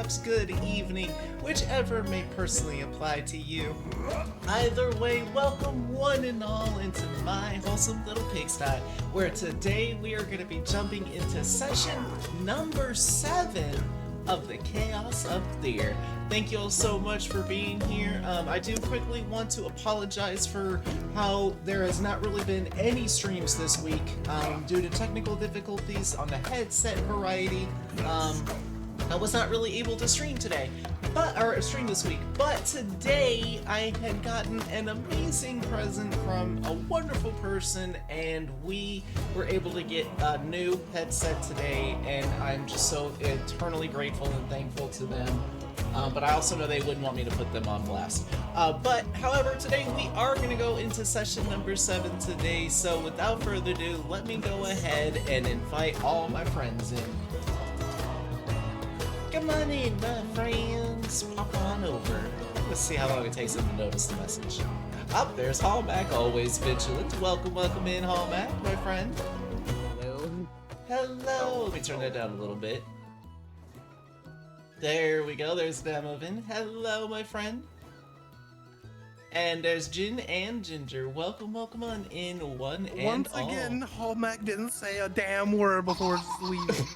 perhaps good evening, whichever may personally apply to you. Either way, welcome one and all into my wholesome little pigsty, where today we are going to be jumping into session number 7 of the Chaos of Thear. Thank you all so much for being here. I do quickly want to apologize for how there has not really been any streams this week due to technical difficulties on the headset variety. I was not really able to stream today, stream this week. But today I had gotten an amazing present from a wonderful person, and we were able to get a new headset today, and I'm just so eternally grateful and thankful to them. But I also know they wouldn't want me to put them on blast. But however, today we are going to go into session number 7 today. So without further ado, let me go ahead and invite all my friends in. Come on in, my friends. Pop on over. Let's see how long it takes them to notice the message. Up there's Hallmac, always vigilant. Welcome in, Hallmac, my friend. Hello. Hello. Let me turn that down a little bit. There we go, there's Demovin. Hello, my friend. And there's Jin and Ginger. Welcome on in, one and Once all. again, Hallmac didn't say a damn word before leaving.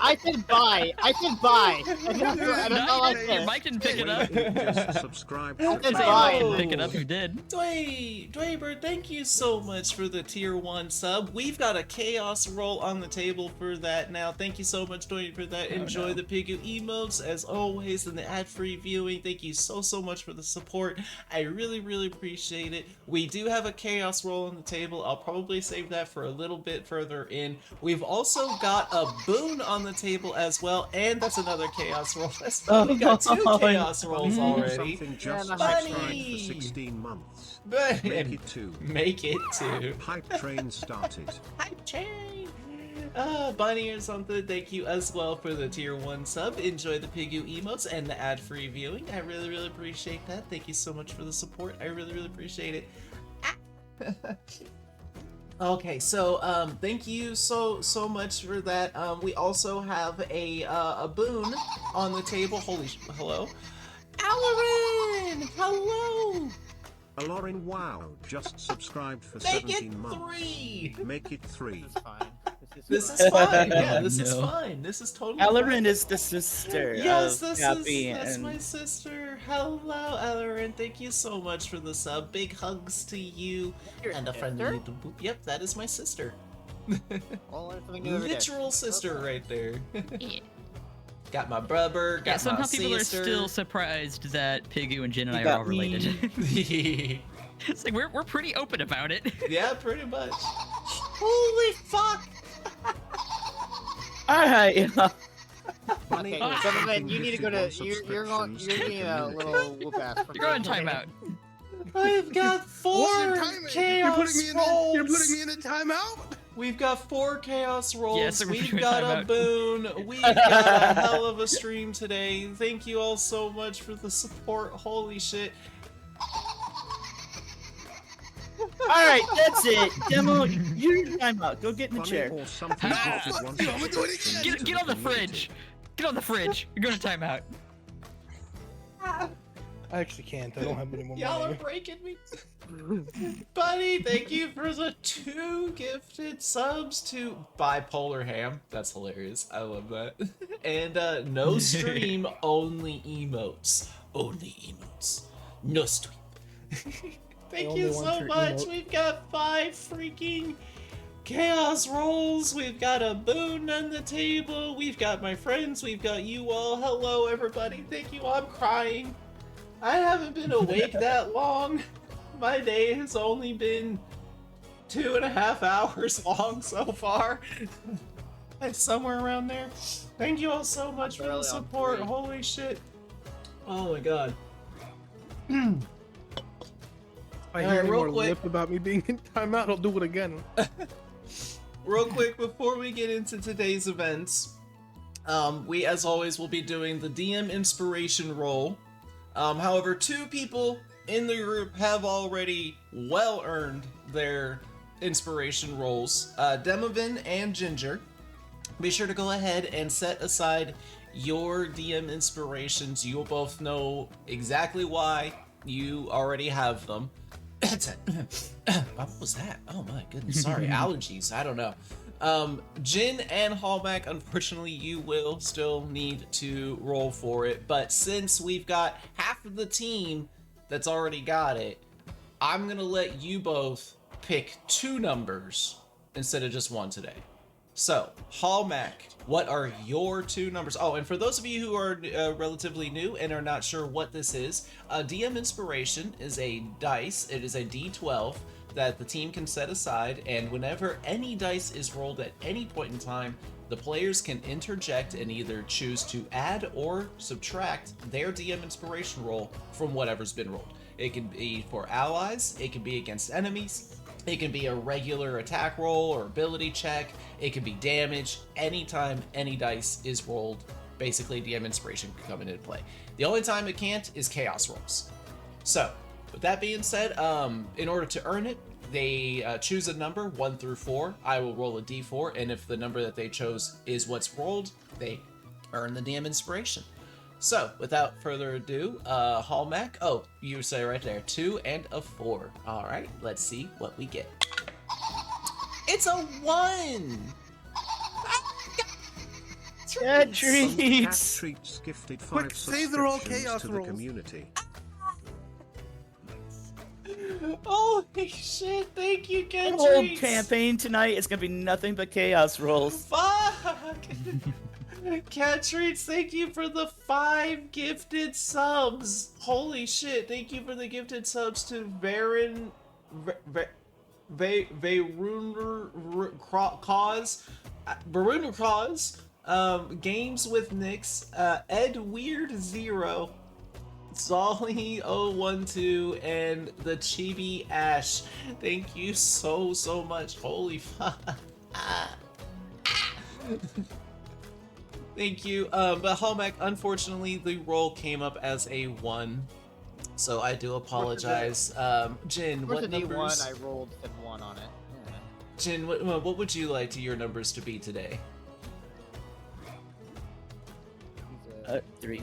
I said bye. I said bye. I don't know like Your this. mic didn't pick it up. Just subscribe. I said Say bye. it didn't pick it up. You did. Dwaybird, thank you so much for the tier 1 sub. We've got a chaos roll on the table for that now. Thank you so much, Dwayne, for that. Enjoy the Pigu emotes as always and the ad-free viewing. Thank you so much for the support. I really appreciate it. We do have a chaos roll on the table. I'll probably save that for a little bit further in. We've also got a boon on the table as well, and that's another chaos roll. We got 2 chaos rolls already. Something just Bunny! subscribed for 16 months. But Make it 2. Make it 2. Hype train started. Hype chain! Bunny or something, thank you as well for the tier 1 sub. Enjoy the Pigu emotes and the ad-free viewing. I really appreciate that. Thank you so much for the support. I really appreciate it. Okay, so thank you so much for that. We also have a boon on the table. Hello? Alarin! Hello! Alorin, wow, just subscribed for Make 17 it months. 3! Make it 3. This is fine. Yeah, this is fine. This is totally Alarin fine. is the sister Yes, of that's and my sister. Hello, Alarin. Thank you so much for the sub. Big hugs to you and a friendly sister? little boop. Yep, that is my sister. Well, something new every day. Literal sister right there. Yeah. Got my brother. Got Somehow my people sister. are still surprised that Pigu and Jin and I got are all related. Me. It's like we're pretty open about it. Yeah, pretty much. Holy fuck! Alright. Okay, Donovan, you need to go to. You're getting a little whoop ass. You're going timeout. I've got 4 What? Time- chaos rolls. You're putting me in a timeout? We've got 4 chaos rolls. Yes, we're We've doing got a timeout. boon. We've got a hell of a stream today. Thank you all so much for the support. Holy shit. Alright, that's it. Demo, you're in timeout. Go get in the Funny chair. or something stupid once I'm gonna do it again. Get on the fridge. Get on the fridge. You're going to timeout. I actually can't. I don't have any more Y'all are money. breaking me. Buddy, thank you for the 2 gifted subs to Bipolar Ham. That's hilarious. I love that. And no stream, only emotes. Only emotes. No stream. Thank Only you one so for much. emote. We've got 5 freaking chaos rolls. We've got a boon on the table. We've got my friends. We've got you all. Hello, everybody. Thank you. I'm crying. I haven't been awake that long. My day has only been 2.5 hours long so far. It's somewhere around there. Thank you all so much for the barely on support. 3. Holy shit. Oh my god. If I hear Alright, any real more quick. lip about me being in timeout, I'll do it again. Real quick, before we get into today's events, we, as always, will be doing the DM inspiration roll. However, 2 people in the group have already well earned their inspiration rolls. Demovin and Ginger. Be sure to go ahead and set aside your DM inspirations. You'll both know exactly why. You already have them. What was that? Oh my goodness, sorry, allergies, I don't know. Jin and Hallback, unfortunately, you will still need to roll for it, but since we've got half of the team that's already got it, I'm gonna let you both pick 2 numbers instead of just 1 today. So, Hallback, what are your 2 numbers? Oh, and for those of you who are relatively new and are not sure what this is, DM Inspiration is a dice. It is a D12 that the team can set aside, and whenever any dice is rolled at any point in time, the players can interject and either choose to add or subtract their DM Inspiration roll from whatever's been rolled. It can be for allies, it can be against enemies, it can be a regular attack roll or ability check, it can be damage. Anytime any dice is rolled, basically DM Inspiration can come into play. The only time it can't is chaos rolls. So, with that being said, in order to earn it, they choose a number, 1 through 4. I will roll a d4, and if the number that they chose is what's rolled, they earn the DM Inspiration. So, without further ado, Hallback, oh, you say right there, 2 and a 4. Alright, let's see what we get. It's a 1! Cat Cat treats. Treats gifted 5 Quick, say they're all subscriptions chaos to the rolls. community. Holy shit, thank you, The whole Gendry! campaign tonight is gonna be nothing but chaos rolls. Fuck! Cat Treats, thank you for the 5 gifted subs! Holy shit, thank you for the gifted subs to Baron... Varuner Cause... Baruner Cause, Games with Nyx, Ed Weird Zero, Zolly012, and the Chibi Ash. Thank you so much. Holy fuck. Thank you. But Hallback, unfortunately, the roll came up as a 1. So I do apologize. Jin, what the numbers? D1, I rolled a 1 on it. Yeah. Jin, what would you like your numbers to be today? 3.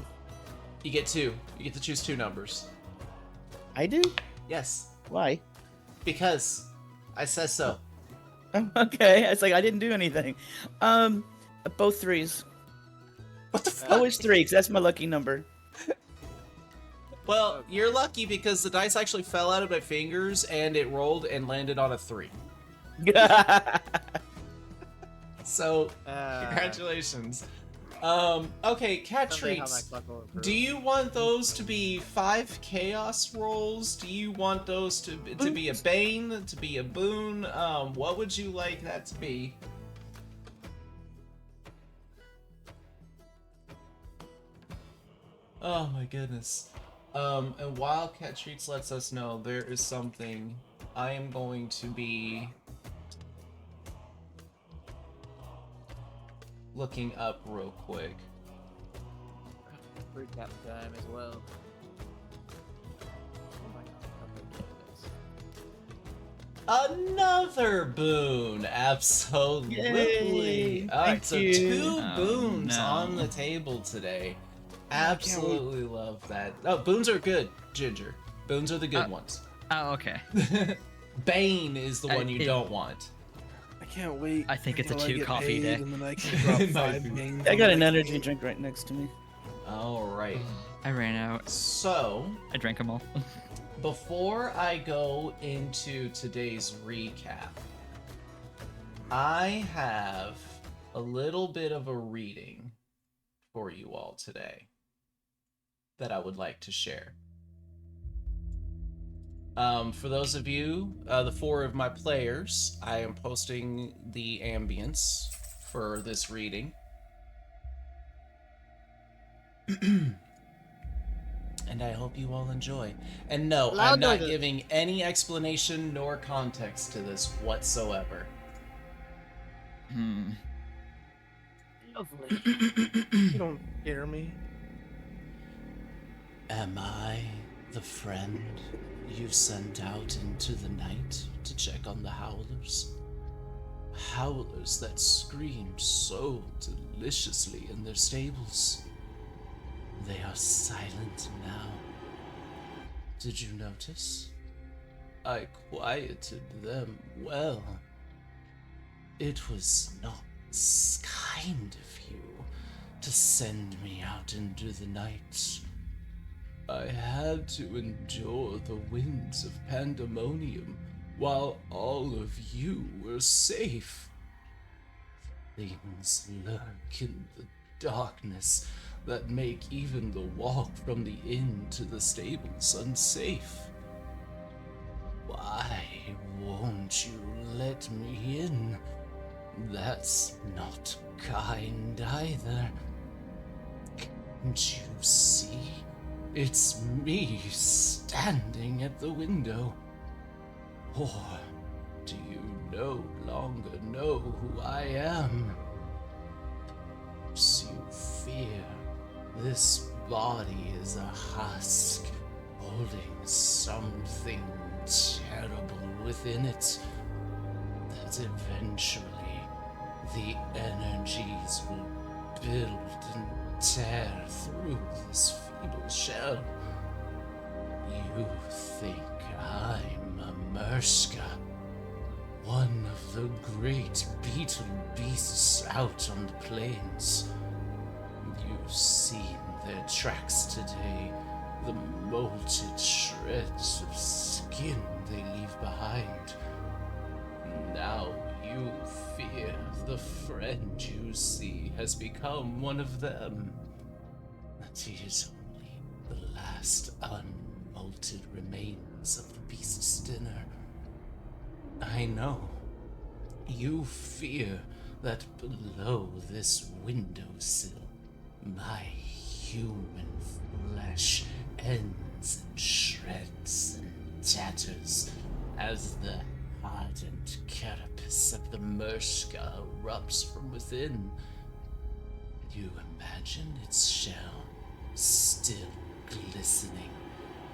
You get 2. You get to choose 2 numbers. I do? Yes, Why? because I said so. Okay, it's like I didn't do anything. Both 3s. What the fuck? Always 3, 'cause that's my lucky number. Well, you're lucky because the dice actually fell out of my fingers and it rolled and landed on a 3. So, congratulations. Okay, Cat Someday how Treats. my luck will improve. Do you want those to be 5 chaos rolls? Do you want those to be a bane, to be a boon? What would you like that to be? Oh my goodness. And while Cat Treats lets us know, there is something I am going to be looking up real quick. Recap time as well. Another boon, absolutely. Yay, All right, thank so you. 2 Oh, boons no. on the table today. Absolutely love that. Oh, boons are good, Ginger. Boons are the good ones. Oh, okay. Bane is the one you it- don't want. I can't wait. I think it's a until I 2 get coffee paid, day. And then I can drop It might 5 be. games I on got an my energy phone. drink right next to me. All right. I ran out. So, I drank them all. before I go into today's recap, I have a little bit of a reading for you all today that I would like to share. For those of you, the 4 of my players, I am posting the ambience for this reading. And I hope you all enjoy. And no, Loud I'm not noises. giving any explanation nor context to this whatsoever. Lovely. You don't scare me. Am I the friend you sent out into the night to check on the Howlers? howlers that screamed so deliciously in their stables. They are silent now. Did you notice? I quieted them well. It was not kind of you to send me out into the night. I had to endure the winds of pandemonium while all of you were safe. Things lurk in the darkness that make even the walk from the inn to the stables unsafe. Why won't you let me in? That's not kind either. Can't you see? It's me standing at the window. Or do you no longer know who I am? Perhaps you fear this body is a husk holding something terrible within it, that eventually the energies will build and tear through this feeble shell. You think I'm a Merska, one of the great beetle beasts out on the plains. You've seen their tracks today, the molted shreds of skin they leave behind. Now you fear the friend you see has become one of them. That he is only the last unmolted remains of the beast's dinner. I know. You fear that below this windowsill, my human flesh ends in shreds and tatters as the hardened carapace of the Merska erupts from within. You imagine its shell still glistening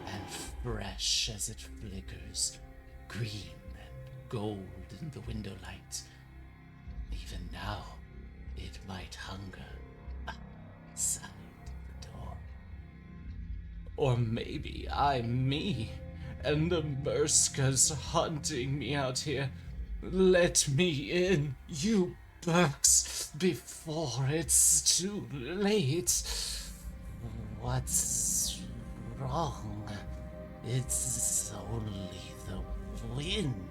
and fresh as it flickers, green and gold in the window light. Even now, it might hunger outside the door. Or maybe I'm me, and the Merska's hunting me out here. Let me in, you Burks, before it's too late. What's wrong? It's only the wind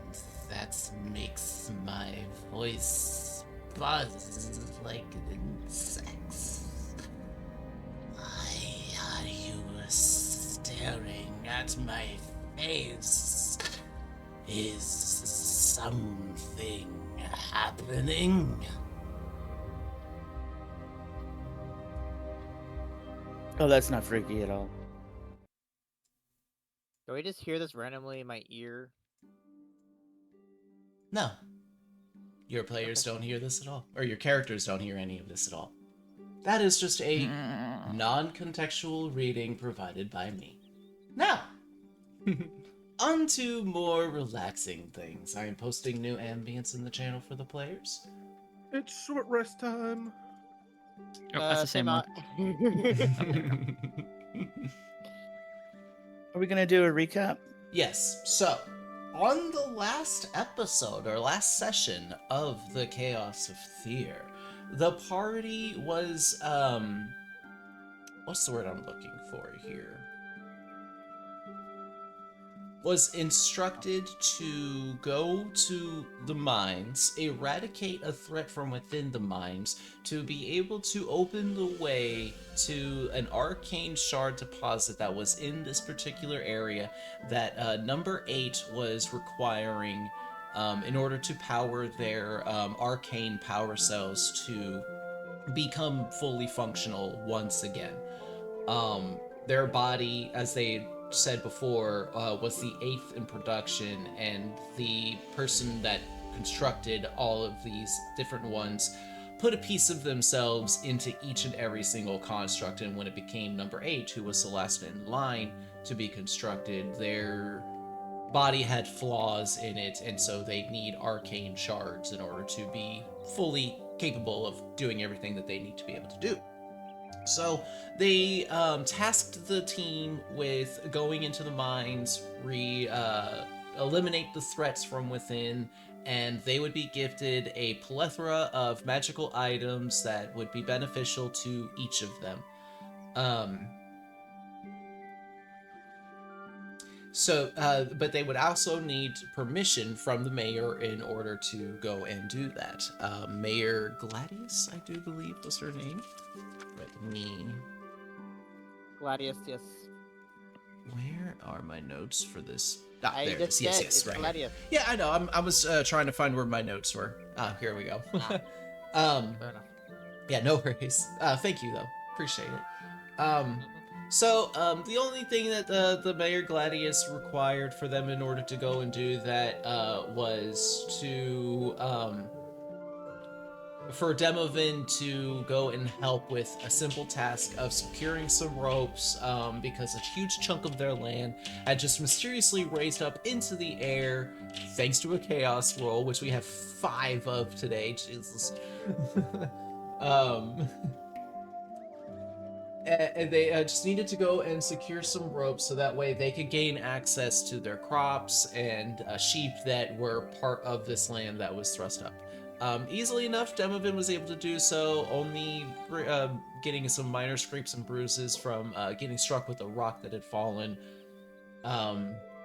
that makes my voice buzz like insects. Why are you staring at my face? Is something happening? Oh, that's not freaky at all. Do I just hear this randomly in my ear? No. Your players don't hear this at all. Or your characters don't hear any of this at all. That is just a non-contextual reading provided by me. Now, on to more relaxing things. I am posting new ambience in the channel for the players. It's short rest time. Oh, that's the same one. Are we gonna do a recap? Yes, so, on the last episode, or last session of the Chaos of Thear, the party was, what's the word I'm looking for here? Was instructed to go to the mines, eradicate a threat from within the mines, to be able to open the way to an arcane shard deposit that was in this particular area that number 8 was requiring in order to power their arcane power cells to become fully functional once again. Their body, as they said before, was the 8th in production, and the person that constructed all of these different ones put a piece of themselves into each and every single construct, and when it became number 8, who was the last in line to be constructed, their body had flaws in it, and so they need arcane shards in order to be fully capable of doing everything that they need to be able to do. So they tasked the team with going into the mines, eliminate the threats from within, and they would be gifted a plethora of magical items that would be beneficial to each of them. But they would also need permission from the mayor in order to go and do that. Mayor Gladius, I do believe, was her name. Let me... Gladius, yes. Where are my notes for this? Ah, I there it just is. Yes, said yes, it's right. Gladius. Yeah, I know. I was trying to find where my notes were. Ah, here we go. Fair enough. Yeah, no worries. Thank you, though. Appreciate it. So, the only thing that the Mayor Gladius required for them in order to go and do that was to for Demovin to go and help with a simple task of securing some ropes, because a huge chunk of their land had just mysteriously raised up into the air thanks to a chaos roll, which we have 5 of today. Jesus. And they just needed to go and secure some ropes so that way they could gain access to their crops and sheep that were part of this land that was thrust up. Easily enough, Demovin was able to do so, only getting some minor scrapes and bruises from getting struck with a rock that had fallen.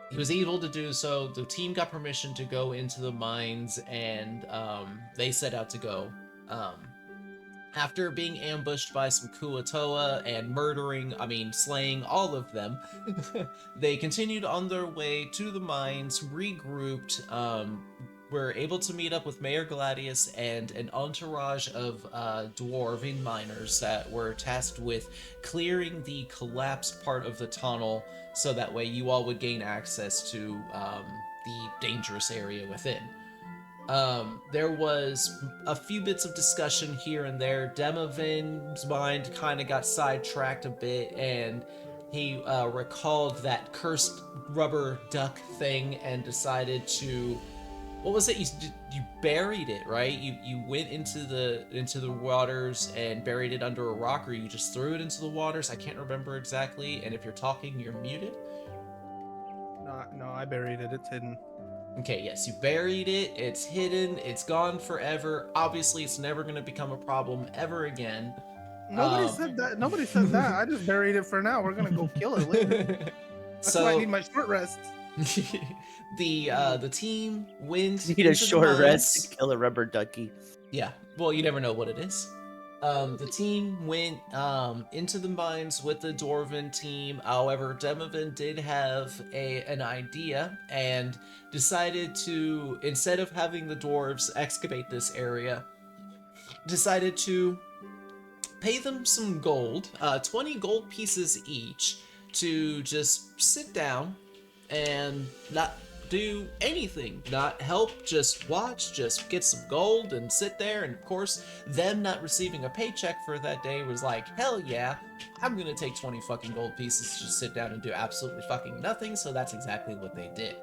He was able to do so. The team got permission to go into the mines, and they set out to go. After being ambushed by some Kuatoa and slaying all of them, they continued on their way to the mines, regrouped, were able to meet up with Mayor Gladius and an entourage of dwarven miners that were tasked with clearing the collapsed part of the tunnel so that way you all would gain access to the dangerous area within. There was a few bits of discussion here and there. Demovin's mind kind of got sidetracked a bit, and he recalled that cursed rubber duck thing and decided to... What was it? You buried it, right? You went into the waters and buried it under a rock, or you just threw it into the waters? I can't remember exactly, and if you're talking, you're muted. No, I buried it. It's hidden. Okay, yes, you buried it, it's hidden, it's gone forever. Obviously, it's never going to become a problem ever again. Nobody said that. Nobody said that. I just buried it for now. We're gonna go kill it later. That's why I need my short rest. The team went. You need a short rest to kill a rubber ducky. Yeah, well, you never know what it is. The team went into the mines with the Dwarven team. However, Demovin did have an idea and decided to, instead of having the dwarves excavate this area, decided to pay them some gold, 20 gold pieces each, to just sit down and not do anything, not help, just watch, just get some gold and sit there. And of course, them not receiving a paycheck for that day was like, hell yeah, I'm gonna take 20 fucking gold pieces to just sit down and do absolutely fucking nothing. So that's exactly what they did.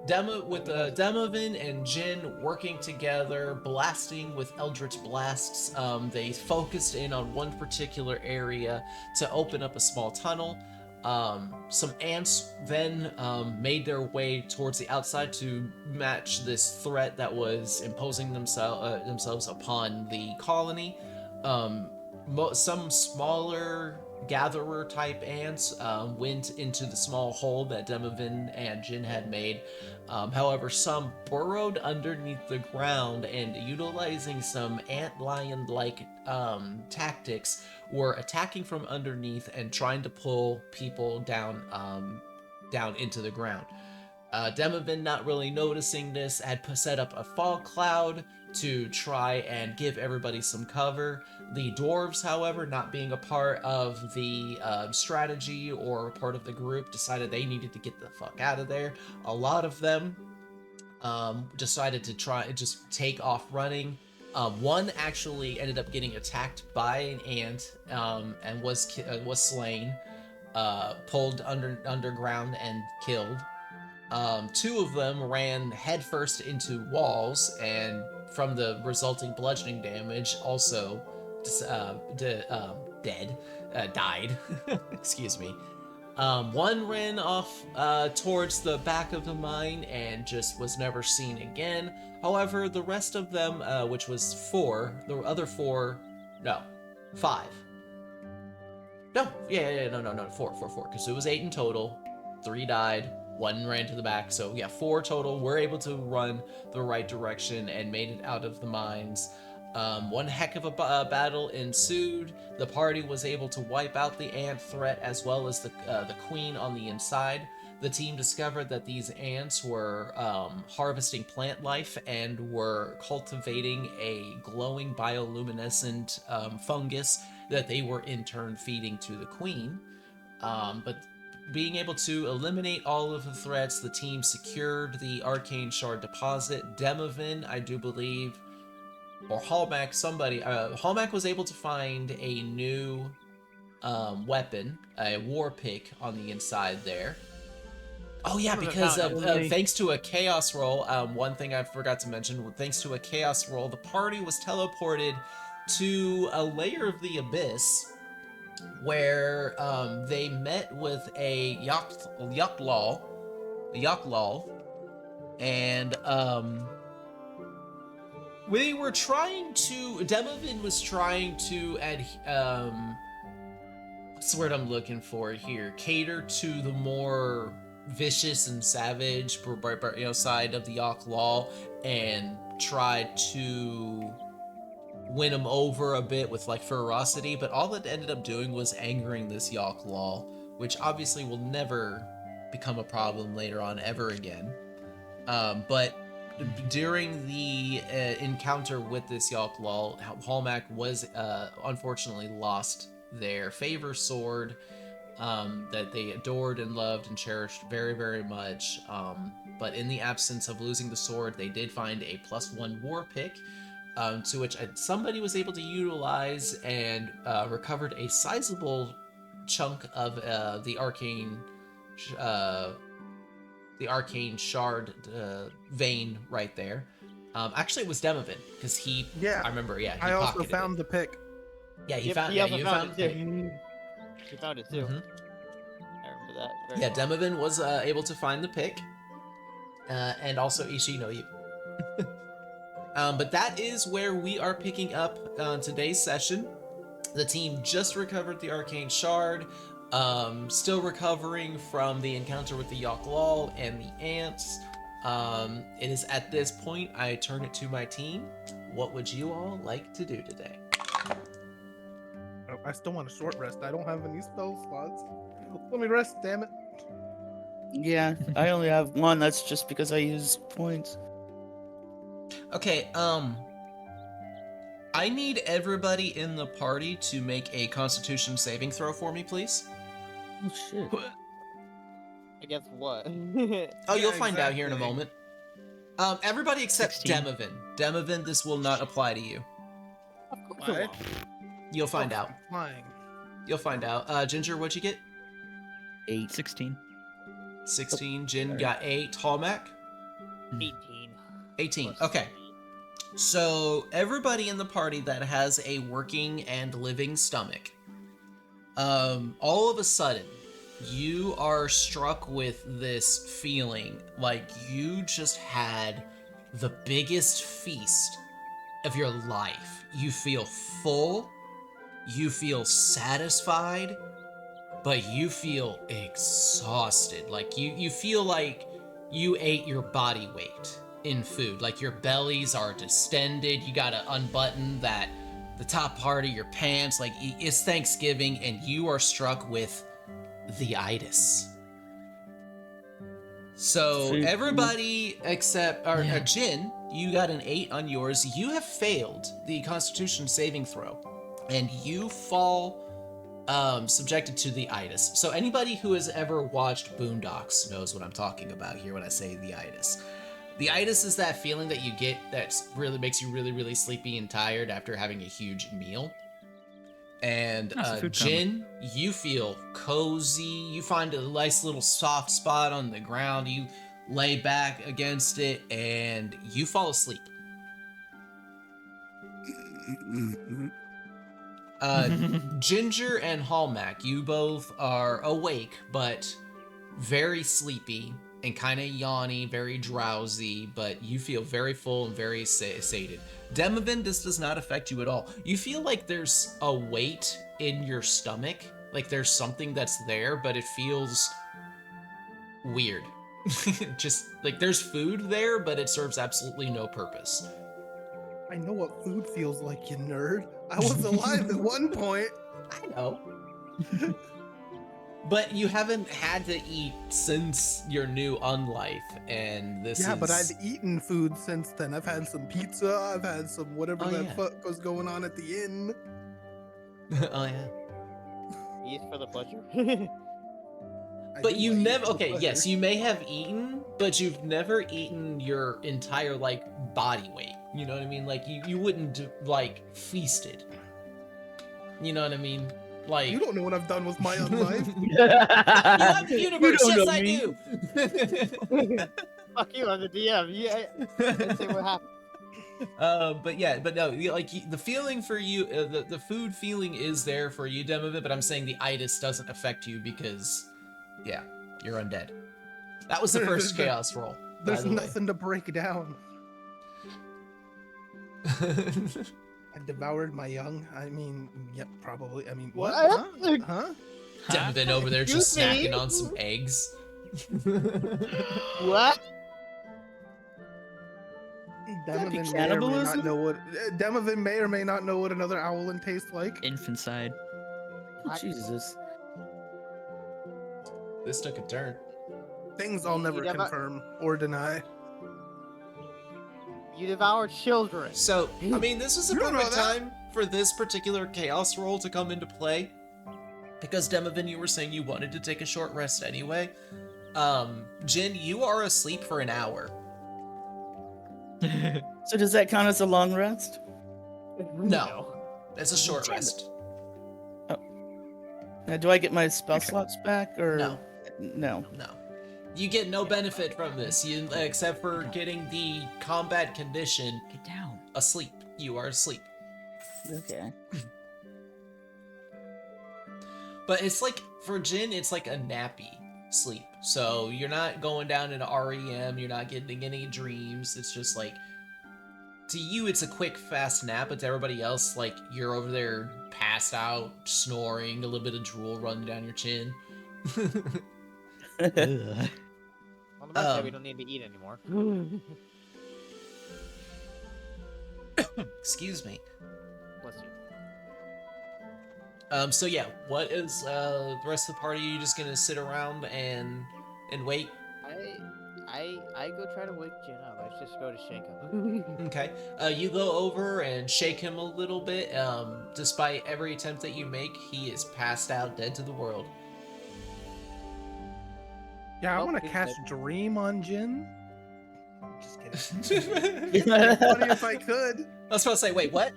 Demovin and Jin working together, blasting with Eldritch Blasts, they focused in on one particular area to open up a small tunnel. Some ants then made their way towards the outside to match this threat that was imposing themselves upon the colony. Some smaller gatherer type ants went into the small hole that Demovin and Jin had made. However, some burrowed underneath the ground and, utilizing some ant-lion-like tactics, were attacking from underneath and trying to pull people down into the ground. Demovin, not really noticing this, had set up a fog cloud to try and give everybody some cover. The dwarves, however, not being a part of the strategy or part of the group, decided they needed to get the fuck out of there. A lot of them decided to try and just take off running. One actually ended up getting attacked by an ant and was slain. pulled underground and killed. 2 of them ran headfirst into walls, and from the resulting bludgeoning damage, also died. Excuse me. 1 ran off towards the back of the mine and just was never seen again. However, the rest of them, which was 4, the other 4, no, 5. No, yeah, no, 4, because it was 8 in total. 3 died, 1 ran to the back, so yeah, 4 total were able to run the right direction and made it out of the mines. 1 heck of a battle ensued. The party was able to wipe out the ant threat as well as the queen on the inside. The team discovered that these ants were harvesting plant life and were cultivating a glowing bioluminescent fungus that they were in turn feeding to the queen. But being able to eliminate all of the threats, the team secured the arcane shard deposit. Demovin, I do believe, or Hallmack, Hallmack was able to find a new weapon, a war pick on the inside there. Oh yeah, because thanks to a chaos roll, one thing I forgot to mention, thanks to a chaos roll, the party was teleported to a layer of the abyss where they met with a Yaklal, and we were trying to, Demovin was trying to what's the word I'm looking for here? Cater to the more vicious and savage side of the Yaklal and tried to win him over a bit with like ferocity, but all it ended up doing was angering this Yaklal, which obviously will never become a problem later on ever again. But during the encounter with this Yaklal, Hallmack was unfortunately lost their favor sword that they adored and loved and cherished very, very much. But in the absence of losing the sword, they did find a +1 war pick, to which somebody was able to utilize and recovered a sizable chunk of the arcane shard vein right there. Actually, it was Demovin, because I remember, he I also pocketed found it. the pick. Yeah, you found it too. He found it too. Mm-hmm. I remember that. Very Yeah, well. Demovin was able to find the pick, and also Ishino. But that is where we are picking up today's session. The team just recovered the arcane shard, still recovering from the encounter with the Yaklal and the ants. It is at this point I turn it to my team. What would you all like to do today? Oh, I still want a short rest. I don't have any spell slots. Let me rest, damn it. Yeah, I only have 1. That's just because I use points. Okay, I need everybody in the party to make a Constitution saving throw for me, please. Oh shit. I guess what? Oh, you'll find out here in a moment. Everybody except 16. Demovin. Demovin, this will not apply to you. What? You'll find out. Flying. You'll find out. Ginger, what'd you get? 8. 16. 16. Jin got 8. Hallmack? 18. 18. Okay. So everybody in the party that has a working and living stomach, all of a sudden, you are struck with this feeling like you just had the biggest feast of your life. You feel full, you feel satisfied, but you feel exhausted. Like you feel like you ate your body weight in food. Like your bellies are distended, you gotta unbutton the top part of your pants. Like it's Thanksgiving and you are struck with the itis. So everybody except Jin, you got an 8 on yours. You have failed the Constitution saving throw, and you fall subjected to the itis. So anybody who has ever watched Boondocks knows what I'm talking about here when I say the itis. The itis is that feeling that you get that really makes you really, really sleepy and tired after having a huge meal. And That's a food Jin, you feel cozy. You find a nice little soft spot on the ground. You lay back against it, and you fall asleep. Ginger and Hallmack, you both are awake, but very sleepy and kind of yawny, very drowsy, but you feel very full and very sated. Demovan, this does not affect you at all. You feel like there's a weight in your stomach, like there's something that's there, but it feels weird. Just like there's food there, but it serves absolutely no purpose. I know what food feels like, you nerd. I was alive at one point. I know. But you haven't had to eat since your new unlife, and this is... Yeah, but I've eaten food since then. I've had some pizza, I've had some whatever fuck was going on at the inn. Oh, yeah. Eat for the pleasure. But you never... Okay, yes, you may have eaten, but you've never eaten your entire, like, body weight. You know what I mean? Like, you wouldn't, like, feasted. You know what I mean? Like... You don't know what I've done with my own life. You have the universe, yes I do! Fuck you, I'm the DM. Yeah, let's see what happened. But yeah, but no, like the feeling for you, the food feeling is there for you, Demovan, but I'm saying the itis doesn't affect you because, yeah, you're undead. That was the first chaos roll. There's nothing to break down. I devoured my young. I mean, yep, probably. I mean, what? Huh? Demovan over there just snacking on some eggs. What? Demovan may or may not know what another owlin tastes like. Infanticide. Jesus. This took a turn. Things I'll never confirm or deny. You devour children. So, I mean, this is a perfect time for this particular chaos roll to come into play. Because, Demovan, you were saying you wanted to take a short rest anyway. Jin, you are asleep for an hour. So does that count as a long rest? No. It's a short rest. Oh. Now, do I get my spell slots back, or...? No. No. No. You get no benefit from this, except for getting the combat condition. Get down. Asleep. You are asleep. Okay. But it's like, for Jin, it's like a nappy sleep. So you're not going down into REM, you're not getting any dreams. It's just like, to you, it's a quick, fast nap, but to everybody else, like, you're over there passed out, snoring, a little bit of drool running down your chin. On the bright side, we don't need to eat anymore. Excuse me. Bless you. So yeah, what is the rest of the party? Are you just gonna sit around and wait? I go try to wake Jin up. I just go to shake him. Okay. You go over and shake him a little bit. Despite every attempt that you make, he is passed out, dead to the world. Yeah, I want to cast Dream on Jin. Just kidding. It'd be funny if I could. I was supposed to say, wait, what?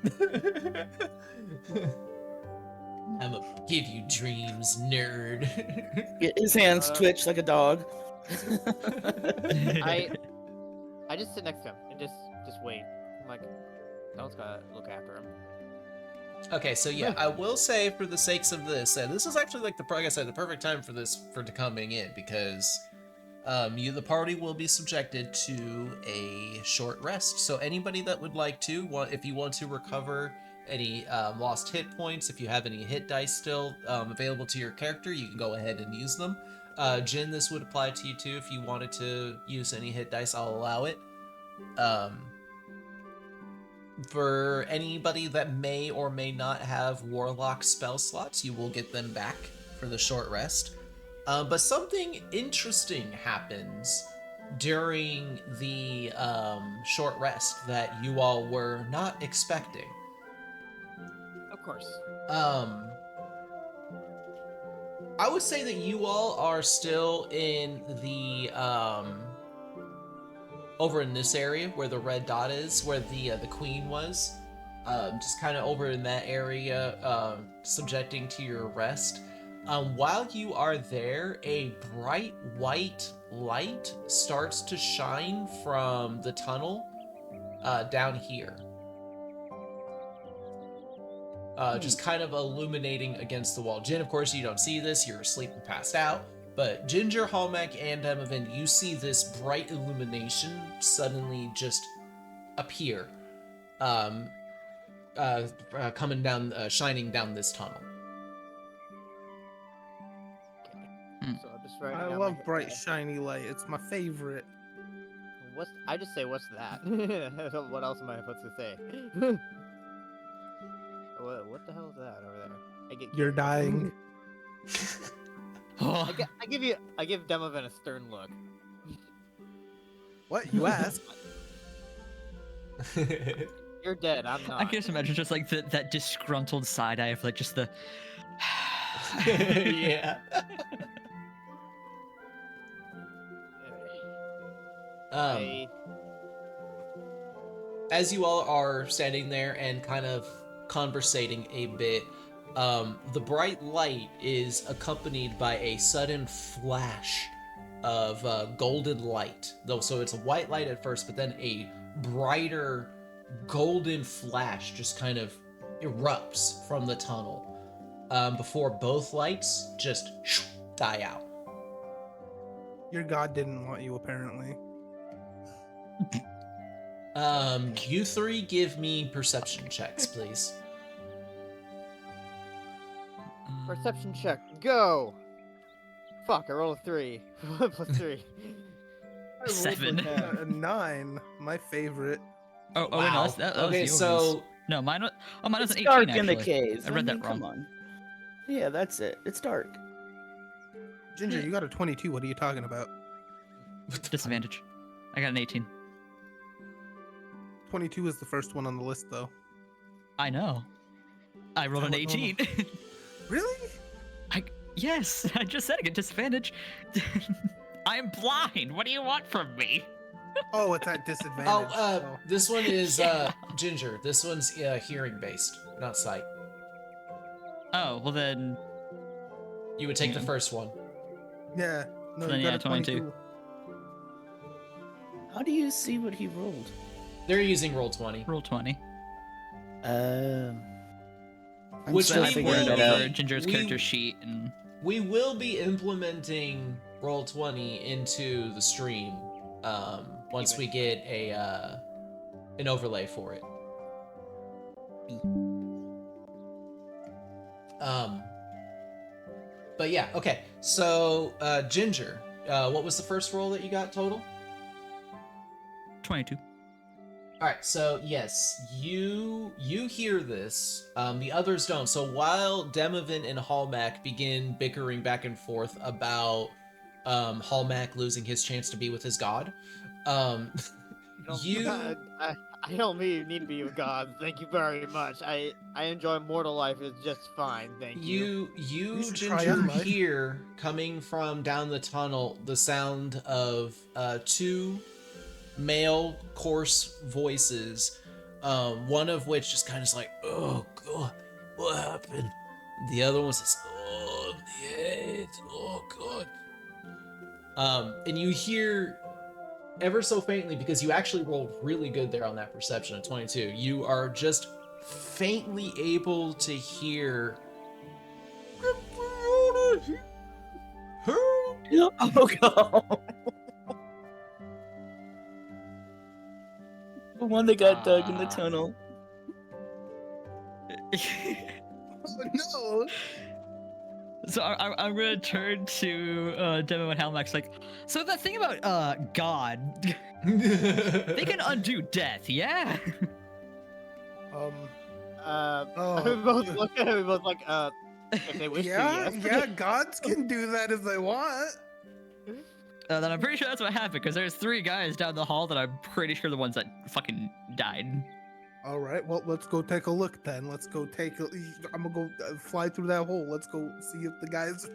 I'm gonna give you dreams, nerd. His hands twitch like a dog. I just sit next to him and just wait. I'm like, someone's gotta look after him. Okay, so yeah, I will say for the sakes of this, this is actually like like I said, the perfect time for this to coming in because the party will be subjected to a short rest. So anybody that would like to, if you want to recover any lost hit points, if you have any hit dice still available to your character, you can go ahead and use them. Jin, this would apply to you too. If you wanted to use any hit dice, I'll allow it. For anybody that may or may not have Warlock spell slots, you will get them back for the short rest. But something interesting happens during the short rest that you all were not expecting. Of course. I would say that you all are still in the over in this area where the red dot is, where the queen was. just kind of over in that area, subjecting to your arrest. While you are there, a bright white light starts to shine from the tunnel down here. Just kind of illuminating against the wall. Jin, of course, you don't see this. You're asleep and passed out. But Ginger, Hallmack, and Demovan, you see this bright illumination suddenly just appear, coming down, shining down this tunnel. So I'm just writing I down love my- bright, shiny light. It's my favorite. I just say, what's that? What else am I supposed to say? What the hell is that over there? You're dying. I give Demovan a stern look. What? You asked? You're dead. I'm not. I can just imagine just like that disgruntled side eye of like just the. Yeah. I- As you all are standing there and kind of conversating a bit, the bright light is accompanied by a sudden flash of golden light. Though, so it's a white light at first, but then a brighter golden flash just kind of erupts from the tunnel before both lights just die out. Your god didn't want you, apparently. You three give me perception checks, please. Perception check. Go. Fuck! I rolled a 3. Plus 3. I rolled 7. like a 9. My favorite. Oh, wait, no, that was Okay, yours. so No, mine was. Oh, mine was It's an 18 dark actually. in the caves. I read that mean, come wrong. on. Yeah, that's it. It's dark. Ginger, you got a 22. What are you talking about? Disadvantage. I got an 18. 22 is the first one on the list, though. I know. I rolled an Is that what 18. Really? Yes, I just said I get disadvantage. I'm blind. What do you want from me? Oh, it's at disadvantage. This one is Yeah. Ginger. This one's hearing based, not sight. Oh, well then. You would take the first one. Yeah. No, Then, you got yeah, a 22. How do you see what he rolled? They're using roll 20, Roll 20. I'm which still we figuring will that out. For Ginger's we- character sheet and. We will be implementing roll 20 into the stream once we get an overlay for it. But yeah, okay. So Ginger, what was the first roll that you got total? 22. All right, so yes, you hear this. The others don't. So while Demovan and Hallmack begin bickering back and forth about Hallmack losing his chance to be with his god, you I don't need to be a god. Thank you very much. I enjoy mortal life. It's just fine. Thank you. you should try Ginger out life. hear coming from down the tunnel the sound of two male coarse voices, one of which just kind of like, oh god, what happened? The other one says, oh the head, oh god. And you hear ever so faintly, because you actually rolled really good there on that perception of 22, you are just faintly able to hear Oh god. The one that got dug in the tunnel. Oh, no. So I'm gonna turn to Demo and Halmax like, so the thing about God, they can undo death, yeah? We both look at it. We both like, if they wish to, Yeah, yes. yeah, gods can do that if they want. Then I'm pretty sure that's what happened, because there's 3 guys down the hall that I'm pretty sure the ones that fucking died. All right, well, let's go take a look then. Let's go take a. I'm gonna go fly through that hole. Let's go see if the guys.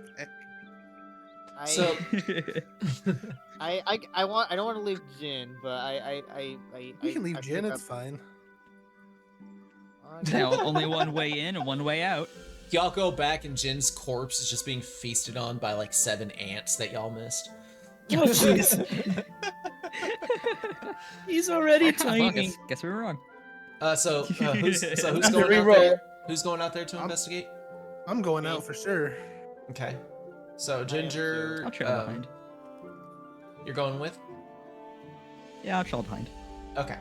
So I don't want to leave Jin, but You can leave I Jin. pick It's up- fine. Now only one way in and one way out. Y'all go back and Jin's corpse is just being feasted on by like 7 ants that y'all missed. Oh jeez. He's already Well, tiny. guess we were wrong. So who's Time going to out reroll. there? Who's going out there to I'm- investigate? I'm going out for sure. Okay. So Ginger, I'll trail behind. you're going with? Yeah, I'll trail behind. Okay.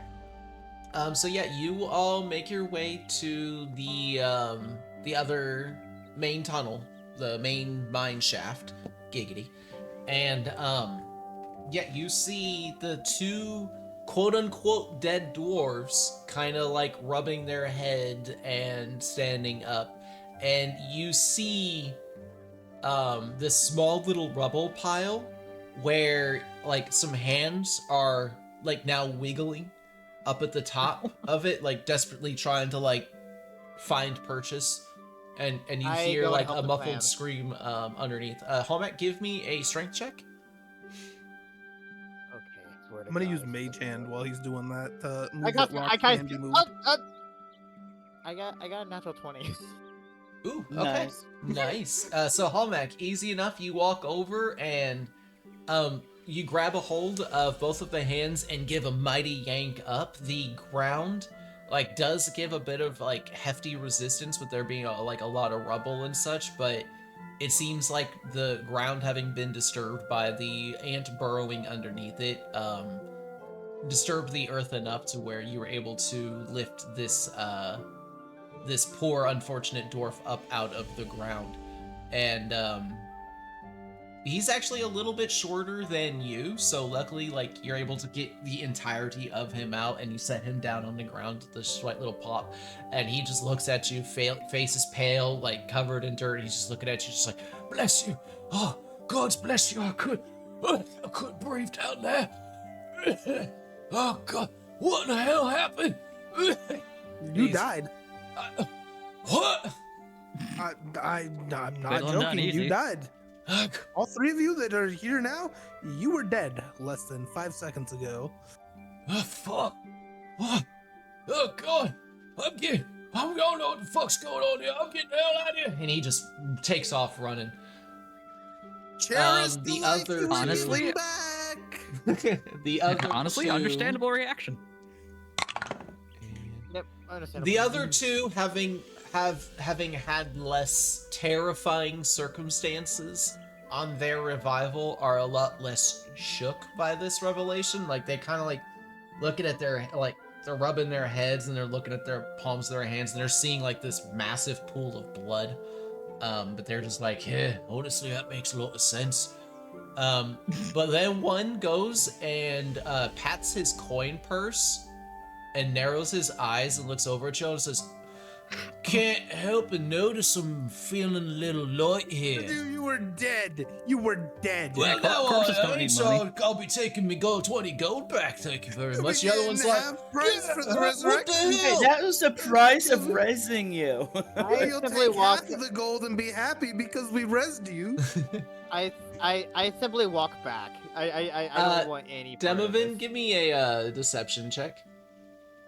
So yeah, you all make your way to the other main tunnel, the main mine shaft, giggity, and yeah, you see the 2 quote-unquote dead dwarves kind of like rubbing their head and standing up, and you see this small little rubble pile where like some hands are like now wiggling up at the top of it, like desperately trying to like find purchase, and you I hear go and like help a the muffled fans. scream underneath. Hallmark, give me a strength check. Okay, swear to I'm gonna God. use Mage Hand while he's doing that. I got. Rock I got. Candy move. I got a natural 20. Ooh, okay. Nice. Nice. So Hallmark, easy enough. You walk over and you grab a hold of both of the hands and give a mighty yank up. The ground like does give a bit of like hefty resistance with there being like a lot of rubble and such, but it seems like the ground having been disturbed by the ant burrowing underneath it disturbed the earth enough to where you were able to lift this this poor unfortunate dwarf up out of the ground. And he's actually a little bit shorter than you, so luckily like you're able to get the entirety of him out, and you set him down on the ground with this slight little pop, and he just looks at you, face is pale, like covered in dirt. He's just looking at you just like, bless you, oh God bless you, I couldn't breathe down there. Oh God, what in the hell happened? You He's- died. What? I'm not Well done, joking. easy. You died. All 3 of you that are here now, you were dead less than 5 seconds ago. Oh, fuck. What? Oh, God. I don't know what the fuck's going on here. I'm getting the hell out of here. And he just takes off running. Cherish the life other you were honestly- giving back. The other Honestly, two, understandable reaction. Yep, understandable. The other two having had less terrifying circumstances on their revival are a lot less shook by this revelation. Like they kind of like looking at their like they're rubbing their heads and they're looking at their palms of their hands and they're seeing like this massive pool of blood. But they're just like, yeah, honestly, that makes a lot of sense. But then one goes and pats his coin purse and narrows his eyes and looks over at you and says, can't help but notice I'm feeling a little light here. Dude, you were dead. You were dead. Well, no, corpses don't I ain't, need so money. I'll be taking me 20 gold back, thank you very We much. The other didn't one's like, have price for the what resurrection. the Hey, hell? that was the price of raising you. I You'll simply take walk. half of the gold and be happy because we resed you. I simply walk back. I don't want any. part of Demovin, this. give me a deception check.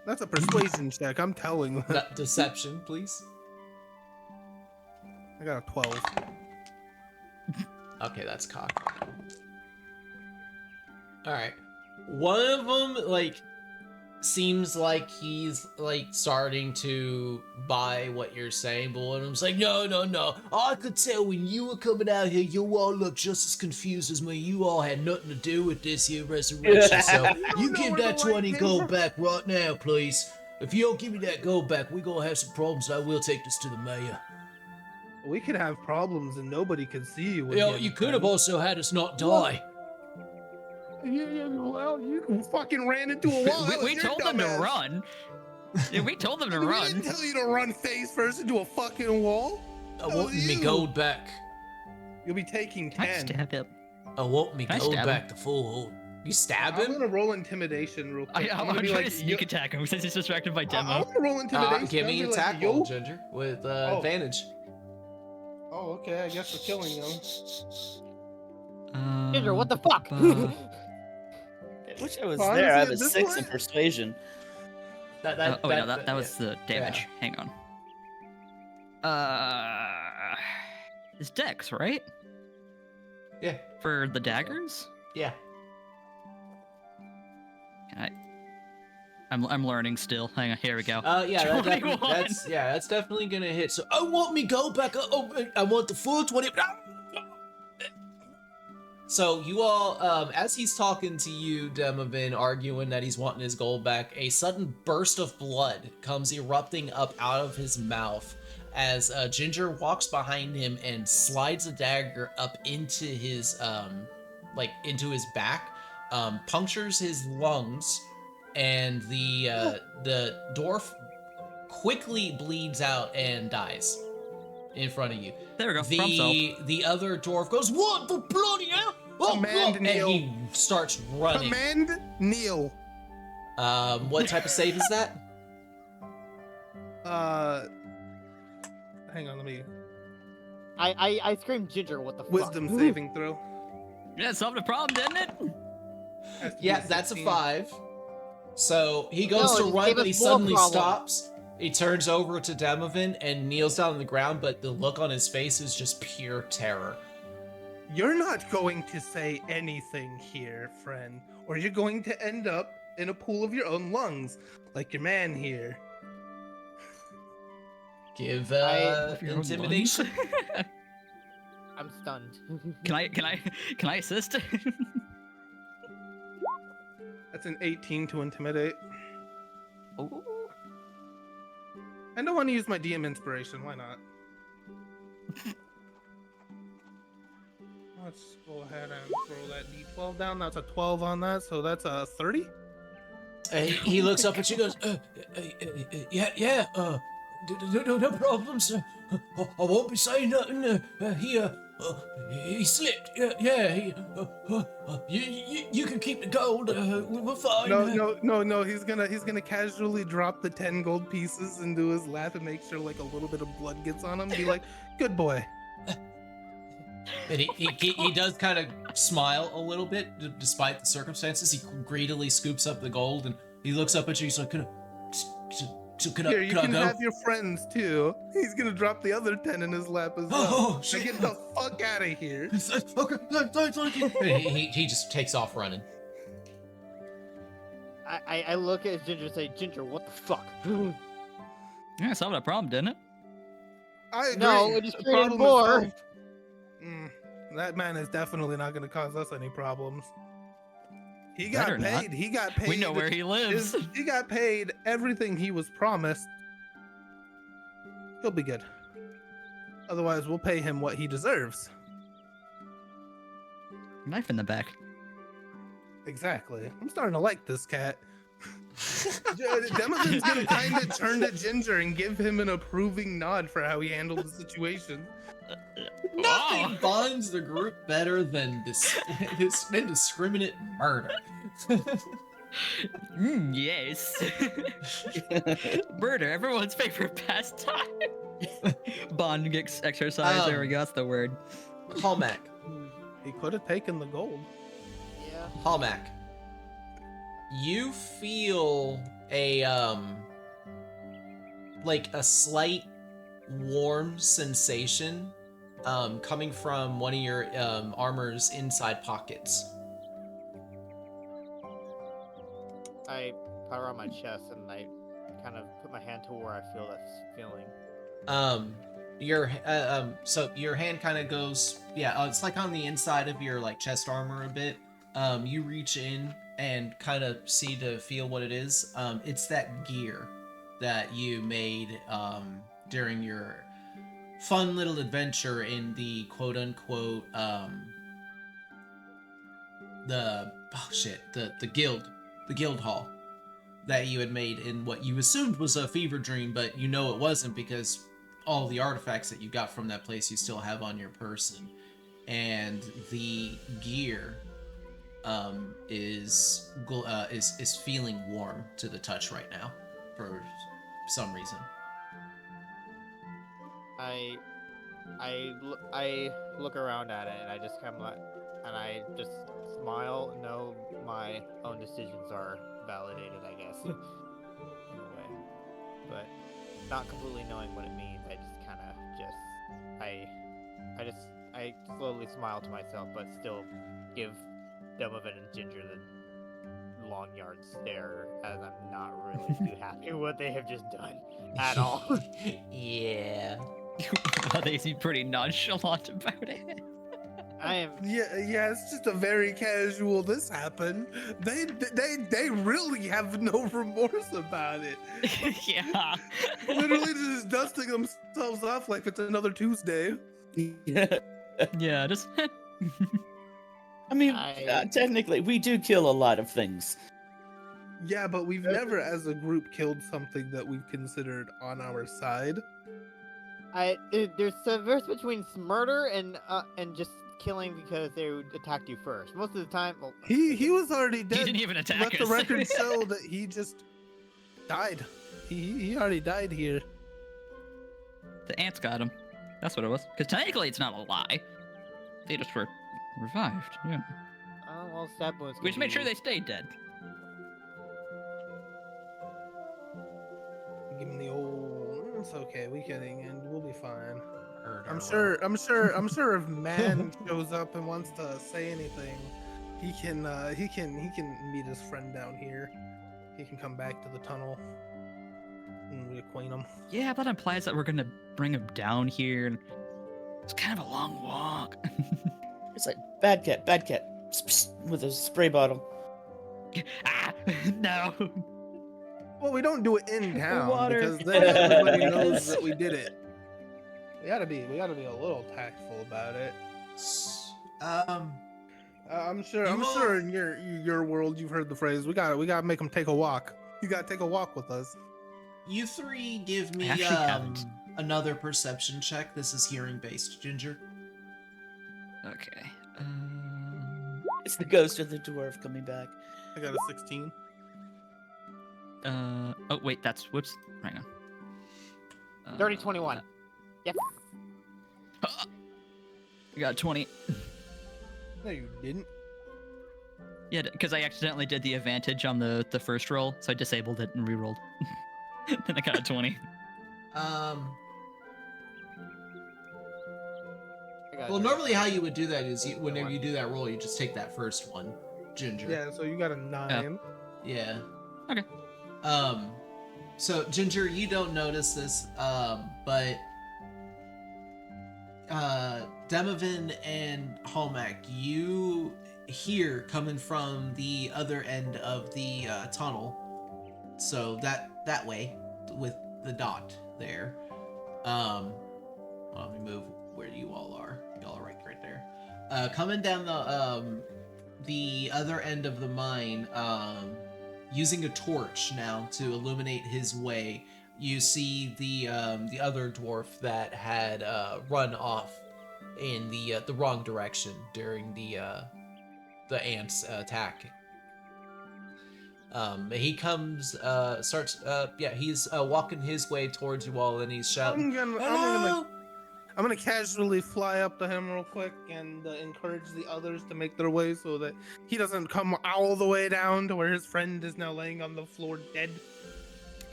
That's a persuasion check, I'm telling you. Deception, please. I got a 12. Okay, that's cock. Alright. One of them, like, seems like he's, like, starting to buy what you're saying, but one of them's like, no. I could tell when you were coming out here, you all looked just as confused as me. You all had nothing to do with this here resurrection, so you know give where that the light 20 came gold from. back right now, please. If you don't give me that gold back, we're gonna have some problems, and I will take this to the mayor. We could have problems and nobody could see you. You know, again, you could have friend. also had us not die. Well, you fucking ran into a wall. That was We your told them to dumbass. run. Yeah, we told them to We run. didn't tell you to run face first into a fucking wall. I That want was me you. gold back. You'll be taking I 10. stab him. I want me Can I gold stab back to full hold. You stab I'm him? gonna roll intimidation real quick. I'm gonna be trying like, to sneak attack him since he's distracted by I demo. want to roll intimidation. Give me I'll an be like, attack yo. roll, Ginger, with advantage. Oh, okay. I guess we're killing them. Ginger, what the fuck? I wish I was Honestly, there. I have at a this 6 in point- persuasion. That was the damage. yeah. Hang on. It's Dex, right? Yeah. For the daggers? Yeah. I'm learning still. Hang on, here we go. Yeah, 21. that's definitely gonna hit. So I want me go back. I want the full 20. So you all, as he's talking to you, Demovin, arguing that he's wanting his gold back, a sudden burst of blood comes erupting up out of his mouth as Ginger walks behind him and slides a dagger up into his, into his back, punctures his lungs, and the dwarf quickly bleeds out and dies in front of you. There we go. Problem solved. The other dwarf goes, "What the bloody hell?" Command kneel. And he starts running. Command kneel. What type of save is that? Hang on, let me. I screamed Ginger, what the fuck? Wisdom saving throw. Yeah, solved the problem, didn't it? Has to be Yeah, that's a 16. 5. So he goes No, to you run, gave but he us more suddenly problems. stops. He turns over to Demovin and kneels down on the ground, but the look on his face is just pure terror. You're not going to say anything here, friend, or you're going to end up in a pool of your own lungs, like your man here. Give Your own intimidation. lungs. I'm stunned. Can I assist? That's an 18 to intimidate. Ooh. I don't want to use my DM inspiration. Why not? Let's go ahead and throw that d12 down. That's a 12 on that, so that's a 30. He looks up at you and goes, yeah, no problems. I won't be saying nothing. He slipped. You can keep the gold. We're fine. No. He's gonna casually drop the 10 gold pieces into his lap and make sure like a little bit of blood gets on him. Be like, good boy. And he does kind of smile a little bit, despite the circumstances. He greedily scoops up the gold and he looks up at you. He's like, can Here, you I can go? have your friends too. He's gonna drop the other 10 in his lap as well. Oh, Now shit. get the fuck out of here. Okay, thank you. He just takes off running. I look at Ginger and say, Ginger, what the fuck? Yeah, solved that problem, didn't it? I agree. No, it just The created problem is more. solved. That man is definitely not gonna cause us any problems. He got Better not. paid. He got paid. We know where he lives. He got paid everything he was promised. He'll be good. Otherwise, we'll pay him what he deserves. Knife in the back. Exactly. I'm starting to like this cat. Demozin's gonna kind of turn to Ginger and give him an approving nod for how he handled the situation. Nothing binds the group better than this indiscriminate murder. Yes. Murder, everyone's favorite pastime. Bond gets exercise. There we go. That's the word. Hallmack. He could have taken the gold. Yeah. Hallmack. You feel a like a slight warm sensation coming from one of your armor's inside pockets. I pat around my chest and I kind of put my hand to where I feel that feeling. So your hand kind of goes, it's like on the inside of your like chest armor a bit. You reach in and kind of see to feel what it is. It's that gear that you made during your fun little adventure in the quote-unquote the guild hall that you had made in what you assumed was a fever dream, but you know it wasn't because all the artifacts that you got from that place you still have on your person. And the gear is feeling warm to the touch right now for some reason. I look around at it and I just kind of I just smile. No, my own decisions are validated, I guess. In a way. but not completely knowing what it means. I just kind of I slowly smile to myself, but still give Donovan and Ginger the long yard stare, as I'm not really too happy with what they have just done at all. Yeah. They seem pretty nonchalant about it. I am. Yeah, it's just a very casual. This happened. They really have no remorse about it. Yeah. Literally just dusting themselves off like it's another Tuesday. Yeah. Yeah, just I mean, I- technically, we do kill a lot of things. Yeah, but we've never, as a group, killed something that we've considered on our side. There's a verse between murder and just killing because they attacked you first. Most of the time, well, He was already he dead. didn't even attack Let the us. record show that he just died. He already died here. The ants got him. That's what it was. Because technically, it's not a lie. They just were revived. Yeah. oh well, stab wounds. We just made sure they stayed dead. Give him the old. It's okay. We can, and we'll be fine. Heard I'm her sure if Man shows up and wants to say anything, he can meet his friend down here. He can come back to the tunnel and reacquaint him. Yeah, that implies that we're gonna bring him down here. And it's kind of a long walk. It's like bad cat, psst, psst, with a spray bottle. Ah, no. Well, we don't do it in town Water. because then everybody knows that we did it. We gotta be a little tactful about it. I'm sure in your world you've heard the phrase. We gotta make them take a walk. You gotta take a walk with us. You three give me I actually haven't. another perception check. This is hearing based, Ginger. Okay. It's the ghost of the dwarf coming back. I got a 16. Oh wait, that's whoops. Hang on. Dirty 21. Yes. I got 20. No, you didn't. Yeah, because I accidentally did the advantage on the first roll, so I disabled it and re-rolled. Then I got a 20. Well, normally how you would do that is whenever you do that roll, you just take that first one, Ginger. Yeah, so you got a 9. Yeah. Okay. So Ginger, you don't notice this, but Demovin and Holmac, you hear coming from the other end of the tunnel. So that way, with the dot there. Let me move where you all are. Y'all are right there. Coming down the other end of the mine, using a torch now to illuminate his way, you see the other dwarf that had run off in the wrong direction during the ants' attack. He comes, he's walking his way towards you all, and he's shouting, I'm gonna casually fly up to him real quick and encourage the others to make their way so that he doesn't come all the way down to where his friend is now laying on the floor dead.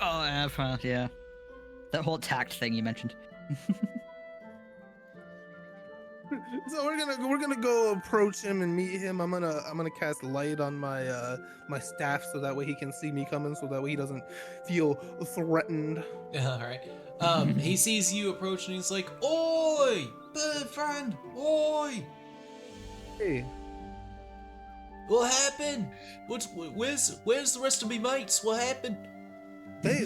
Oh, yeah. That whole tact thing you mentioned. So we're gonna go approach him and meet him. I'm gonna cast light on my my staff so that way he can see me coming, so that way he doesn't feel threatened. all right. He sees you approach and he's like, "Oi, bird friend, oi! Hey, What happened? Where's the rest of me mates? What happened?" they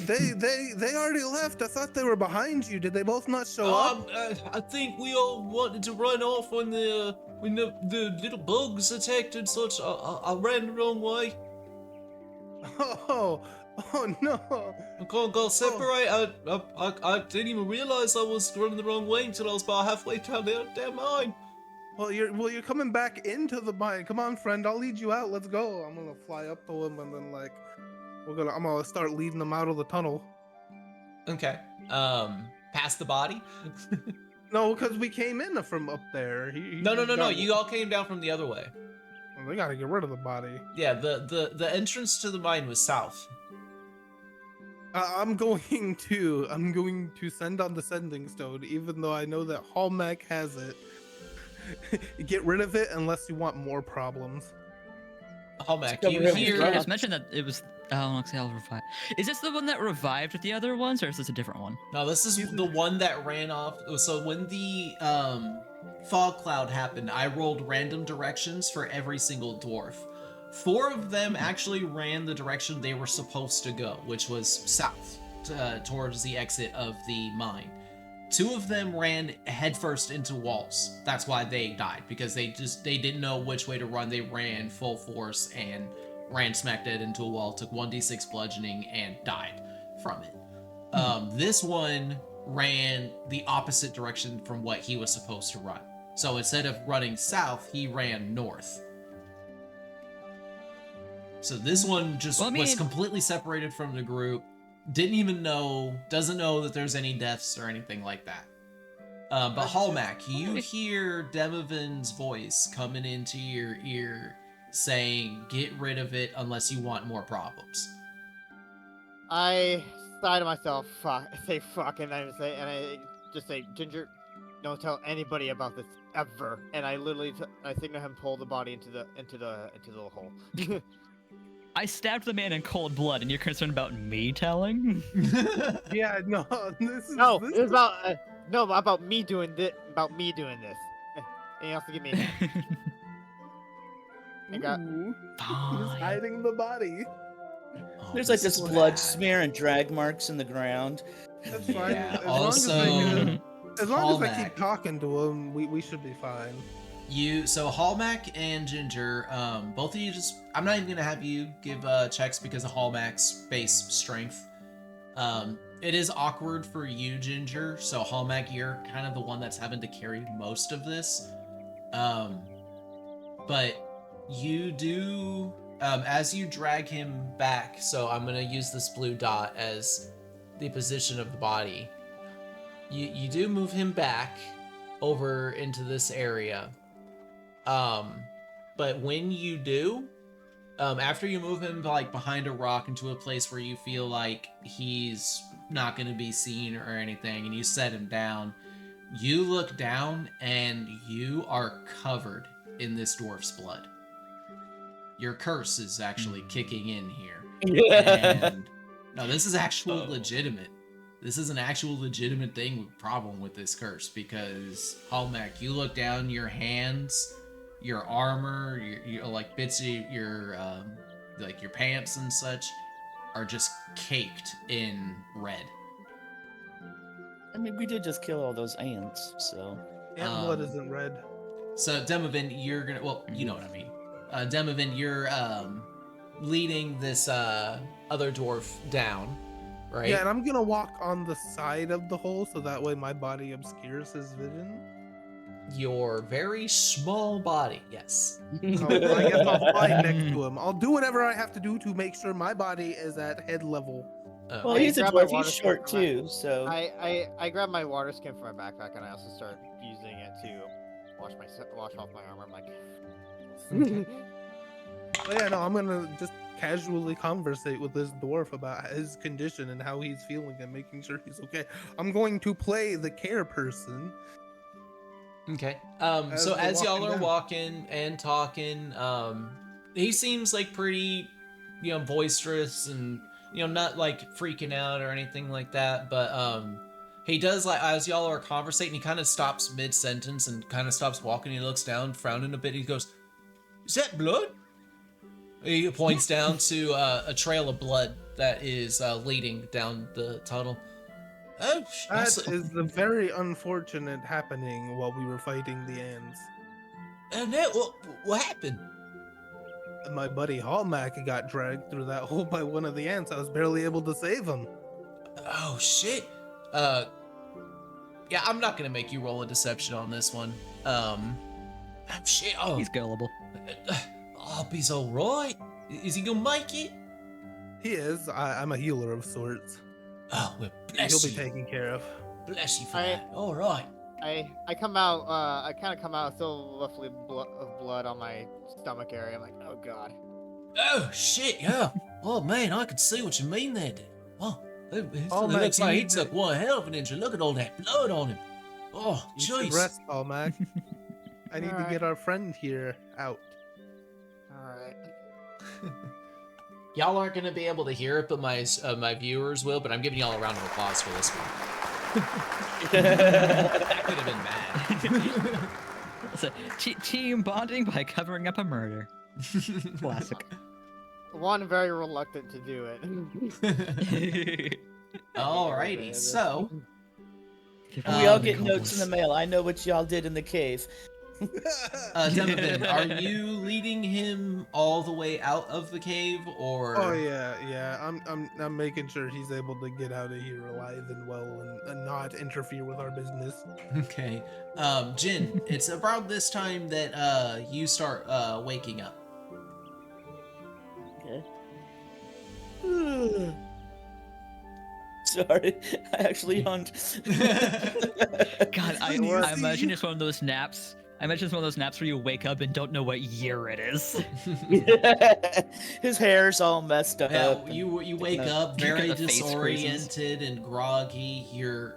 already left. I thought they were behind you. Did they both not show up? I think we all wanted to run off when the little bugs attacked and such. I ran the wrong way. Oh no! I got separate. I didn't even realize I was running the wrong way until I was about halfway down the damn mine. Well, you're coming back into the mine. Come on, friend. I'll lead you out. Let's go. I'm gonna fly up to him and then I'm gonna start leading them out of the tunnel. Okay. Past the body? No, because we came in from up there. No. You all came down from the other way. Well, they gotta get rid of the body. Yeah, the entrance to the mine was south. I'm going to send on the sending stone, even though I know that Hallmack has it. Get rid of it unless you want more problems. Hallmack, Cover you him with hear. rocks. You just mentioned that it was. Oh, okay, I'll revive. Is this the one that revived the other ones, or is this a different one? No, this is the one that ran off. So when the fog cloud happened, I rolled random directions for every single dwarf. 4 of them actually ran the direction they were supposed to go, which was south, towards the exit of the mine. 2 of them ran headfirst into walls. That's why they died, because they didn't know which way to run. They ran full force and ran smack dead into a wall, took 1d6 bludgeoning, and died from it. This one ran the opposite direction from what he was supposed to run. So instead of running south, he ran north. So this one just was completely separated from the group. Doesn't know that there's any deaths or anything like that. But Hallmack, you hear Demovin's voice coming into your ear saying, get rid of it unless you want more problems. I sigh to myself, say fuck, and I just say, Ginger, don't tell anybody about this ever. And I literally, I signal him pull the body into the hole. I stabbed the man in cold blood, and you're concerned about me telling? Yeah, no, this is No, this it was is- about me doing this. About me doing this. Anything else to give me? I got. Ooh, he's Fine. hiding the body. Oh, There's like is this bad. blood smear and drag marks in the ground. That's fine. Yeah, As long as I Hallmack. keep talking to him, we should be fine. So Hallmack and Ginger, both of you I'm not even gonna have you give checks because of Hallmack's base strength. It is awkward for you, Ginger, so Hallmack, you're kind of the one that's having to carry most of this. But you do, as you drag him back, so I'm gonna use this blue dot as the position of the body. You do move him back over into this area. But when you do, after you move him like behind a rock into a place where you feel like he's not going to be seen or anything, and you set him down, you look down and you are covered in this dwarf's blood. Your curse is actually kicking in here. And no, this is actual legitimate. This is an actual legitimate problem with this curse, because Hallmack, you look down, your hands, your armor, your like bits of your like your pants and such are just caked in red. I mean, we did just kill all those ants, so. Ant blood isn't red. So Demovin, you're gonna, well, you know what I mean. Demovin, you're leading this other dwarf down, right? Yeah, and I'm gonna walk on the side of the hole so that way my body obscures his vision. Your very small body, yes. So I guess I'll fly next to him. I'll do whatever I have to do to make sure my body is at head level. Well, I he's a grab my dwarf. water He's skin short from my- too, so. I grab my water skin from my backpack, and I also start using it to wash off my armor. I'm like. But yeah, no, I'm gonna just casually conversate with this dwarf about his condition and how he's feeling and making sure he's okay. I'm going to play the care person. Okay. As So we're as y'all walking are down. walking and talking, he seems like pretty, boisterous and, not like freaking out or anything like that. But he does, like, as y'all are conversating, he kind of stops mid-sentence and kind of stops walking. He looks down, frowning a bit. He goes, "Is that blood?" He points down to a trail of blood that is leading down the tunnel. Oh, That is the very unfortunate happening while we were fighting the ants. And that, what happened? And my buddy Hallmack got dragged through that hole by one of the ants. I was barely able to save him. Oh shit. Yeah, I'm not gonna make you roll a deception on this one. Shit. Oh, He's gullible. hope he's all right. Is he gonna make it? He is. I'm a healer of sorts. Oh, well, He'll bless be you. taken care of. Bless you for I- that. All right. I come out. I kind of come out still roughly of blood on my stomach area. I'm like, oh god. Oh shit. Yeah. Oh man, I could see what you mean there, dude. Oh, It Oh, looks Mac, like you he need took to- one hell of an injury. Look at all that blood on him. Oh, You should jeez. rest, Mac. I need to Alright. get our friend here out. Alright. Y'all aren't gonna be able to hear it, but my viewers will. But I'm giving y'all a round of applause for this one. That could have been bad. It's a team bonding by covering up a murder. Classic. One very reluctant to do it. Alrighty, so We all Um, get notes in the mail. I know what y'all did in the cave. Demovan, are you leading him all the way out of the cave, or? Oh yeah. I'm making sure he's able to get out of here alive and well and not interfere with our business. Okay. Jin, it's about this time that you start waking up. Okay. Sorry, I actually yawned. God, I Sneezy. imagine it's one of those naps. I imagine it's one of those naps where you wake up and don't know what year it is. His hair's all messed up. Yeah, and- you wake Yeah. up You got very the face disoriented and groggy. You're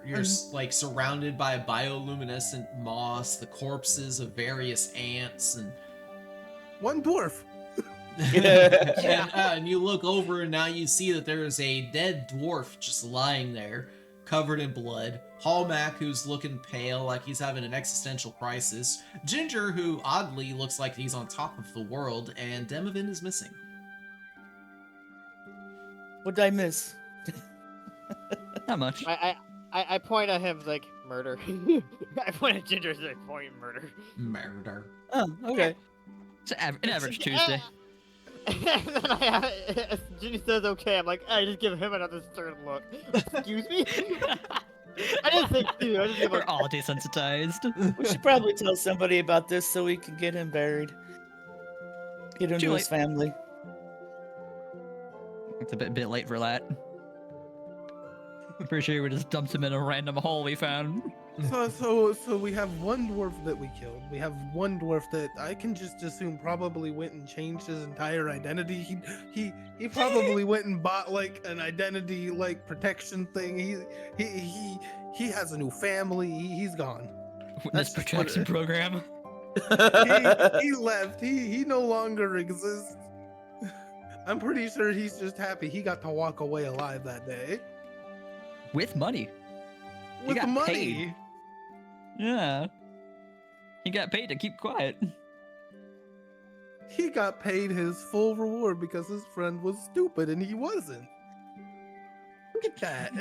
like surrounded by bioluminescent moss, the corpses of various ants, and One dwarf. and you look over and now you see that there is a dead dwarf just lying there, covered in blood. Hallmack, who's looking pale, like he's having an existential crisis. Ginger, who oddly looks like he's on top of the world, and Demovan is missing. What did I miss? Not much. I point at him like murder. I point at Ginger like point murder. Murder. Oh, okay. It's an average Tuesday. And then Ginny says okay. I'm like, I just give him another stern look. Excuse me. I didn't think you. I just give We're like, all desensitized. We should probably tell somebody about this so we can get him buried. Get him Too to his late. family. It's a bit late for that. I'm pretty sure we just dumped him in a random hole we found. So we have one dwarf that we killed. We have one dwarf that I can just assume probably went and changed his entire identity. He probably went and bought like an identity like protection thing. He has a new family. He's gone. Witness That's just what protection it- program. He left. He no longer exists. I'm pretty sure he's just happy he got to walk away alive that day With money. with got money. paid. Yeah. He got paid to keep quiet. He got paid his full reward because his friend was stupid and he wasn't. Look at that.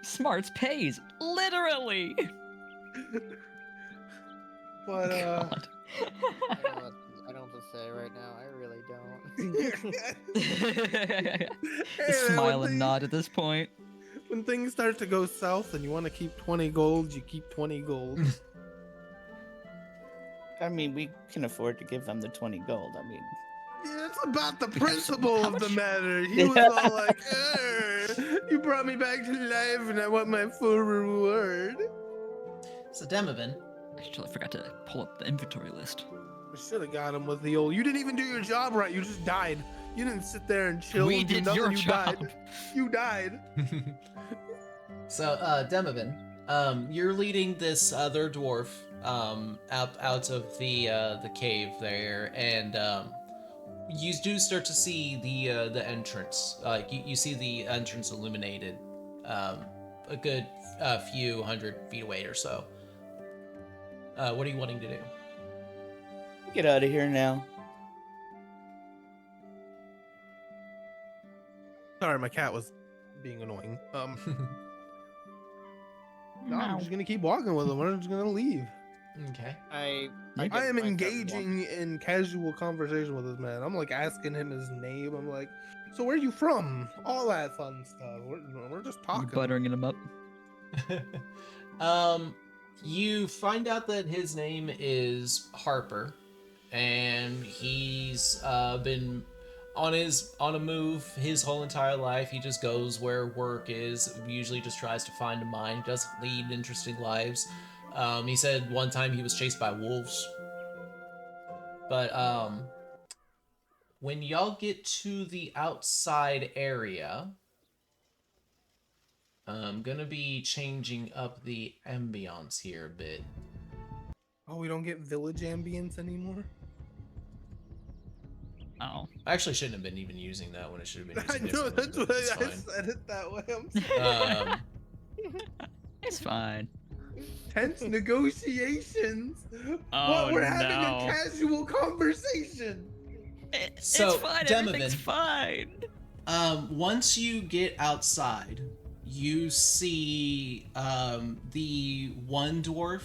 Smarts pays. Literally. But God. I don't know what to say right now. I really don't. Hey, Smile when and nod at this point. When things start to go south and you want to keep 20 gold, you keep 20 gold. I mean, we can afford to give them the 20 gold. I mean, Yeah, it's about the principle How of the much? matter. He was all like, you brought me back to life and I want my full reward. So Demovan, I totally forgot to pull up the inventory list. We should have got him with the old, you didn't even do your job right. You just died. You didn't sit there and chill We and do did nothing. your You job. died. You died. so Demovan, you're leading this other dwarf out of the cave there, and you do start to see the entrance. Like you see the entrance illuminated, a good few 100 feet away or so. What are you wanting to do? get out of here now. Sorry, my cat was being annoying. No, I'm just gonna keep walking with him. We're just gonna leave. Okay. I I give am myself engaging in casual conversation with this man. I'm like asking him his name. I'm like, so where are you from? All that fun stuff. We're just You talking. buttering him up. You find out that his name is Harper, and he's been on a move his whole entire life. He just goes where work is. Usually, just tries to find a mine. Doesn't lead interesting lives. He said one time he was chased by wolves. But when y'all get to the outside area, I'm gonna be changing up the ambiance here a bit. Oh, we don't get village ambience anymore? Oh. I actually shouldn't have been even using that when I should have been I using know, different that's one, why but it's I fine. said it that way. I'm sorry. It's fine. Tense negotiations. Oh, What? We're having no. a casual conversation. So, It's fine. Demovan, Everything's fine. Once you get outside, you see the one dwarf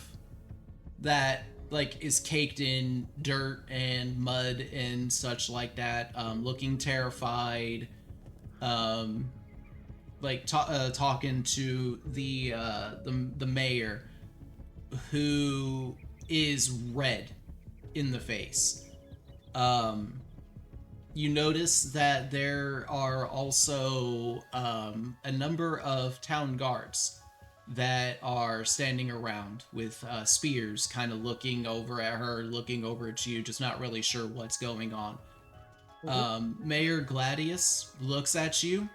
that like is caked in dirt and mud and such like that, looking terrified, like talking to the mayor, who is red in the face. You notice that there are also a number of town guards that are standing around with spears, kind of looking over at her, looking over at you, just not really sure what's going on. Mayor Gladius looks at you.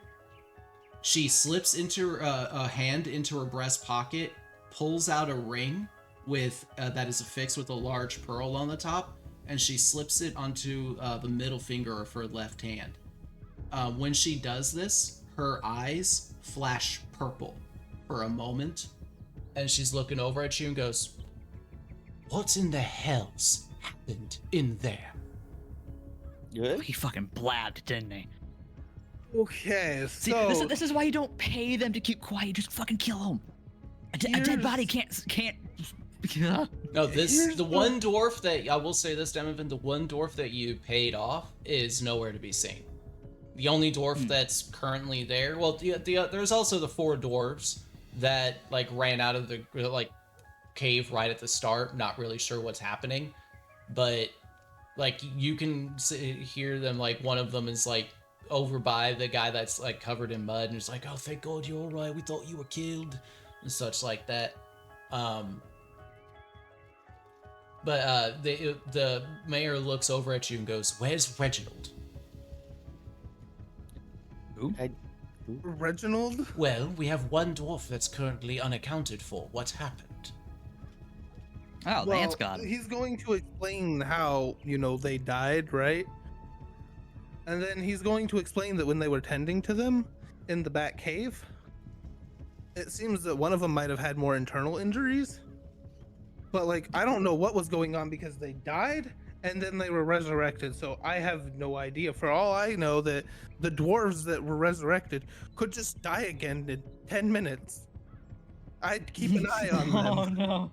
She slips into a hand into her breast pocket, pulls out a ring with that is affixed with a large pearl on the top, and she slips it onto the middle finger of her left hand. When she does this, her eyes flash purple for a moment, and she's looking over at you and goes, "What in the hell's happened in there?" Good. He fucking blabbed, didn't he? Okay, See, so this is why you don't pay them to keep quiet. Just fucking kill him. A dead body can't. No, Here's the one dwarf that, I will say this, Demovan, the one dwarf that you paid off is nowhere to be seen. The only dwarf that's currently there, well, there's also the 4 dwarves that like ran out of the like cave right at the start, not really sure what's happening, but like you can hear them, like one of them is like over by the guy that's like covered in mud and it's like, "Oh, thank God you're all right, we thought you were killed," and such like that. But the mayor looks over at you and goes, "Where's Reginald?" Reginald? "Well, we have one dwarf that's currently unaccounted for. What happened?" Oh, Well, Lance got him. he's going to explain how, they died, right? And then he's going to explain that when they were tending to them in the back cave, it seems that one of them might have had more internal injuries. But, like, I don't know what was going on because they died and then they were resurrected. So I have no idea. For all I know, that the dwarves that were resurrected could just die again in 10 minutes. I'd keep an eye on them. Oh no.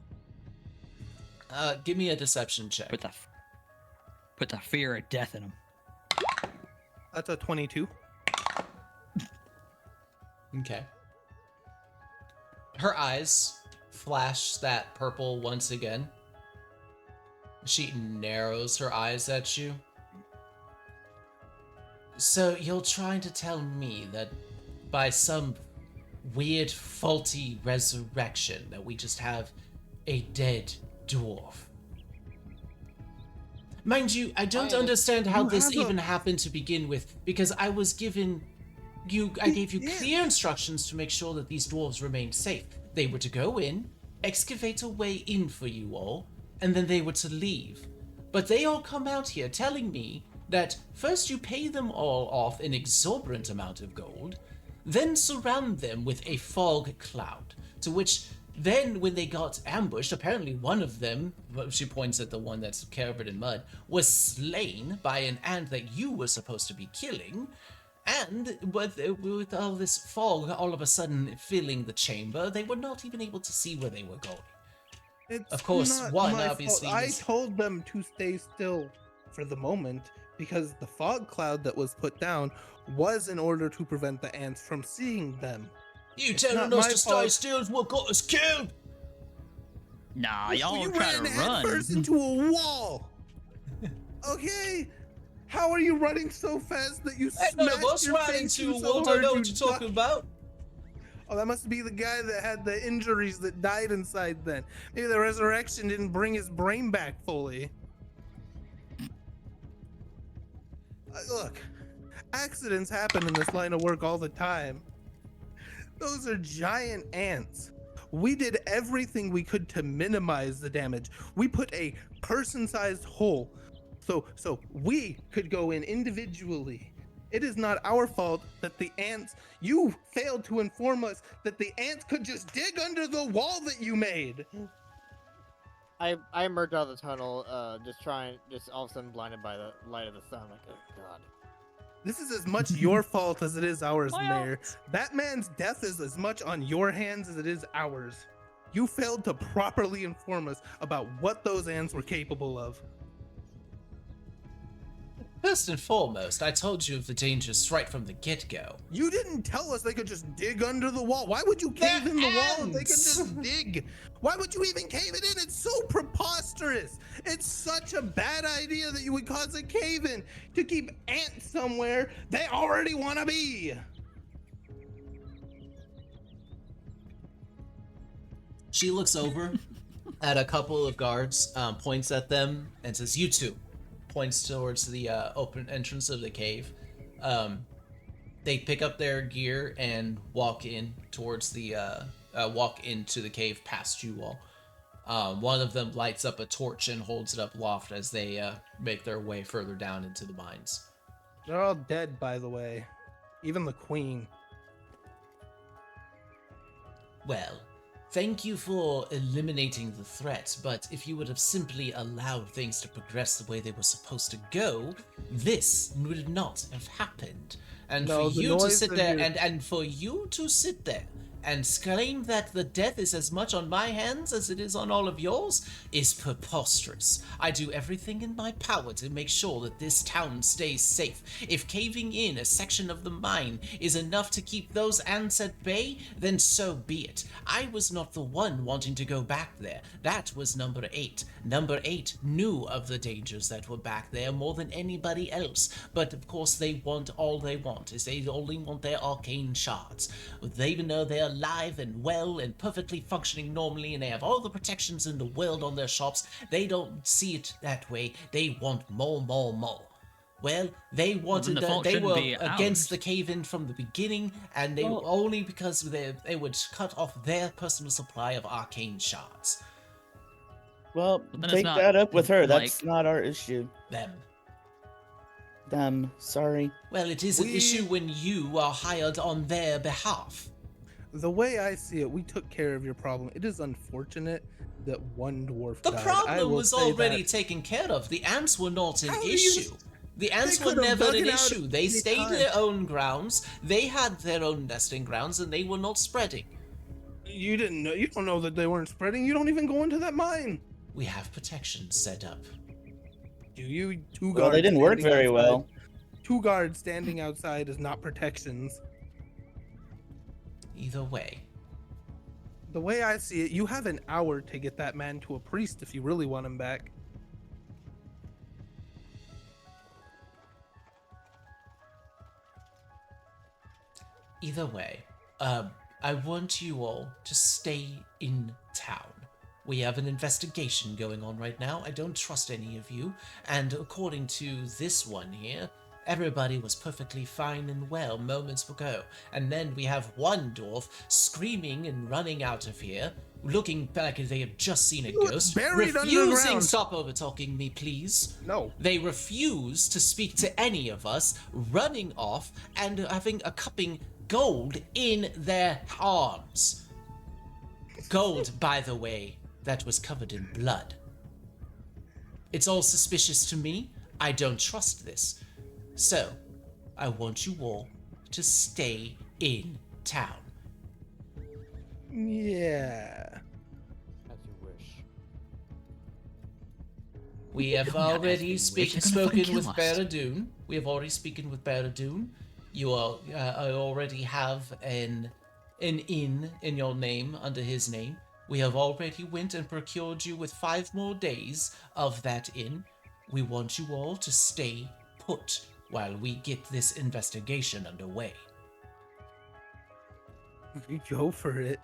Give me a deception check. Put the fear of death in him. That's a 22. Okay. Her eyes flash that purple once again. She narrows her eyes at you. "So you're trying to tell me that by some weird, faulty resurrection that we just have a dead dwarf? Mind you, I don't understand how you this have a- even happened to begin with, because I gave you clear instructions to make sure that these dwarves remained safe. They were to go in, excavate a way in for you all, and then they were to leave. But they all come out here telling me that first you pay them all off an exorbitant amount of gold, then surround them with a fog cloud, to which then when they got ambushed, apparently one of them," she points at the one that's covered in mud, "was slain by an ant that you were supposed to be killing. And with all this fog all of a sudden filling the chamber, they were not even able to see where they were going." It's Of course, not one my obviously fault. I was- told them to stay still for the moment because the fog cloud that was put down was in order to prevent the ants from seeing them. "You It's telling not us my to stay fault. still is what got us killed!" Nah, You y'all try to ran run. headfirst into a wall. Okay, how are you running so fast that you Ain't none of smashed us your ran face into a so wall, don't hard know you what you're talking died? about. Oh, that must be the guy that had the injuries that died inside then. Maybe the resurrection didn't bring his brain back fully. Look, accidents happen in this line of work all the time. Those are giant ants. We did everything we could to minimize the damage. We put a person-sized hole so we could go in individually. It is not our fault that the ants, you failed to inform us that the ants could just dig under the wall that you made. I emerged out of the tunnel, just all of a sudden blinded by the light of the sun. Like, oh god. This is as much your fault as it is ours, Why Mayor. That man's death is as much on your hands as it is ours. You failed to properly inform us about what those ants were capable of. First and foremost, I told you of the dangers right from the get-go. You didn't tell us they could just dig under the wall. Why would you cave in the wall if they could just dig? Why would you even cave it in? It's so preposterous. It's such a bad idea that you would cause a cave-in to keep ants somewhere they already want to be. She looks over at a couple of guards, points at them, and says, "You two." Points towards the open entrance of the cave. They pick up their gear and walk in towards the walk into the cave past you all. One of them lights up a torch and holds it up aloft as they make their way further down into the mines. They're all dead, by the way. Even the queen. Well, thank you for eliminating the threat, but if you would have simply allowed things to progress the way they were supposed to go, this would not have happened. And No, for the you to noise sit that there you- and for you to sit there and claim that the death is as much on my hands as it is on all of yours is preposterous. I do everything in my power to make sure that this town stays safe. If caving in a section of the mine is enough to keep those ants at bay, then so be it. I was not the one wanting to go back there. That was number 8. Number 8 knew of the dangers that were back there more than anybody else. But of course all they want is they only want their arcane shards. They even know they're alive and well and perfectly functioning normally and they have all the protections in the world on their shops. They don't see it that way. They want more. Well, they wanted the fault they shouldn't were be against ours. the cave-in from the beginning, and they Well- only because they would cut off their personal supply of arcane shards. Well, But then it's take not, that up with her. That's like- not our issue. Them. Sorry. Well, it is an issue when you are hired on their behalf. The way I see it, we took care of your problem. It is unfortunate that one dwarf The died. I problem will was say already that. taken care of. The ants were not an How do you- issue. The ants They were could've never dug an it out issue. They any stayed time. their own grounds. They had their own nesting grounds, and they were not spreading. You didn't know. You don't know that they weren't spreading. You don't even go into that mine. We have protection set up. Do you? Two guards. Well, they didn't work standing very outside. well. 2 guards standing outside is not protections. Either way. The way I see it, you have an hour to get that man to a priest if you really want him back. Either way, I want you all to stay in town. We have an investigation going on right now. I don't trust any of you, and according to this one here, everybody was perfectly fine and well moments ago. And then we have one dwarf screaming and running out of here, looking like they have just seen a ghost, buried refusing. underground. Stop over talking me, please. No. They refuse to speak to any of us, running off and having a cupping gold in their arms. Gold, by the way, that was covered in blood. It's all suspicious to me. I don't trust this. So, I want you all to stay in town. Yeah. As you wish. We have not already asking which, they're gonna spoken fucking with kill us. Baradoon. We have already spoken with Baradoon. You all already have an inn in your name under his name. We have already went and procured you with 5 more days of that inn. We want you all to stay put while we get this investigation underway. You go for it.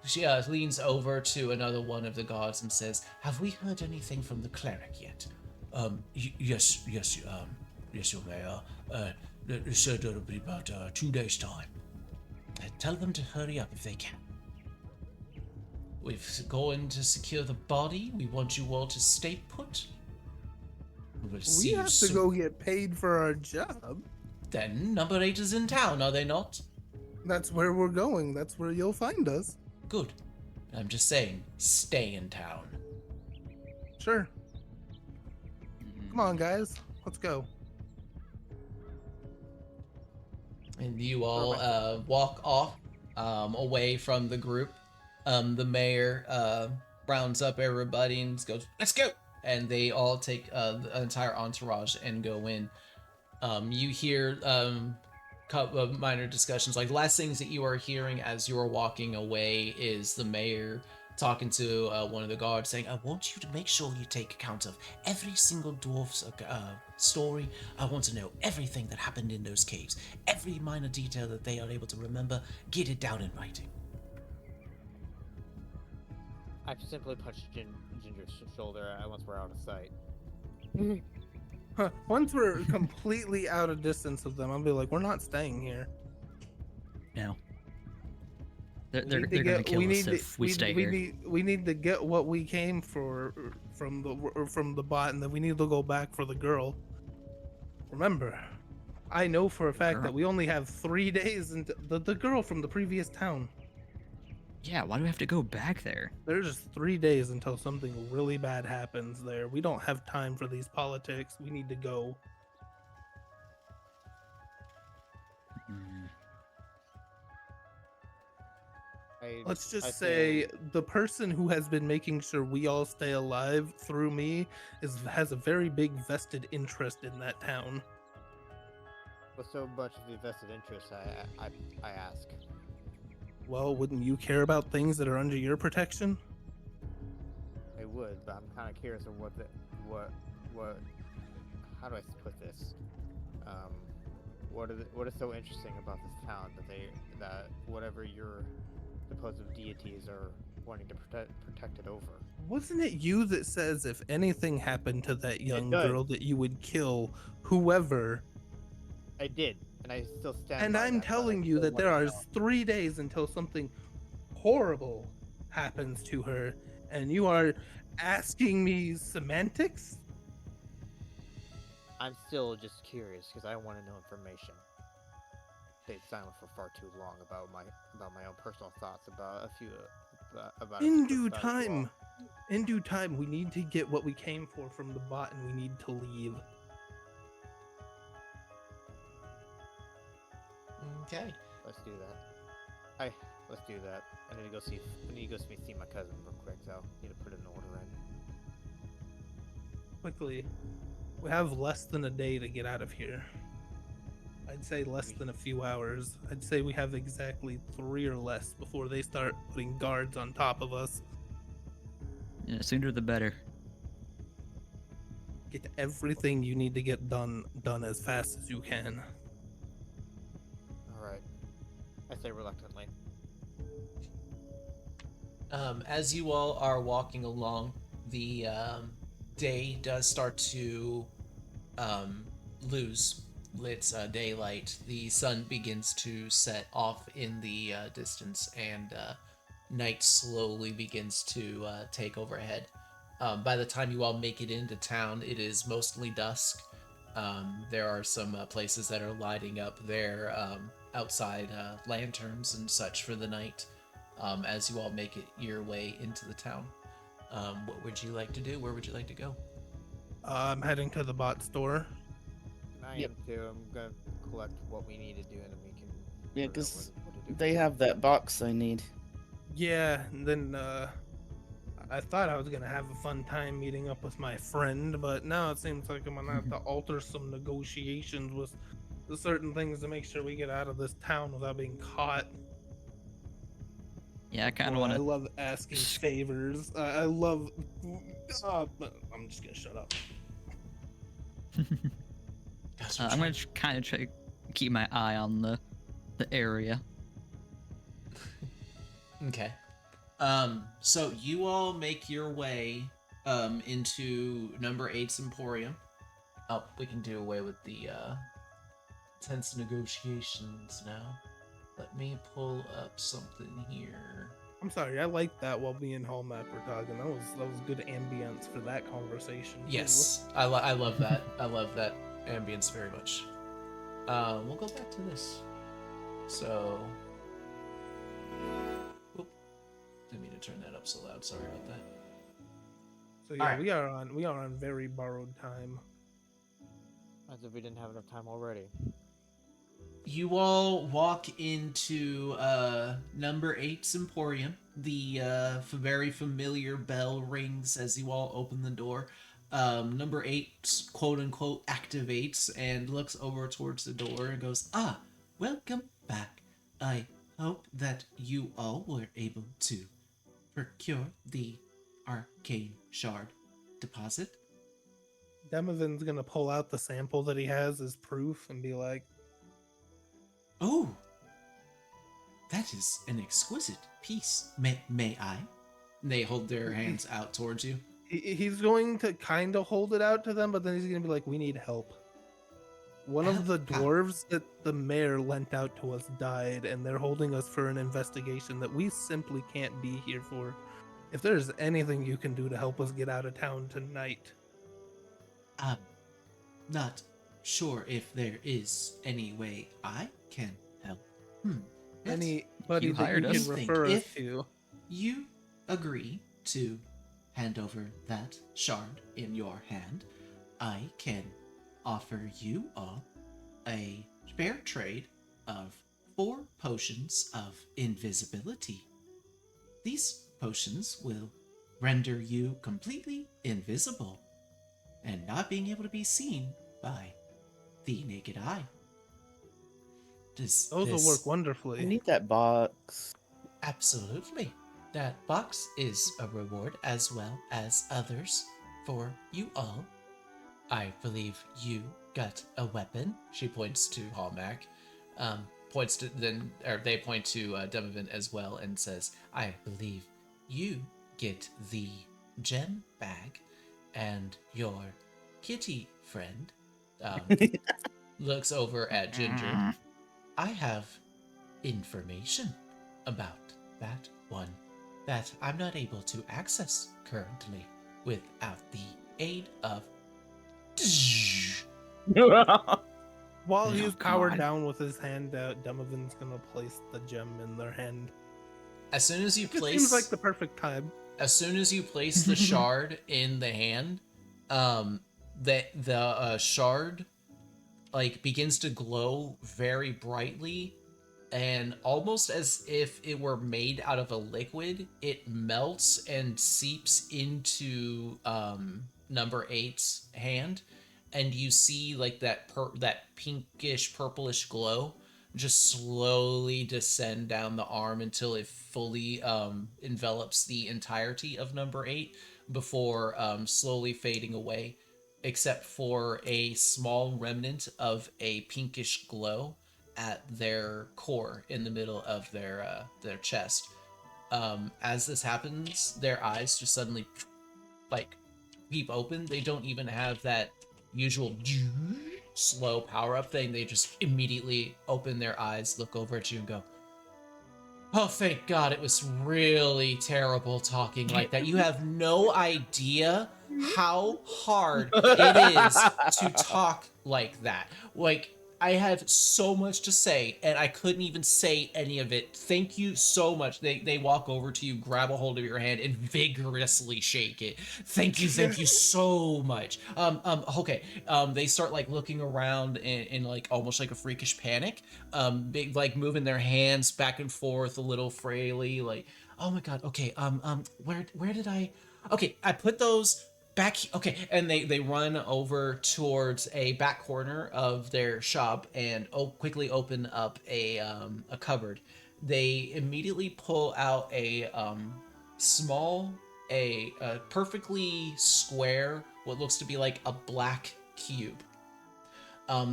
She leans over to another one of the guards and says, "Have we heard anything from the cleric yet?" Yes, your mayor. They said it'll be about 2 days' time. Tell them to hurry up if they can. We're going to secure the body. We want you all to stay put. We'll see We you have to soon. go get paid for our job. Then number 8 is in town, are they not? That's where we're going. That's where you'll find us. Good. I'm just saying, stay in town. Sure. Come on, guys. Let's go. And you all walk off away from the group. The mayor rounds up everybody and goes, "Let's go!" And they all take the entire entourage and go in. You hear couple of minor discussions. Like, last things that you are hearing as you are walking away is the mayor talking to one of the guards saying, I want you to make sure you take account of every single dwarf's story. I want to know everything that happened in those caves. Every minor detail that they are able to remember, get it down in writing. I simply punched Ginger's shoulder once we're out of sight. Huh. Once we're completely out of distance of them, I'll be like, we're not staying here. No. They're gonna kill us if we stay here. We need to get what we came for from the bot, and then we need to go back for the girl. Remember, I know for a fact that we only have 3 days until the girl from the previous town. Yeah, why do we have to go back there? There's just 3 days until something really bad happens there. We don't have time for these politics. We need to go. Let's just say the person who has been making sure we all stay alive through me has a very big vested interest in that town. What's so much of the vested interest? I ask. Well, wouldn't you care about things that are under your protection? I would, but I'm kind of curious of what how do I put this? What is so interesting about this town that whatever your supposed deities are wanting to protect it over? Wasn't it you that says if anything happened to that young girl that you would kill whoever? I did, and I still stand. And I'm telling you that there are 3 days until something horrible happens to her, and you are asking me semantics? I'm still just curious because I want to know information. Stayed silent for far too long about my own personal thoughts about a few about. In due time, we need to get what we came for from the bot, and we need to leave. Okay. Let's do that. Let's do that. I need to go see my cousin real quick, so I need to put an order in. Quickly, we have less than a day to get out of here. I'd say less than a few hours. I'd say we have exactly 3 or less before they start putting guards on top of us. Yeah, sooner the better. Get everything you need to get done as fast as you can. Alright. I say reluctantly. As you all are walking along, the day does start to lose its daylight. The sun begins to set off in the distance, and night slowly begins to take overhead. By the time you all make it into town, it is mostly dusk. There are some places that are lighting up their outside lanterns and such for the night. As you all make it your way into the town, what would you like to do? Where would you like to go? I'm heading to the bot store. I am too. I'm gonna collect what we need to do, and then we can. Yeah, because they have that box I need. Yeah, and then I thought I was gonna have a fun time meeting up with my friend, but now it seems like I'm gonna have to alter some negotiations with certain things to make sure we get out of this town without being caught. Yeah, I kind of want I to. love asking favors. I love. I'm just gonna shut up. I'm gonna kind of try to keep my eye on the area. Okay. So you all make your way into number 8's Emporium. Oh, we can do away with the tense negotiations now. Let me pull up something here. I'm sorry, I like that while me and Hallmark were talking. That was good ambience for that conversation. too. Yes, I love that. I love that ambience very much. We'll go back to this. So, oop, didn't mean to turn that up so loud. Sorry about that. So yeah, Alright. we are on very borrowed time. As if we didn't have enough time already. You all walk into number 8's Emporium. The very familiar bell rings as you all open the door. Number 8, quote unquote, activates and looks over towards the door and goes, "Ah, welcome back. I hope that you all were able to procure the arcane shard deposit." Demovan's gonna pull out the sample that he has as proof and be like, "Oh, that is an exquisite piece. May I?" They hold their hands out towards you. he's going to kind of hold it out to them, but then he's gonna be like, "We need help. One of the dwarves that the mayor lent out to us died, and they're holding us for an investigation that we simply can't be here for. If there's anything you can do to help us get out of town tonight." I'm not sure if there is any way I can help. Anybody You that you hired can us. refer us If to. you agree to hand over that shard in your hand, I can offer you all a fair trade of 4 potions of invisibility. These potions will render you completely invisible and not being able to be seen by the naked eye. Does Those will this... work I wonderfully. need that box. Absolutely. That box is a reward as well as others for you all. I believe you got a weapon. She points to Hallmark. They point to Demovan as well and says, "I believe you get the gem bag, and your kitty friend looks over at Ginger. I have information about that one that I'm not able to access currently without the aid of..." While Oh, he's powered God. down with his hand out, Demovan's gonna place the gem in their hand. As soon as you It place... seems like the perfect time. As soon as you place the shard in the hand, the shard like begins to glow very brightly, and almost as if it were made out of a liquid, it melts and seeps into number 8's hand, and you see like that pinkish purplish glow just slowly descend down the arm until it fully envelops the entirety of number 8 before slowly fading away, except for a small remnant of a pinkish glow at their core in the middle of their chest. As this happens, their eyes just suddenly like peep open. They don't even have that usual slow power up thing. They just immediately open their eyes, look over at you, and go, "Oh, thank God, it was really terrible talking like that. You have no idea how hard it is to talk like that. Like, I had so much to say, and I couldn't even say any of it. Thank you so much." They walk over to you, grab a hold of your hand, and vigorously shake it. Thank you so much. Okay. They start like looking around in like almost like a freakish panic. Big, like moving their hands back and forth a little frailly, like, "Oh my God, okay, where did I... Okay, I put those back. Okay," and they run over towards a back corner of their shop and quickly open up a cupboard. They immediately pull out a perfectly square, what looks to be like a black cube.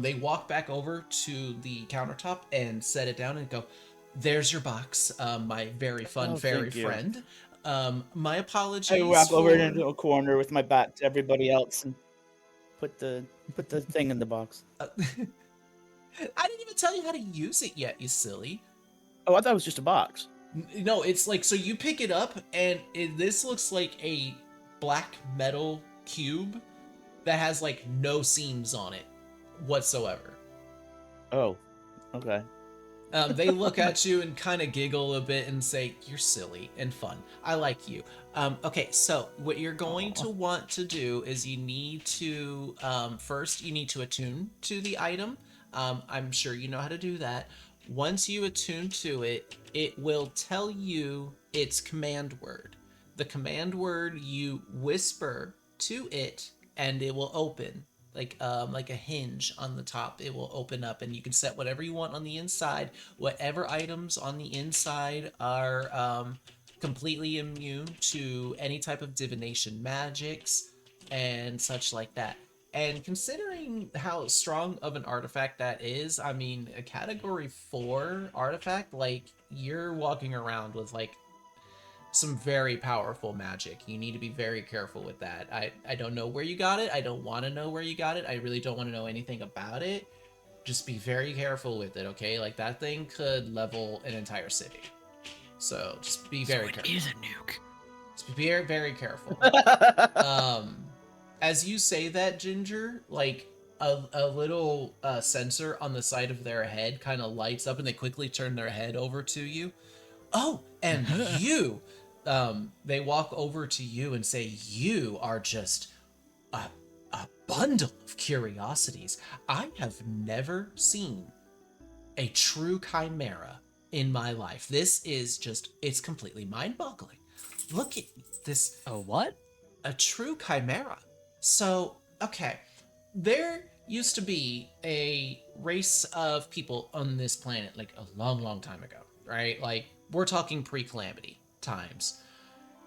They walk back over to the countertop and set it down and go, "There's your box, my very fun Oh, fairy thank you. friend. My apologies I walk over for..." into a corner with my back to everybody else and put the thing in the box. I didn't even tell you how to use it yet, you silly. Oh, I thought it was just a box. No, it's like, so you pick it up, and this looks like a black metal cube that has like no seams on it whatsoever. Oh, okay. They look at you and kind of giggle a bit and say, "You're silly and fun. I like you." Okay, so what you're going to want to do is you need to first you need to attune to the item. I'm sure you know how to do that. Once you attune to it, it will tell you its command word. The command word you whisper to it, and it will open like a hinge on the top. It will open up, and you can set whatever you want on the inside. Whatever items on the inside are completely immune to any type of divination magics and such like that. And considering how strong of an artifact that is, I mean, a category 4 artifact, like, you're walking around with like some very powerful magic. You need to be very careful with that. I don't know where you got it. I don't want to know where you got it. I really don't want to know anything about it. Just be very careful with it, okay? Like, that thing could level an entire city. So just be very careful. It is a nuke. Just be very, very careful. As you say that, Ginger, like a little sensor on the side of their head kind of lights up, and they quickly turn their head over to you. Oh, and you, they walk over to you and say, "You are just a bundle of curiosities. I have never seen a true chimera in my life. This is just, it's completely mind-boggling. Look at this, Oh, what? a true chimera." So, okay, there used to be a race of people on this planet like a long, long time ago, right? Like, we're talking pre-calamity times.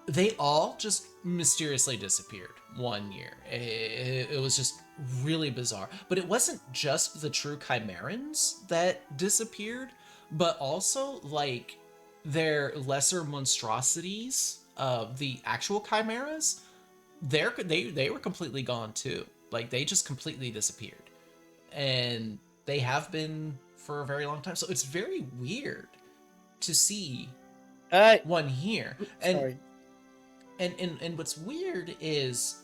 They all just mysteriously disappeared one year. It was just really bizarre. But it wasn't just the true chimerans that disappeared, but also like their lesser monstrosities, the actual chimeras. They were completely gone too. Like, they just completely disappeared, and they have been for a very long time. So it's very weird to see one here. Sorry. And what's weird is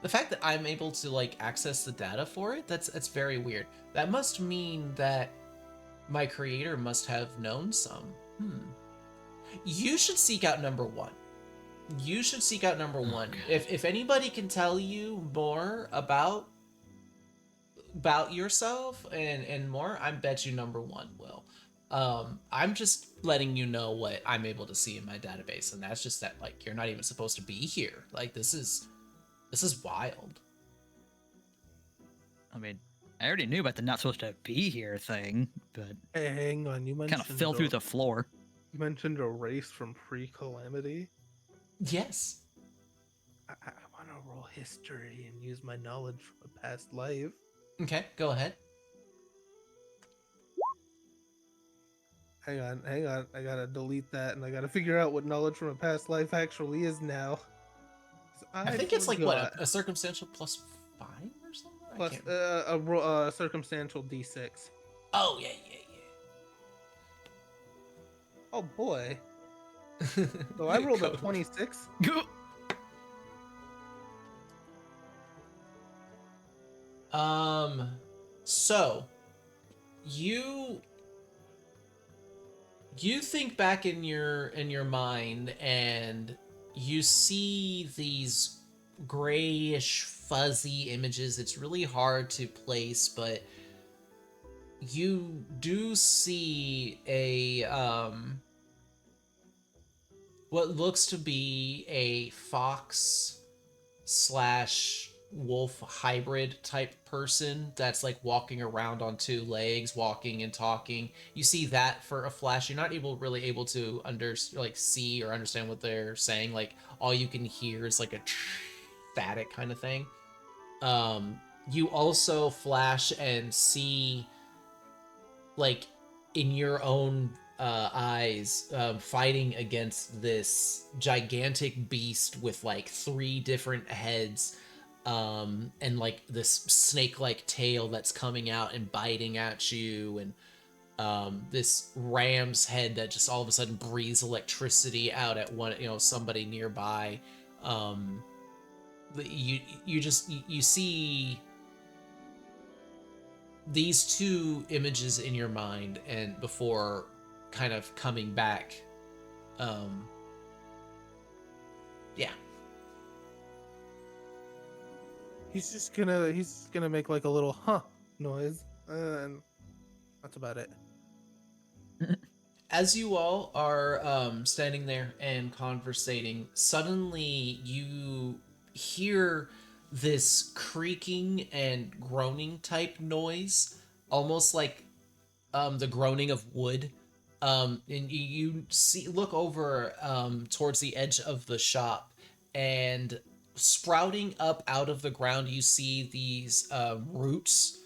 the fact that I'm able to like access the data for it. That's very weird. That must mean that my creator must have known some. You should seek out number one. You should seek out number one. If anybody can tell you more about yourself and more, I bet you number one will. I'm just letting you know what I'm able to see in my database, and that's just that, like, you're not even supposed to be here. Like, this is wild. I mean, I already knew about the not supposed to be here thing, but Hey, hang on. You kind mentioned of fell through the floor. You mentioned a race from pre-calamity. Yes. I want to roll history and use my knowledge from a past life. Okay, go ahead. Hang on. I gotta delete that, and I gotta figure out what knowledge from a past life actually is now. 'Cause I think it's like, what, forgot. a circumstantial plus 5 or something? I Plus can't- a circumstantial D6. Oh, yeah. Oh boy. So I rolled a 26. So you think back in your mind, and you see these grayish fuzzy images. It's really hard to place, but you do see a what looks to be a fox slash wolf hybrid type person that's like walking around on two legs, walking and talking. You see that for a flash. You're not really able to see or understand what they're saying. Like, all you can hear is like a static kind of thing. You also flash and see, like, in your own eyes, fighting against this gigantic beast with like 3 different heads, and like this snake-like tail that's coming out and biting at you. And this ram's head that just all of a sudden breathes electricity out at somebody nearby. You see these two images in your mind, and before kind of coming back. Yeah. He's gonna make like a little noise, and that's about it. As you all are standing there and conversating, suddenly you hear this creaking and groaning type noise, almost like the groaning of wood. And you look over towards the edge of the shop, and sprouting up out of the ground, you see these roots,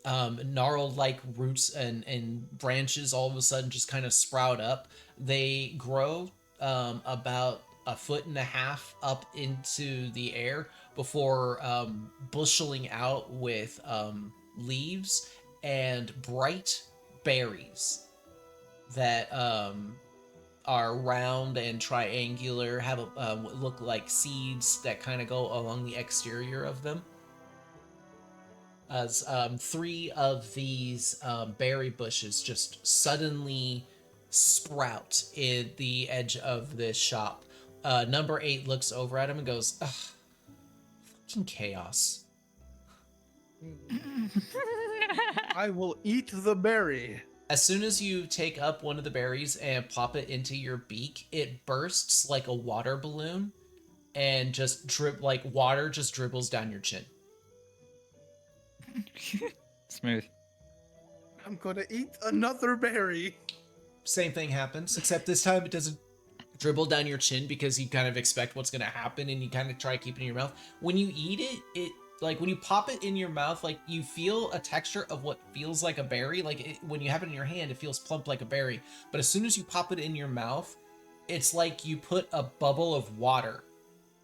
gnarled-like roots and branches all of a sudden just kind of sprout up. They grow about 1.5 feet up into the air before busheling out with leaves and bright berries that are round and triangular, have what look like seeds that kind of go along the exterior of them. As 3 of these berry bushes just suddenly sprout in the edge of this shop. Number 8 looks over at him and goes, ugh, fucking chaos. I will eat the berry. As soon as you take up one of the berries and pop it into your beak, it bursts like a water balloon and just water just dribbles down your chin. Smooth. I'm gonna eat another berry. Same thing happens, except this time it doesn't dribble down your chin because you kind of expect what's going to happen and you kind of try to keep it in your mouth. When you eat it, when you pop it in your mouth, like you feel a texture of what feels like a berry. When you have it in your hand, it feels plump like a berry. But as soon as you pop it in your mouth, it's like you put a bubble of water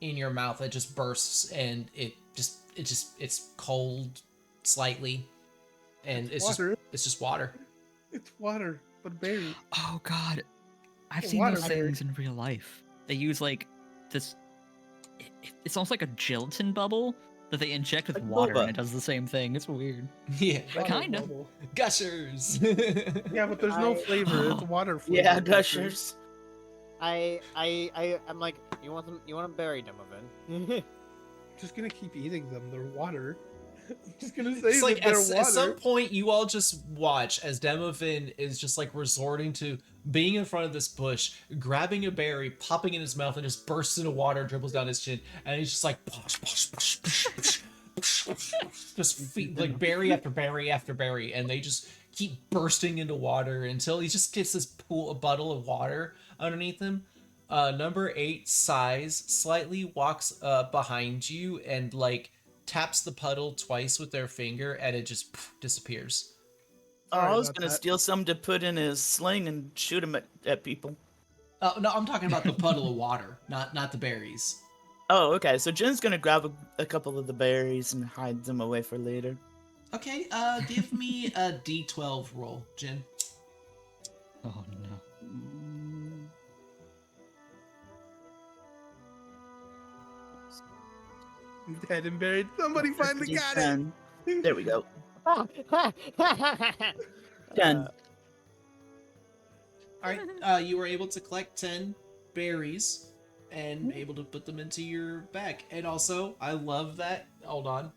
in your mouth that just bursts, and it's cold slightly, and it's water. just water. It's water, but berry. Oh god, I've A seen water those berry. things in real life. They use like this. It's almost like a gelatin bubble that they inject with Like water, boba. and it does the same thing. It's weird. Yeah, Water Kinda. bubble. gushers. Yeah, but there's no I- flavor. It's water flavor. Yeah, gushers. I'm like, you want a berry, Donovan? Just gonna keep eating them. They're water. I'm just gonna say It's that like they're at water. some point you all just watch as Demovin is just like resorting to being in front of this bush, grabbing a berry, popping in his mouth, and just bursts into water, dribbles down his chin, and he's just like posh, posh, posh, posh, posh, posh, posh, just like berry after berry after berry, and they just keep bursting into water until he just gets this a bottle of water underneath him. Number 8 sighs, slightly walks behind you and like taps the puddle twice with their finger, and it just disappears. Oh, Sorry I was about gonna that. steal some to put in his sling and shoot him at people. No, I'm talking about the puddle of water, not the berries. Oh, okay. So Jin's gonna grab a couple of the berries and hide them away for later. Okay, give me a D12 roll, Jin. Oh no. I'm dead and buried. Somebody finally got it. D10. There we go. 10. All right, you were able to collect 10 berries and able to put them into your bag. And also, I love that. Hold on.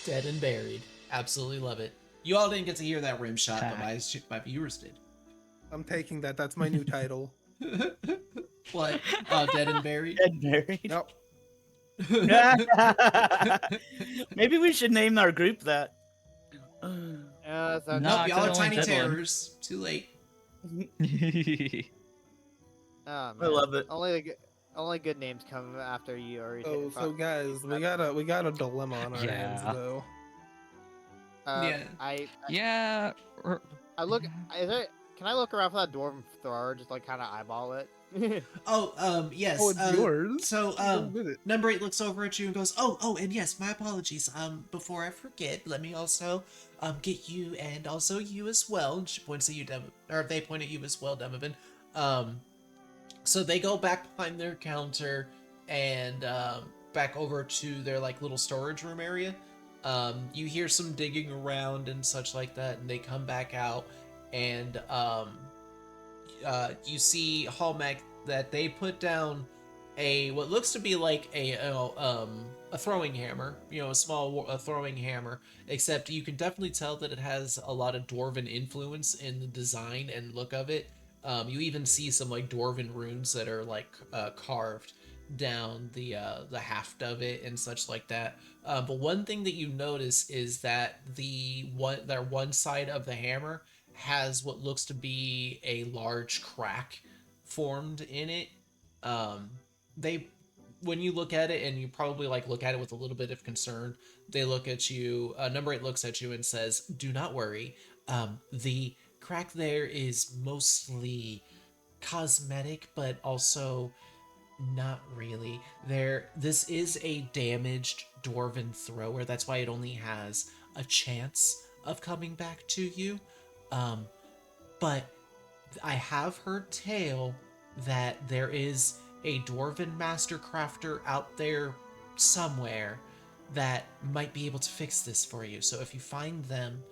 Dead and buried. Absolutely love it. You all didn't get to hear that rim shot, but my viewers did. I'm taking that. That's my new title. What? Dead and buried? Dead berry. Nope. Maybe we should name our group that. So No. Nope, y'all are only tiny dead one. terrors. Too late. Oh, I love it. Only good names come after you already. So guys, we got a dilemma on our hands Yeah. though. Yeah. I Yeah. look. Is there Can I look around for that dwarven thrower? Just like kind of eyeball it. Yes. Oh, it's yours. So, Go get it. number 8 looks over at you and goes, "Oh, and yes, my apologies. Before I forget, let me also get you and also you as well." And she points at you, or they point at you as well, Demovan. So they go back behind their counter and back over to their like little storage room area. You hear some digging around and such like that, and they come back out, and you see Hallmac that they put down what looks to be like a throwing hammer, a small throwing hammer, except you can definitely tell that it has a lot of dwarven influence in the design and look of it. You even see some like dwarven runes that are like carved down the haft of it and such like that. But one thing that you notice is that their one side of the hammer has what looks to be a large crack formed in it. They When you look at it, and you probably like look at it with a little bit of concern, they look at you. Number 8 looks at you and says, "Do not worry. The crack there is mostly cosmetic, but also not really. This is a damaged dwarven thrower. That's why it only has a chance of coming back to you. But I have heard tale that there is a dwarven master crafter out there somewhere that might be able to fix this for you. So if you find them,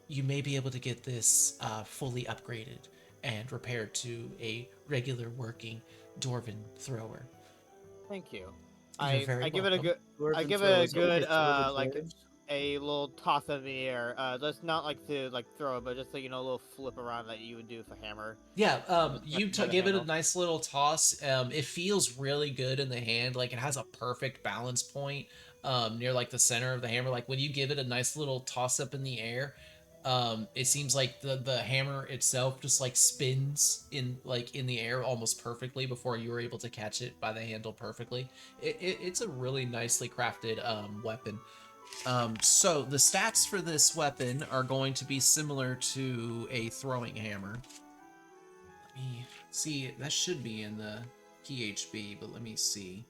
you may be able to get this fully upgraded and repaired to a regular working dwarven thrower." Thank you. You're very I give it a welcome. good I Dwarven give it throwers a good always throw the like dwarves. a little toss in the air. Just not like to like throw it, but just like a little flip around that you would do with a hammer. Yeah, Just you by the give it a handle. nice little toss. It feels really good in the hand. Like it has a perfect balance point near like the center of the hammer. Like when you give it a nice little toss up in the air, it seems like the hammer itself just like spins in the air almost perfectly before you were able to catch it by the handle perfectly. It's a really nicely crafted weapon. So the stats for this weapon are going to be similar to a throwing hammer. Let me see. That should be in the PHB, but let me see.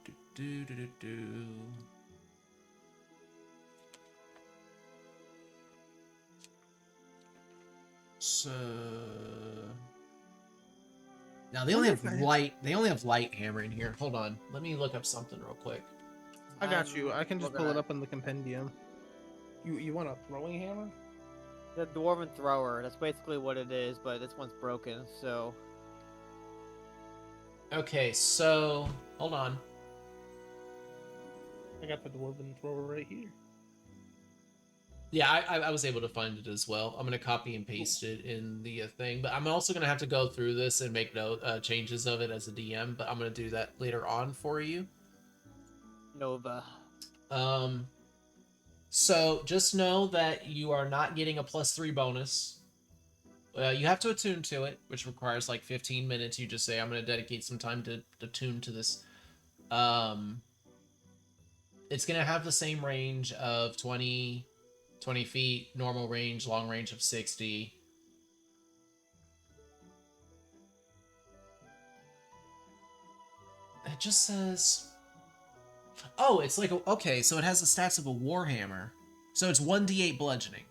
Do, do, do, do, do. So now they only have light. They only have light hammer in here. Hold on. Let me look up something real quick. I got you. I can just looking pull it at up in the compendium. You want a throwing hammer? The dwarven thrower. That's basically what it is, but this one's broken. So Okay, so hold on. I got the dwarven thrower right here. Yeah, I was able to find it as well. I'm gonna copy and paste it in the thing, but I'm also gonna have to go through this and make changes of it as a DM. But I'm gonna do that later on for you. Nova. So just know that you are not getting a +3 bonus. You have to attune to it, which requires like 15 minutes. You just say, "I'm gonna dedicate some time to attune to this." It's gonna have the same range of 20 feet, normal range, long range of 60. It just says... Oh, it's like... Okay, so it has the stats of a warhammer. So it's 1d8 bludgeoning.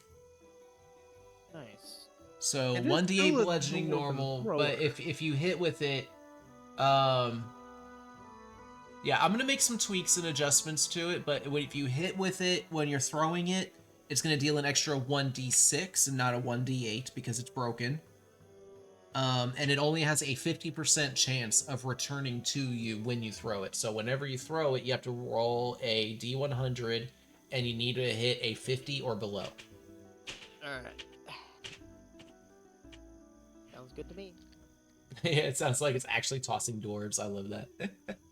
Nice. So It is 1d8 still a bludgeoning dwarven normal, thrower. but if you hit with it... Yeah, I'm gonna make some tweaks and adjustments to it, but if you hit with it when you're throwing it, it's gonna deal an extra 1d6 and not a 1d8 because it's broken. And it only has a 50% chance of returning to you when you throw it. So whenever you throw it, you have to roll a d100, and you need to hit a 50 or below. Alright. Sounds good to me. Yeah, it sounds like it's actually tossing dwarves. I love that.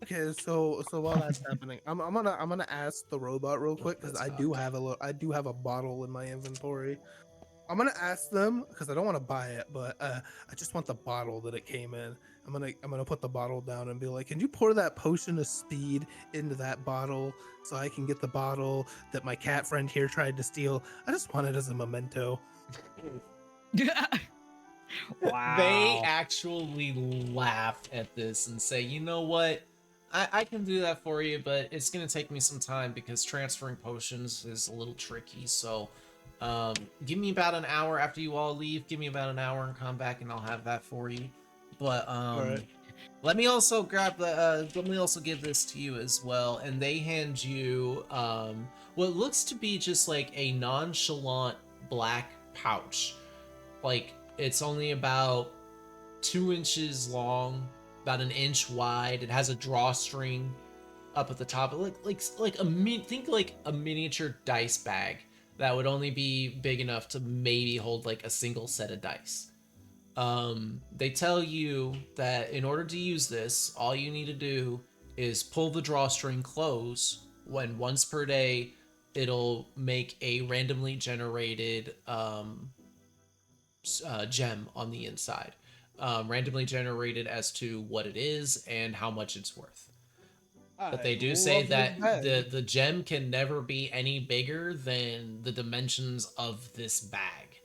Okay, so while that's happening, I'm gonna ask the robot real quick because I do have a bottle in my inventory. I'm gonna ask them because I don't want to buy it, but I just want the bottle that it came in. I'm gonna put the bottle down and be like, can you pour that potion of speed into that bottle so I can get the bottle that my cat friend here tried to steal? I just want it as a memento. Wow. They actually laugh at this and say, you know what? I can do that for you, but it's going to take me some time because transferring potions is a little tricky. So give me about an hour after you all leave. Give me about an hour and come back and I'll have that for you. But Alright. let me also grab the let me also give this to you as well. And they hand you what looks to be just like a nonchalant black pouch. Like it's only about 2 inches long, about an inch wide. It has a drawstring up at the top. Think like a miniature dice bag that would only be big enough to maybe hold like a single set of dice. They tell you that in order to use this, all you need to do is pull the drawstring close. When once per day, it'll make a randomly generated gem on the inside, randomly generated as to what it is and how much it's worth. But they do say love that this bag. the gem can never be any bigger than the dimensions of this bag.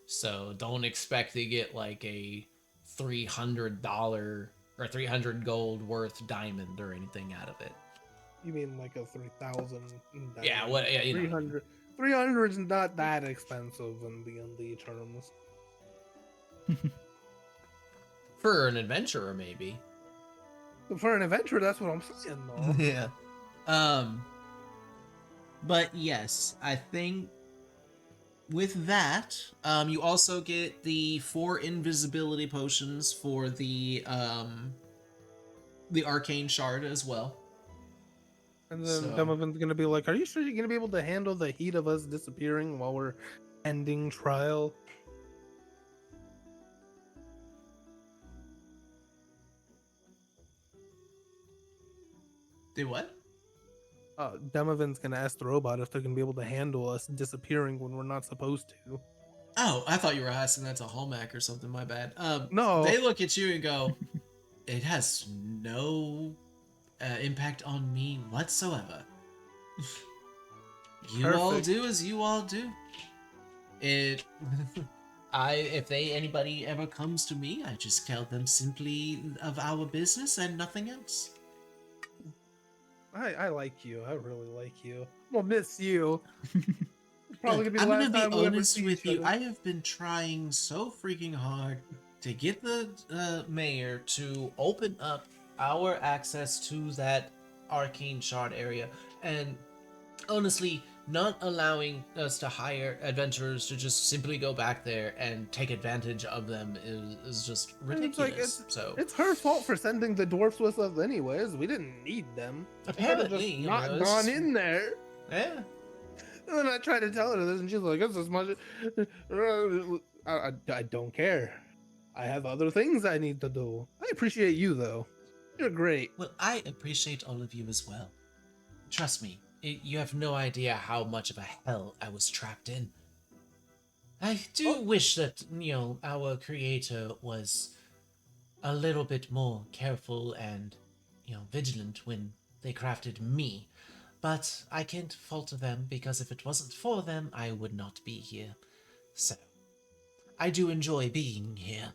So don't expect to get like a $300 or 300 gold worth diamond or anything out of it. You mean like a 3,000? Yeah, what? Yeah, you know. 300. 300 is not that expensive in D&D terms. For an adventurer, maybe. For an adventure, that's what I'm saying, though. Yeah. But yes, I think with that, you also get the 4 invisibility potions for the arcane shard as well. And then So- Demovan's gonna be like, "Are you sure you're gonna be able to handle the heat of us disappearing while we're ending trial?" Do what? Demovan's gonna ask the robot if they're gonna be able to handle us disappearing when we're not supposed to. Oh, I thought you were asking that to Holmac or something. My bad. No. They look at you and go, "It has no impact on me whatsoever. You all Perfect. do as you all do. It." If anybody ever comes to me, I just tell them simply of our business and nothing else. I like you. I really like you. We'll miss you. Probably gonna be the I'm last gonna be time we ever honest see with each you. other. I have been trying so freaking hard to get the mayor to open up our access to that arcane shard area, and honestly, not allowing us to hire adventurers to just simply go back there and take advantage of them is just ridiculous. So It's her fault for sending the dwarfs with us anyways. We didn't need them. We could've apparently, just you not know, gone in there. yeah. And then I tried to tell her this, and she's like, "It's as much." I don't care. I have other things I need to do. I appreciate you though. You're great. Well, I appreciate all of you as well. Trust me, you have no idea how much of a hell I was trapped in. I do wish that, our creator was a little bit more careful and, vigilant when they crafted me. But I can't fault them because if it wasn't for them, I would not be here. So, I do enjoy being here.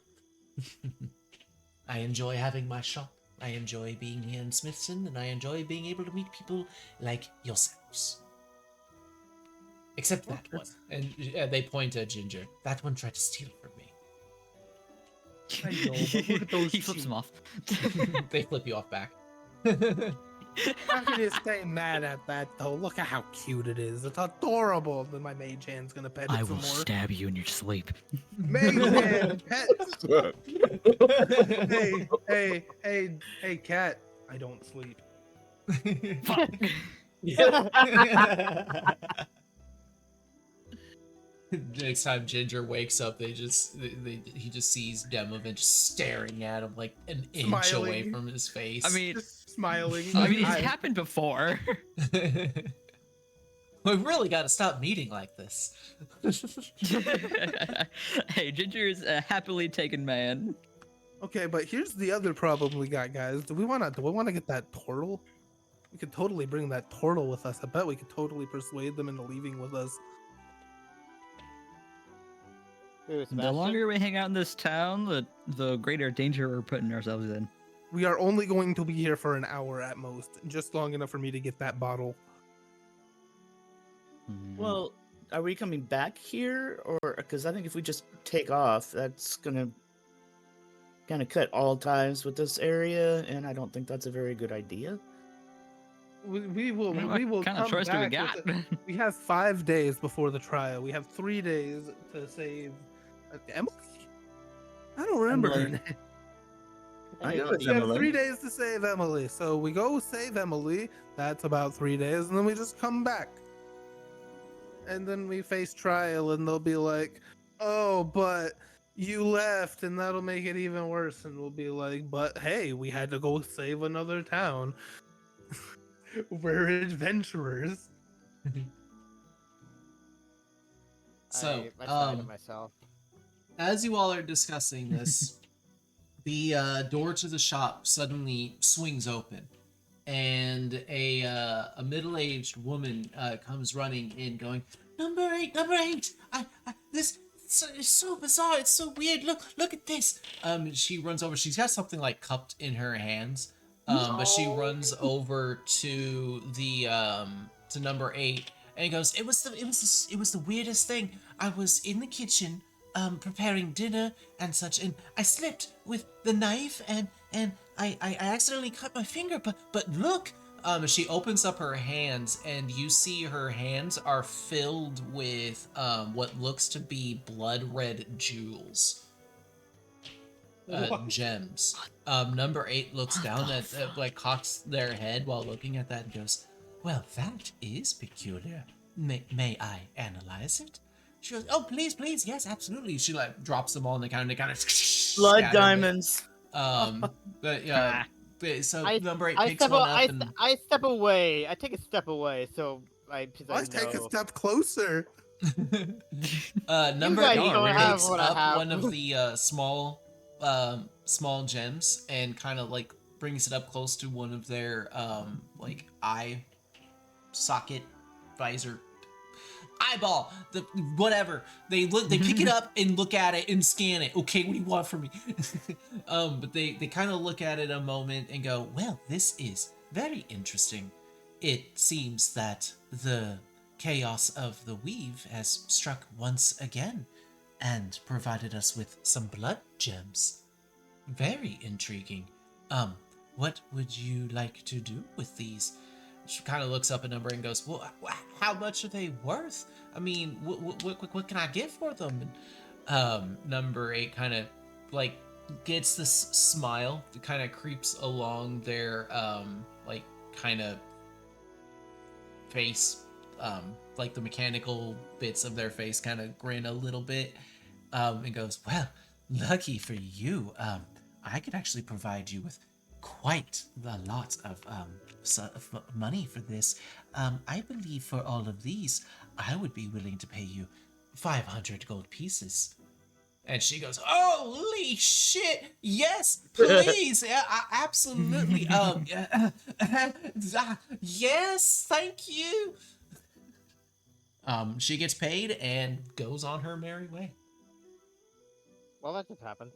I enjoy having my shop. I enjoy being here in Smithson, and I enjoy being able to meet people like yourselves. Except that one. And they point at Ginger. That one tried to steal from me. I know, but look at those He flips cheeks. him off. They flip you off back. How can you stay mad at that though? Look at how cute it is. It's adorable. Then my mage hand's gonna pet it I some will more. stab you in your sleep. Mage hand, pet. Hey, cat. I don't sleep. Fuck. Next time Ginger wakes up, he just sees Demovan just staring at him like an inch away Smiling. from his face. I mean, Just smiling. I like, mean, it's happened before. we really got to stop meeting like this. Hey, Ginger is a happily taken man. Okay, but here's the other problem we got, guys. Do we wanna get that turtle? We could totally bring that turtle with us. I bet we could totally persuade them into leaving with us. Ooh, The Sebastian? longer we hang out in this town, the greater danger we're putting ourselves in. We are only going to be here for an hour at most, just long enough for me to get that bottle. Well, are we coming back here, or because I think if we just take off, that's gonna kind of cut all ties with this area, and I don't think that's a very good idea. We will Well, we what will kind of come choice do we back with got? it. We have 5 days before the trial. We have 3 days to save Emily. I don't remember her Emily. name. I know it's We have Emily. 3 days to save Emily. So we go save Emily. That's about 3 days, and then we just come back. And then we face trial, and they'll be like, "Oh, but you left, and that'll make it even worse." And we'll be like, "But hey, we had to go save another town. We're adventurers." So, I sigh to myself. as you all are discussing this, the door to the shop suddenly swings open, and a middle-aged woman comes running in, going, "Number eight! This is so bizarre. It's so weird. Look at this." She runs over. She's got something like cupped in her hands. But she runs over to the to number 8 and goes, "It was the weirdest thing. I was in the kitchen preparing dinner and such, and I slipped with the knife and I accidentally cut my finger, but look." She opens up her hands, and you see her hands are filled with what looks to be blood red jewels. Gems. Number 8 looks down at like cocks their head while looking at that and goes, "Well, that is peculiar. May I analyze it?" She goes, "Oh, please, yes, absolutely." She like drops them all on the counter. They kind of Blood diamonds. But yeah. So number 8 I picks step, one I, up and I step away. I take a step away, so I Take a know. step closer. number guys 8 don't have picks what I up have. one of the small gems and kind of like brings it up close to one of their like eye socket visor eyeball, the whatever. They pick it up and look at it and scan it. "Okay, what do you want from me?" But they kind of look at it a moment and go, "Well, this is very interesting. It seems that the chaos of the weave has struck once again and provided us with some blood gems. Very intriguing. What would you like to do with these?" She kind of looks up a number and goes, "Well, how much are they worth? I mean, what can I get for them?" And number 8 kind of like gets this smile that kind of creeps along their like kind of face, like the mechanical bits of their face kind of grin a little bit, and goes, "Well, lucky for you, I could actually provide you with quite a lot of money for this. I believe for all of these, I would be willing to pay you 500 gold pieces." And she goes, "Holy shit! Yes, please, yeah, absolutely. Yes, thank you." She gets paid and goes on her merry way. Well, that just happened.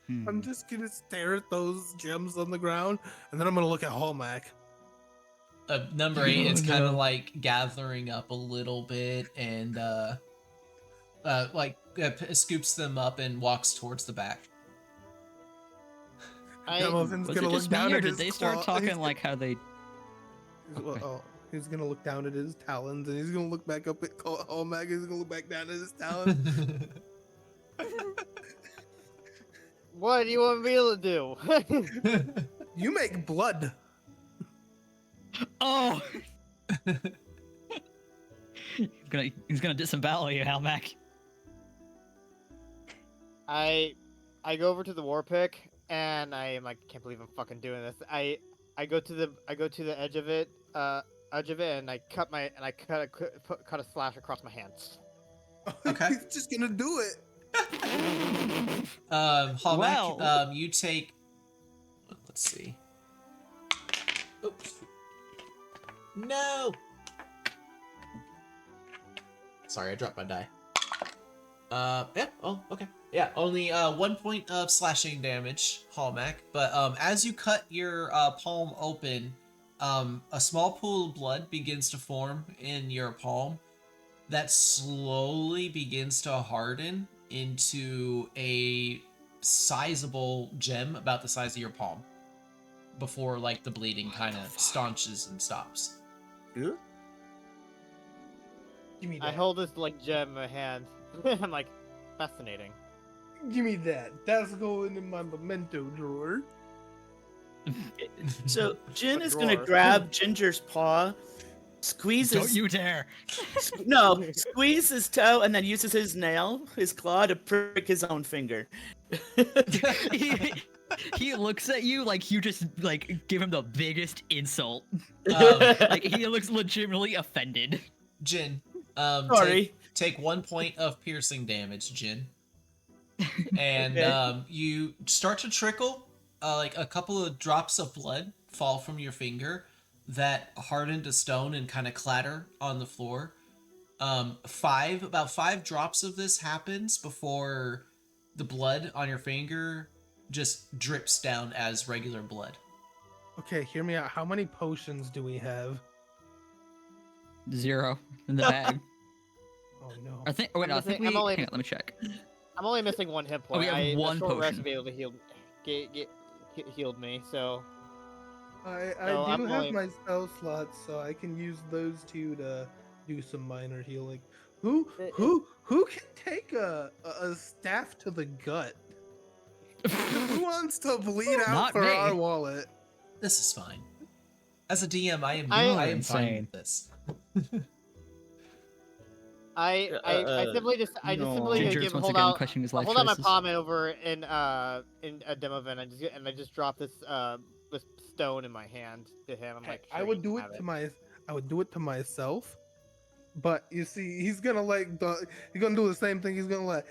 I'm just gonna stare at those gems on the ground, and then I'm gonna look at Hallmack. Number 8 is Oh, kind of no. like gathering up a little bit and scoops them up and walks towards the back. Demovan's Was gonna it look just me, down or at did his they start claw- talking like how they? he's gonna look down at his talons, and he's gonna look back up at Hallmack. He's gonna look back down at his talons. What do you want me to do? You make blood. Oh. He's gonna disembowel you, Halmac. I go over to the war pick and I am like, can't believe I'm fucking doing this. I go to the edge of it, and I cut a slash across my hands. Okay. He's just gonna do it. Hallmack, Well. you take. Let's see. Oops. No. Sorry, I dropped my die. Yeah. Oh, okay. Yeah, only 1 point of slashing damage, Hallmac. But as you cut your palm open, a small pool of blood begins to form in your palm that slowly begins to harden into a sizable gem about the size of your palm before like the bleeding kind of staunches and stops. Give me that. I hold this like gem in my hand. I'm like, fascinating. Give me that. That's going in my memento drawer. So Jin A is gonna drawer. grab Ginger's paw, squeeze Don't his you dare! no, squeeze his toe, and then uses his claw to prick his own finger. he, he looks at you like you just like give him the biggest insult. Like he looks legitimately offended. Jin, Sorry. take 1 point of piercing damage, Jin. And Okay. you start to trickle, like a couple of drops of blood fall from your finger that harden to stone and kind of clatter on the floor. About 5 drops of this happens before the blood on your finger just drips down as regular blood. Okay, hear me out. How many potions do we have? 0 in the bag. Oh no. I think. Oh, wait, no, I think we. I'm only- Hang on, let me check. I'm only missing 1 hit point. we have one the short rest potion. to be able to healed me. So I No, do I'm have only- my spell slots, so I can use those two to do some minor healing. Who can take a staff to the gut? Who wants to bleed out Not for me. our wallet? This is fine. As a DM, I am I- fine Insane. with this. I simply just simply Ginger is once again questioning his life hold out my choices. palm over in a demo event. I just drop this this stone in my hand to him. I'm like, I "Sure, would you do can it have I would do it to myself, but you see, he's gonna he's gonna do the same thing. He's gonna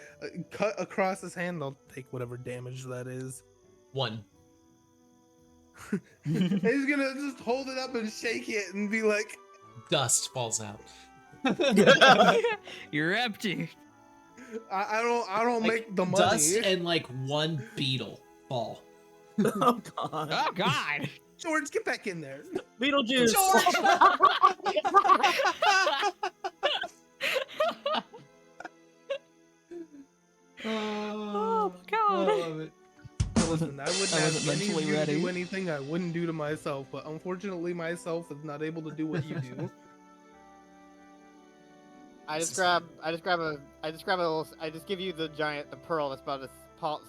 cut across his hand. I'll take whatever damage that is. 1. And he's gonna just hold it up and shake it and be like, Dust falls out. You're empty. I don't Like, make the money. dust and like 1 beetle fall. Oh god. Oh God. George, get back in there. Beetlejuice. Oh my God. I love it. Listen, I wouldn't I have wasn't any of mentally you to do ready. anything I wouldn't do to myself, but unfortunately myself is not able to do what you do. I just grab a little. I just give you the pearl that's about the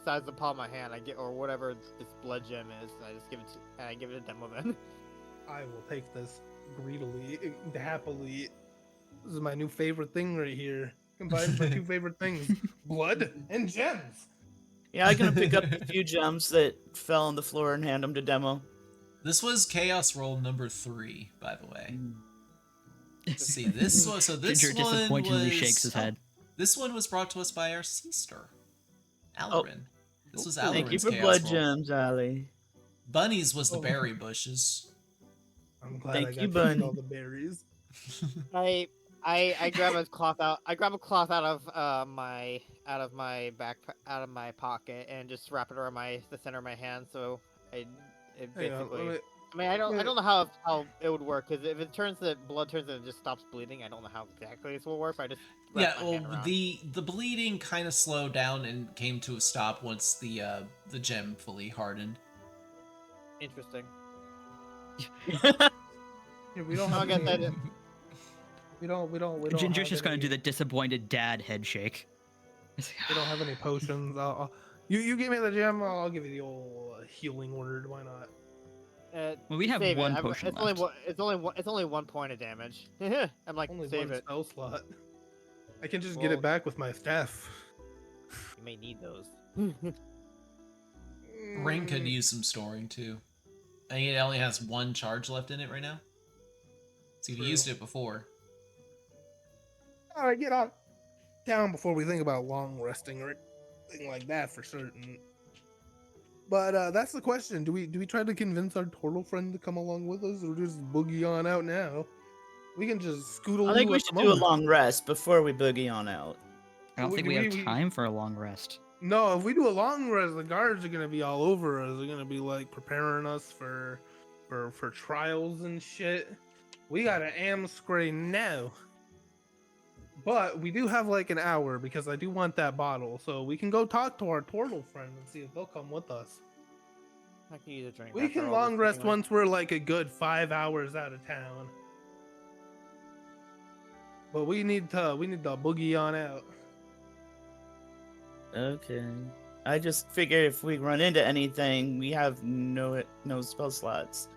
size of the palm of my hand. I get or whatever this blood gem is. I just give it to. I give it a demo event. I will take this greedily, happily. This is my new favorite thing right here. Combines my 2 favorite things: blood and gems. Yeah, I'm gonna pick up a few gems that fell on the floor and hand them to Demo. This was chaos roll number 3, by the way. See, this was this Ginger one disappointedly was, shakes his head. This one was brought to us by our sister, Alarin. This was Alarin's Thank you for chaos blood roll. gems, Ali. Bunny's was the Oh. berry bushes. I'm glad Thank I got you, to Bunny. eat all the berries. I grab a cloth out. I grab a cloth out of my pocket and just wrap it around the center of my hand. So it Hang on, basically. wait, I mean, I don't know how it would work because if it turns that blood turns and it just stops bleeding, I don't know how exactly this will work. But I just Yeah, wrap my well, hand around. the bleeding kind of slowed down and came to a stop once the gem fully hardened. Interesting. Yeah, we don't I have guess any, I did. we don't Ginger's have just gonna any- do the disappointed dad head shake. We don't have any potions. You give me the gem, I'll give you the old healing word. Why not? Well, we have Save it. one I'm- potion it's left. It's only 1 point of damage. I'm like, Only save one it. spell slot. I can just get Well- it back with my staff. You may need those. Ring could Mm, use some storing too. I think it only has 1 charge left in it right now. So you True. used it before. All right, get on down before we think about long resting or anything like that for certain. But that's the question. Do we try to convince our turtle friend to come along with us, or just boogie on out now? We can just scootaloo. I think we at should the do a moment. long rest before we boogie on out. I don't We- think we have we- time for a long rest. No, if we do a long rest, the guards are gonna be all over us. They're gonna be like preparing us for trials and shit. We gotta amscray now. But we do have like an hour because I do want that bottle, so we can go talk to our turtle friend and see if they'll come with us. I can use a drink. We after can all long this rest anyway. once we're like a good 5 hours out of town. But we need to boogie on out. Okay. I just figure if we run into anything, we have no spell slots.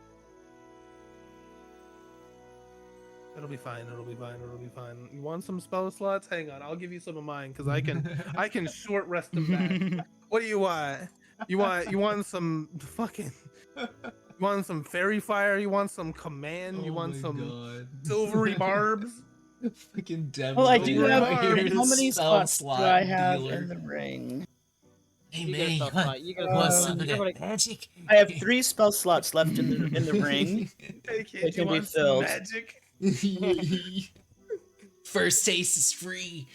It'll be fine. It'll be fine. It'll be fine. You want some spell slots? Hang on, I'll give you some of mine because I can short rest them back. What do you want? You want some fucking? You want some fairy fire? You want some command? You want some silvery barbs? Freaking demo. Well, I do Silver have. bar. You're the How many spell slots do slot I have dealer. in the ring? Hey You get a man, spell slot, you get a want spell some slot, of you that get magic? I have 3 spell slots left in the ring. Hey kid, They you can be want some filled. magic? First taste is free.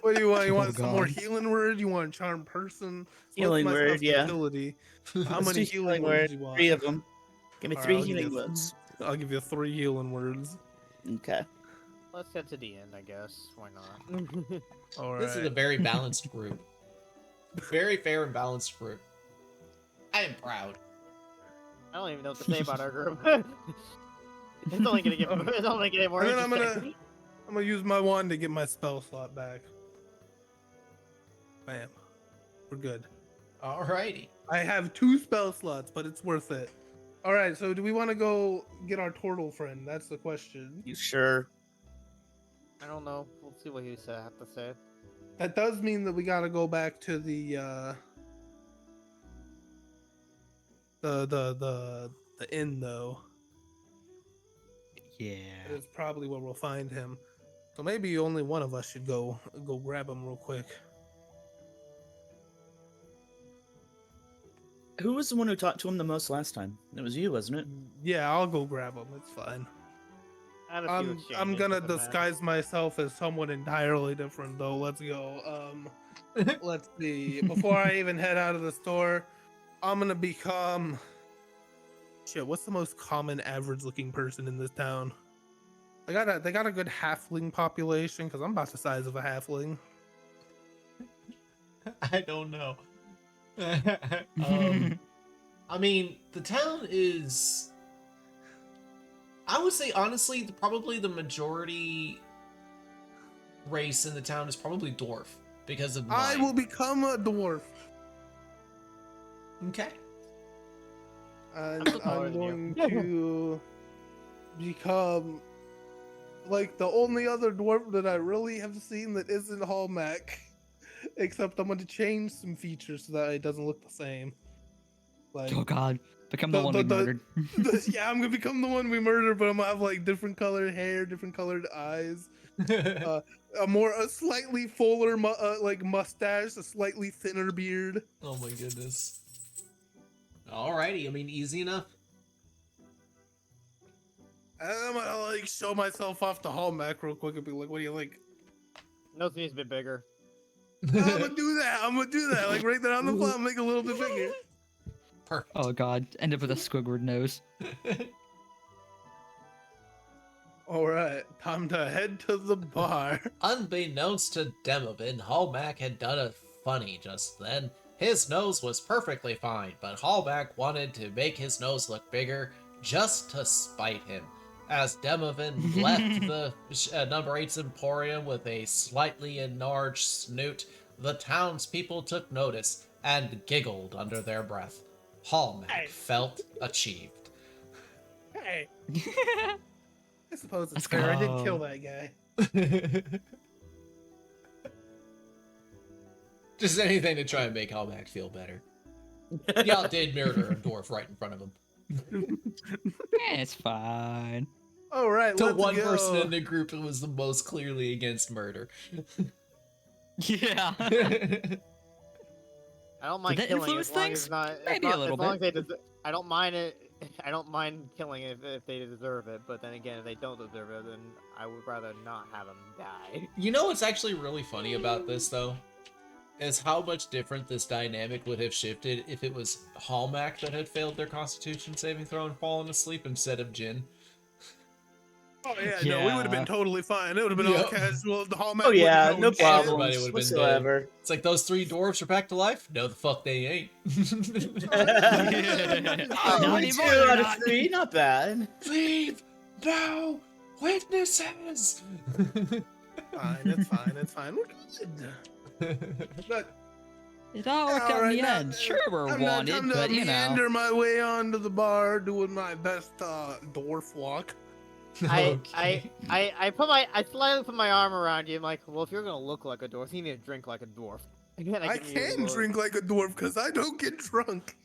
What do you want? You want Oh, some more God. healing word? You want charm person? What's Healing my word, stuff's yeah. utility? How Let's many do healing words you want? 3 of them. Give me All 3 right, I'll give healing you words. I'll give you 3 healing words. Okay. Let's get to the end, I guess. Why not? All right. This is a very balanced group. Very fair and balanced group. I am proud. I don't even know what to say about our group. It's only gonna get more And then I'm interesting. gonna use my wand to get my spell slot back. Bam. We're good. Alrighty. I have 2 spell slots, but it's worth it. All right. So do we want to go get our turtle friend? That's the question. You sure? I don't know. We'll see what he said. Have to say. That does mean that we gotta go back to the inn though. Yeah. It's probably where we'll find him. So maybe only one of us should go grab him real quick. Who was the one who talked to him the most last time? It was you, wasn't it? Yeah, I'll go grab him. It's fine. I had a few I'm exchanges gonna with the man. disguise myself as someone entirely different though. Let's go. Let's see. Before I even head out of the store, I'm gonna become. Shit, what's the most common average-looking person in this town? They got a good halfling population because I'm about the size of a halfling. I don't know. I mean, the town is. I would say honestly, probably the majority race in the town is probably dwarf because of I mine. will become a dwarf. Okay. And I'm taller I'm than going to become like the only other dwarf that I really have seen that isn't Hallmark. Except I'm going to change some features so that it doesn't look the same. Like, Oh God. Become the The- one the- we the- murdered. yeah, I'm gonna become the one we murdered, but I'm gonna have like different colored hair, different colored eyes, a slightly fuller like mustache, a slightly thinner beard. Oh my goodness. Alrighty, I mean, easy enough. And I'm gonna like show myself off to Hallmark real quick and be like, "What do you think?" Nose needs to be bigger. I'm gonna do that. I'm gonna do that. Like right there on the fly, make it a little bit bigger. Perfect. Oh God. End up with a Squidward nose. All right, time to head to the bar. Unbeknownst to Demovan, Hallback had done a funny just then. His nose was perfectly fine, but Hallback wanted to make his nose look bigger just to spite him. As Demovan left the number 8's Emporium with a slightly enlarged snoot, the townspeople took notice and giggled under their breath. Hallback felt achieved. Hey, I suppose it's Let's fair. I did go. kill that guy. Just anything to try and make Hallback feel better. Y'all did murder a dwarf right in front of him. It's fine. All right, The let's one go. person in the group who was the most clearly against murder. Yeah. I don't mind that killing influence as long things? as not. Maybe a little as long bit. As I don't mind it I don't mind killing if they deserve it, but then again, if they don't deserve it, then I would rather not have them die. You know what's actually really funny about this, though? Is how much different this dynamic would have shifted if it was Hallmack that had failed their Constitution saving throw and fallen asleep instead of Jin. Oh yeah, no, we would have been totally fine. It would have been all Yep. casual. The hallmark. Oh yeah, wouldn't no know shit. problems Everybody would've been dead. whatsoever. It's like those 3 dwarves are back to life? No, the fuck they ain't. Oh, Not me anymore, 2 they're out of not. 3, not bad. Leave! No! Witnesses! Fine, it's fine, it's fine. We're good. But It all worked out in alright, the now, end. Sure, we're I'm wanted, to but you know. meander my way onto the bar, doing my best dwarf walk. I slightly put my arm around you. I'm like, well, if you're gonna look like a dwarf, you need to drink like a dwarf. And then I give you a can little- drink like a dwarf because I don't get drunk.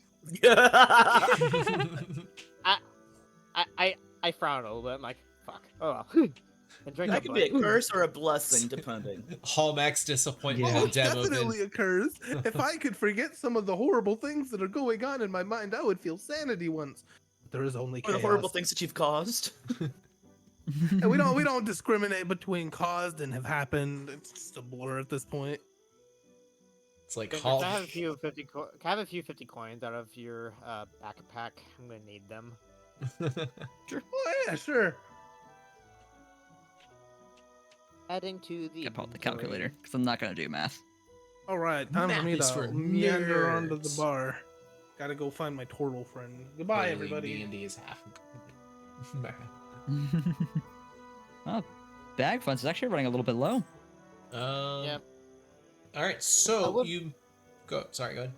I frown a little bit. I'm like, fuck. Oh well. And drink That up could be a blood. curse or a blessing, depending. Hallmack's disappointment Yeah. with Most Demovan. definitely occurs. If I could forget some of the horrible things that are going on in my mind, I would feel sanity once. But there is only Or the chaos. horrible things that you've caused. And we don't discriminate between caused and have happened. It's just a blur at this point. It's like Can Hall. I have a few 50 can I have a few 50 coins out of your backpack? I'm gonna need them. Oh yeah, sure. Adding to the I pull out the inventory. calculator because I'm not gonna do math. All right, time for Math me is for to meander onto the nerds. bar. Gotta go find my turtle friend. Goodbye, Clearly, everybody. D&D is half. Oh, bag funds is actually running a little bit low. Yep. All right, I so would- you go. Sorry, go ahead.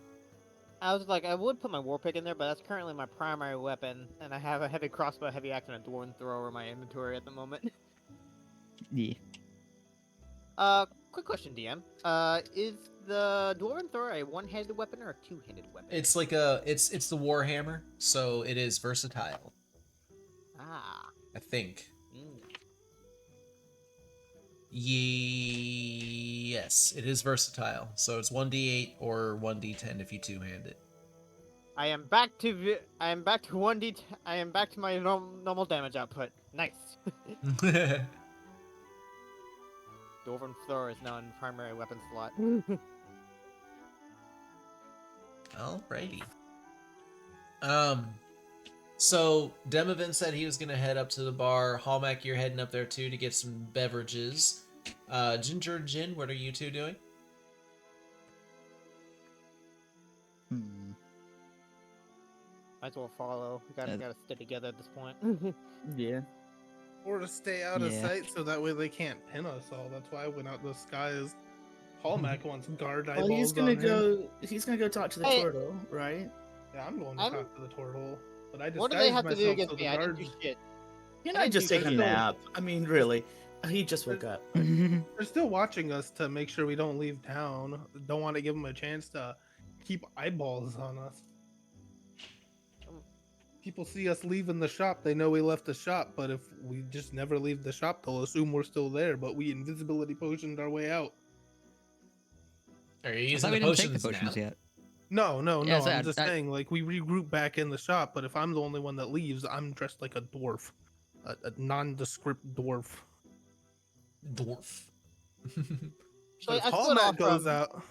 I was like, I would put my war pick in there, but that's currently my primary weapon, and I have a heavy crossbow, heavy axe, and a dwarven thrower in my inventory at the moment. Yeah. Quick question, DM. Is the dwarven thrower a one-handed weapon or a two-handed weapon? It's like it's the Warhammer, so it is versatile. Ah. I think. Mm. Yes, it is versatile. So it's 1d8 or 1d10 if you two-hand it. I am back to 1d. I am back to my normal damage output. Nice. Dwarven thrower is now in primary weapon slot. Alrighty. So Demovan said he was gonna head up to the bar. Hallmack, you're heading up there too to get some beverages. Ginger and Jin, what are you two doing? Hmm. Might as well follow. We gotta, Uh, gotta stay together at this point. Yeah. Or to stay out of Yeah. sight so that way they can't pin us all. That's why I went out the sky is Hallmack wants guard Well, eyeballs he's gonna on him. go. He's gonna go talk to the Hey. turtle, right? Yeah, I'm going to I'm- talk to the turtle. But I What do they disguised have to do myself against so me? the I didn't guards do shit. You're I not didn't just do taking a shit. nap. I mean, really. He just woke up. they're still watching us to make sure we don't leave town. Don't want to give them a chance to keep eyeballs on us. People see us leaving the shop, they know we left the shop, but if we just never leave the shop, they'll assume we're still there, but we invisibility potioned our way out. Are you I using thought the we didn't take the potions potions now? yet. No, Yeah, I'm so just I- saying, like, we regroup back in the shop, but if I'm the only one that leaves, I'm dressed like a dwarf. A nondescript dwarf. Dwarf. So But if I split Hallmack off goes from. out,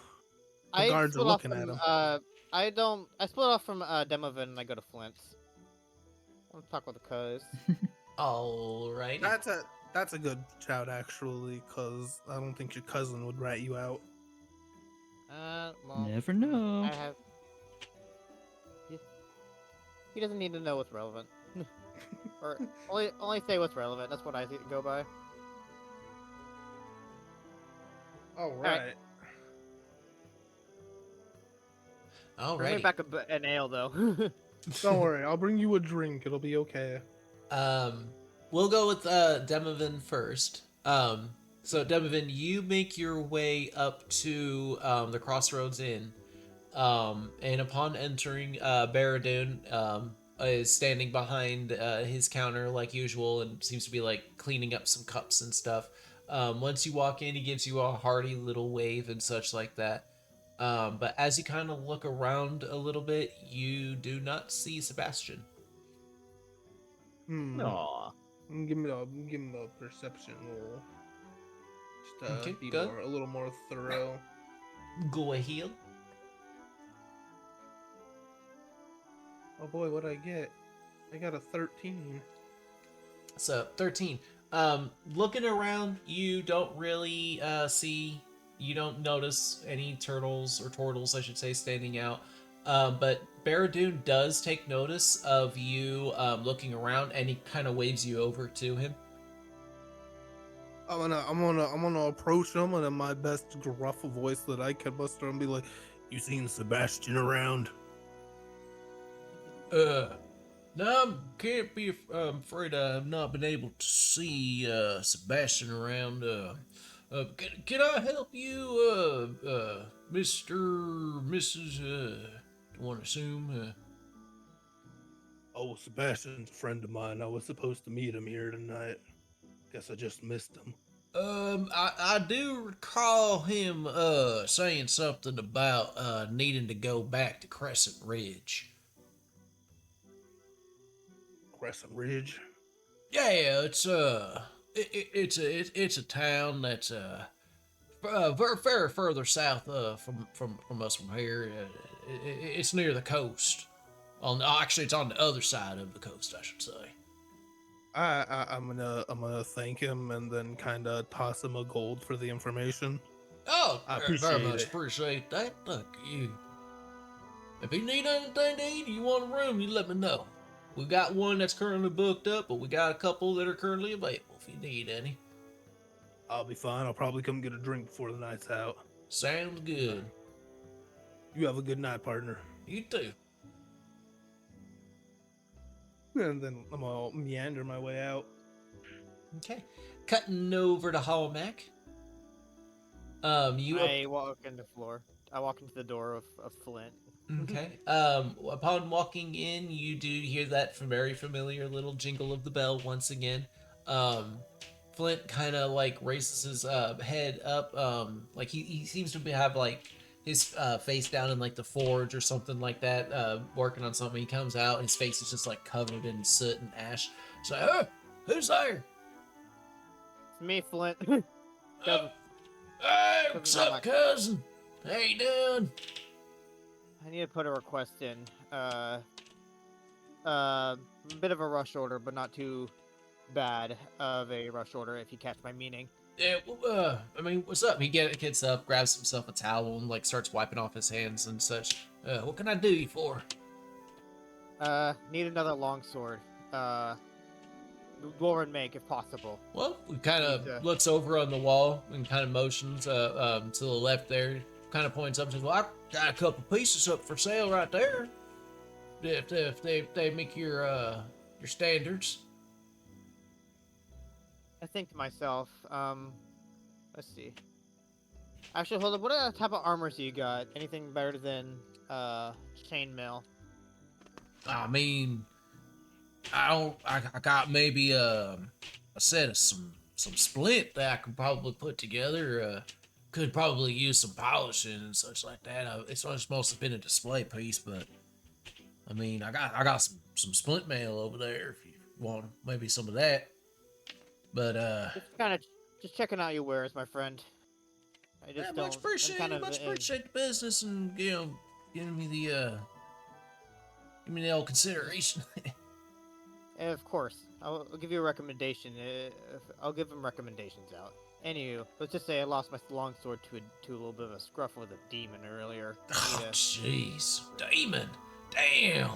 I guards are split off looking at from, him. I don't. I split off from Demovan and I go to Flint's. I want to talk with the cuz. Alrighty. that's a good shout, actually, because I don't think your cousin would rat you out. Well, Never know. I have. He doesn't need to know what's relevant. Or only say what's relevant. That's what I go by. All right. right. Bring me Alrighty. back an ale though. Don't worry, I'll bring you a drink. It'll be okay. We'll go with Demovan first. So Demovan, you make your way up to the Crossroads Inn, and upon entering, Baradun is standing behind his counter like usual and seems to be like cleaning up some cups and stuff. Once you walk in, he gives you a hearty little wave and such like that. But as you kind of look around a little bit, you do not see Sebastian. Aw. Give him a perception roll. Just Okay, be good. a little more thorough. Go ahead. Oh boy, what'd I get? I got a 13. So 13. Looking around, you don't really see. You don't notice any turtles or turtles, I should say, standing out. But Barradoon does take notice of you looking around, and he kind of waves you over to him. I'm gonna approach him and in my best gruff voice that I can muster and be like, "You seen Sebastian around?" No, can't be afraid I've not been able to see Sebastian around. Can I help you, Mr. Mrs. Don't want to assume. Oh, Sebastian's a friend of mine. I was supposed to meet him here tonight. Guess I just missed him. I do recall him saying something about needing to go back to Crescent Ridge. Crescent Ridge. Yeah, it's a town that's very further south from us from here. It's near the coast. Actually, it's on the other side of the coast, I should say. I'm gonna thank him and then kind of toss him a gold for the information. Oh, I very appreciate much it. appreciate that. Thank you. If you need anything to eat, or you want a room, you let me know. We got one that's currently booked up, but we got a couple that are currently available if you need any. I'll be fine. I'll probably come get a drink before the night's out. Sounds good. You have a good night, partner. You too. And then I'm gonna meander my way out. Okay. Cutting over to Hallmack. I walk into the floor. I walk into the door of Flint. Okay. Upon walking in, you do hear that very familiar little jingle of the bell once again. Flint kind of like raises his head up. Like he seems to have like his face down in like the forge or something like that, working on something. He comes out, his face is just like covered in soot and ash. It's like, oh, who's there? It's me, Flint. Hey, what's Cousin up, Hallmack. cousin? How you doing? I need to put a request in. Bit of a rush order, but not too bad of a rush order, if you catch my meaning. Yeah, I mean, what's up? He gets up, grabs himself a towel, and like starts wiping off his hands and such. What can I do you for? Need another longsword. Dwarven make, if possible. Well, we kind of Need to- looks over on the wall and kind of motions to the left there. Kind of points up and says, "Well, I got a couple pieces up for sale right there. If they make your standards." I think to myself, let's see. Actually, hold up. What type of armors do you got? Anything better than chainmail? I mean, I got maybe a set of some splint that I could probably put together. Could probably use some polishing and such like that. It's mostly been a display piece, but I mean, I got some splint mail over there if you want maybe some of that. But Just checking out your wares, my friend. I just yeah, don't. much appreciate I'm it. Much appreciate the business and giving me the old consideration. Of course, I'll give you a recommendation. I'll give him recommendations out. Anywho, let's just say I lost my longsword to a little bit of a scruff with a demon earlier. Oh, Need a- jeez. Demon. Damn.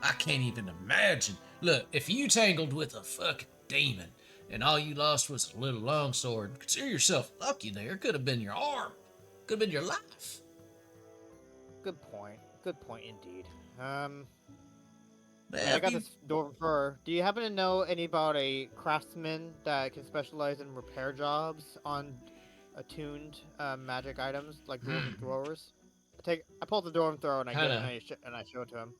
I can't even imagine. Look, if you tangled with a fucking demon and all you lost was a little longsword, consider yourself lucky there. Could have been your arm. Could have been your life. Good point. Good point indeed. Man, I got this dwarven fur. Do you happen to know any about a craftsman that can specialize in repair jobs on attuned magic items like dwarven throwers? I pull the dwarven thrower and I show it to him.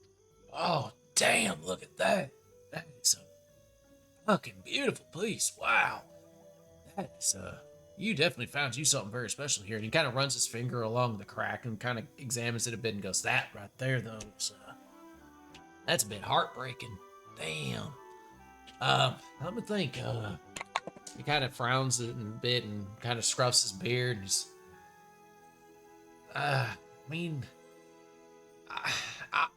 Oh, damn, look at that. That is a fucking beautiful piece. Wow. That is, you definitely found you something very special here. And he kind of runs his finger along the crack and kind of examines it a bit and goes, that right there, though, that's a bit heartbreaking. Damn. Let me think. He kind of frowns a bit and kind of scruffs his beard. And I mean, I, I,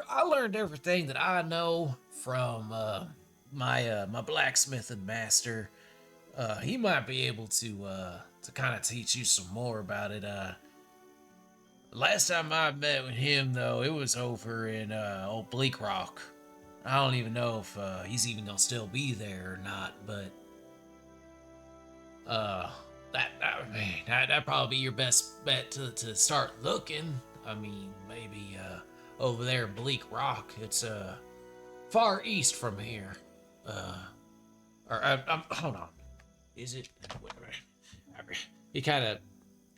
I learned everything that I know from my blacksmithing master. He might be able to kind of teach you some more about it. Last time I met with him, though, it was over in old Bleak Rock. I don't even know if he's even gonna still be there or not, but that'd probably be your best bet to start looking. I mean, maybe over there in Bleak Rock. It's far east from here. Hold on. Is it? Wait a minute. He kind of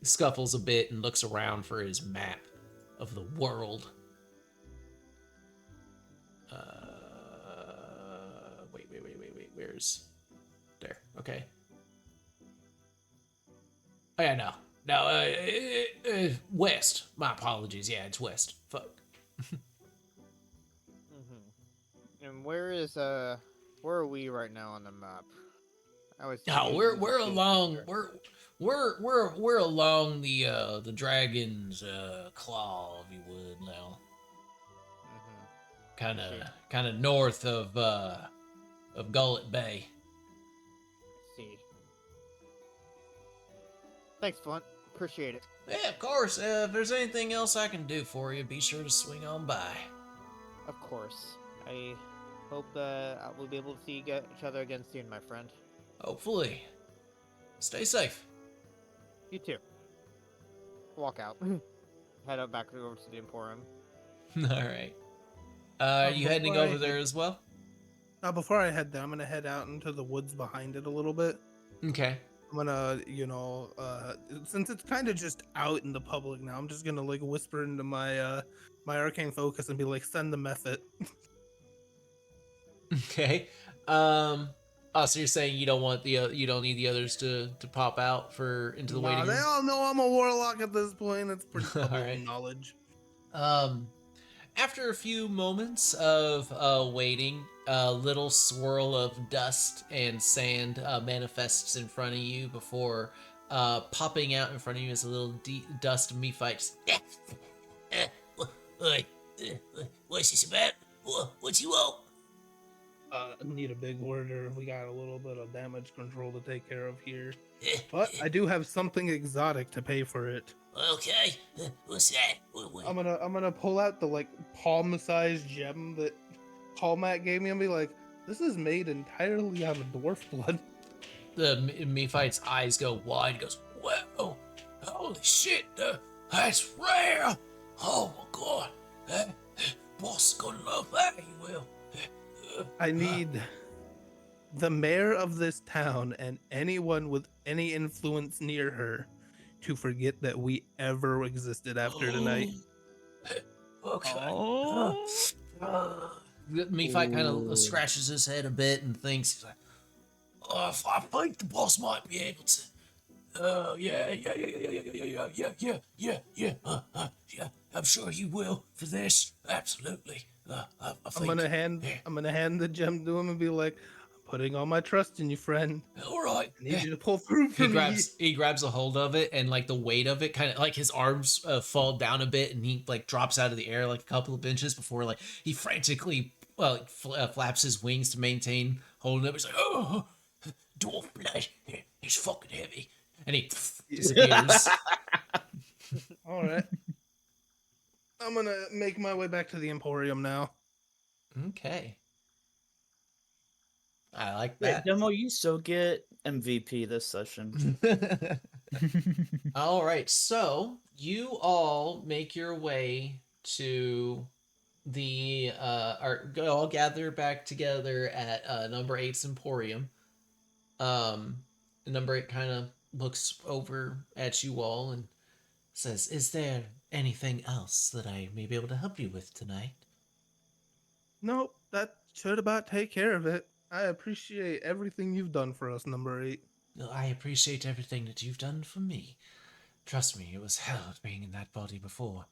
scuffles a bit and looks around for his map of the world. Wait. Where's there? Okay. Oh yeah, no. West. My apologies. Yeah, it's west. Fuck. And where are we right now on the map? I was No, we're along we're along the dragon's claw, if you would now. Kind of north of Gullet Bay. See. Thanks, Flint. Appreciate it. Yeah, of course. If there's anything else I can do for you, be sure to swing on by. Of course. I hope we'll be able to see each other again soon, my friend. Hopefully. Stay safe. You too. Walk out. Head up back over to the Emporium. All right. Are you heading over there as well? Before I head there, I'm gonna head out into the woods behind it a little bit. Okay. I'm gonna, since it's kind of just out in the public now, I'm just gonna like whisper into my my arcane focus and be like, send the method. Okay. So you're saying you don't want you don't need the others to pop out into the waiting room? They all know I'm a warlock at this point. It's pretty public Alright. knowledge. After a few moments of waiting, a little swirl of dust and sand manifests in front of you before popping out in front of you is a little dust mephite. What's this about? What you want? Need a big order. We got a little bit of damage control to take care of here. But I do have something exotic to pay for it. Okay, what's that? I'm gonna pull out the like palm-sized gem that Hallmat gave me and be like, this is made entirely out of dwarf blood. The mephite's eyes go wide. He goes, whoa, holy shit, that's rare. Oh my god, boss is gonna love that. He will. I need the mayor of this town and anyone with any influence near her to forget that we ever existed after tonight. Okay. Oh. Mephite kind of scratches his head a bit and thinks, he's like, I think the boss might be able to. Yeah. I'm sure you will for this. Absolutely. I'm gonna hand the gem to him and be like, I'm putting all my trust in you, friend. All right. I need you to pull through for me. He grabs a hold of it, and like the weight of it, kind of like his arms fall down a bit, and he like drops out of the air like a couple of inches before like he frantically flaps his wings to maintain holding it. He's like, oh, dwarf blood, it's fucking heavy, and he disappears. All right. I'm gonna make my way back to the Emporium now. Okay. I like Wait, that. Demo, you so get MVP this session. All right, so you all make your way to the all gather back together at number 8's Emporium. Number 8 kind of looks over at you all and says, "Is there anything else that I may be able to help you with tonight?" Nope, that should about take care of it. I appreciate everything you've done for us, number 8. Well, I appreciate everything that you've done for me. Trust me, it was hell being in that body before.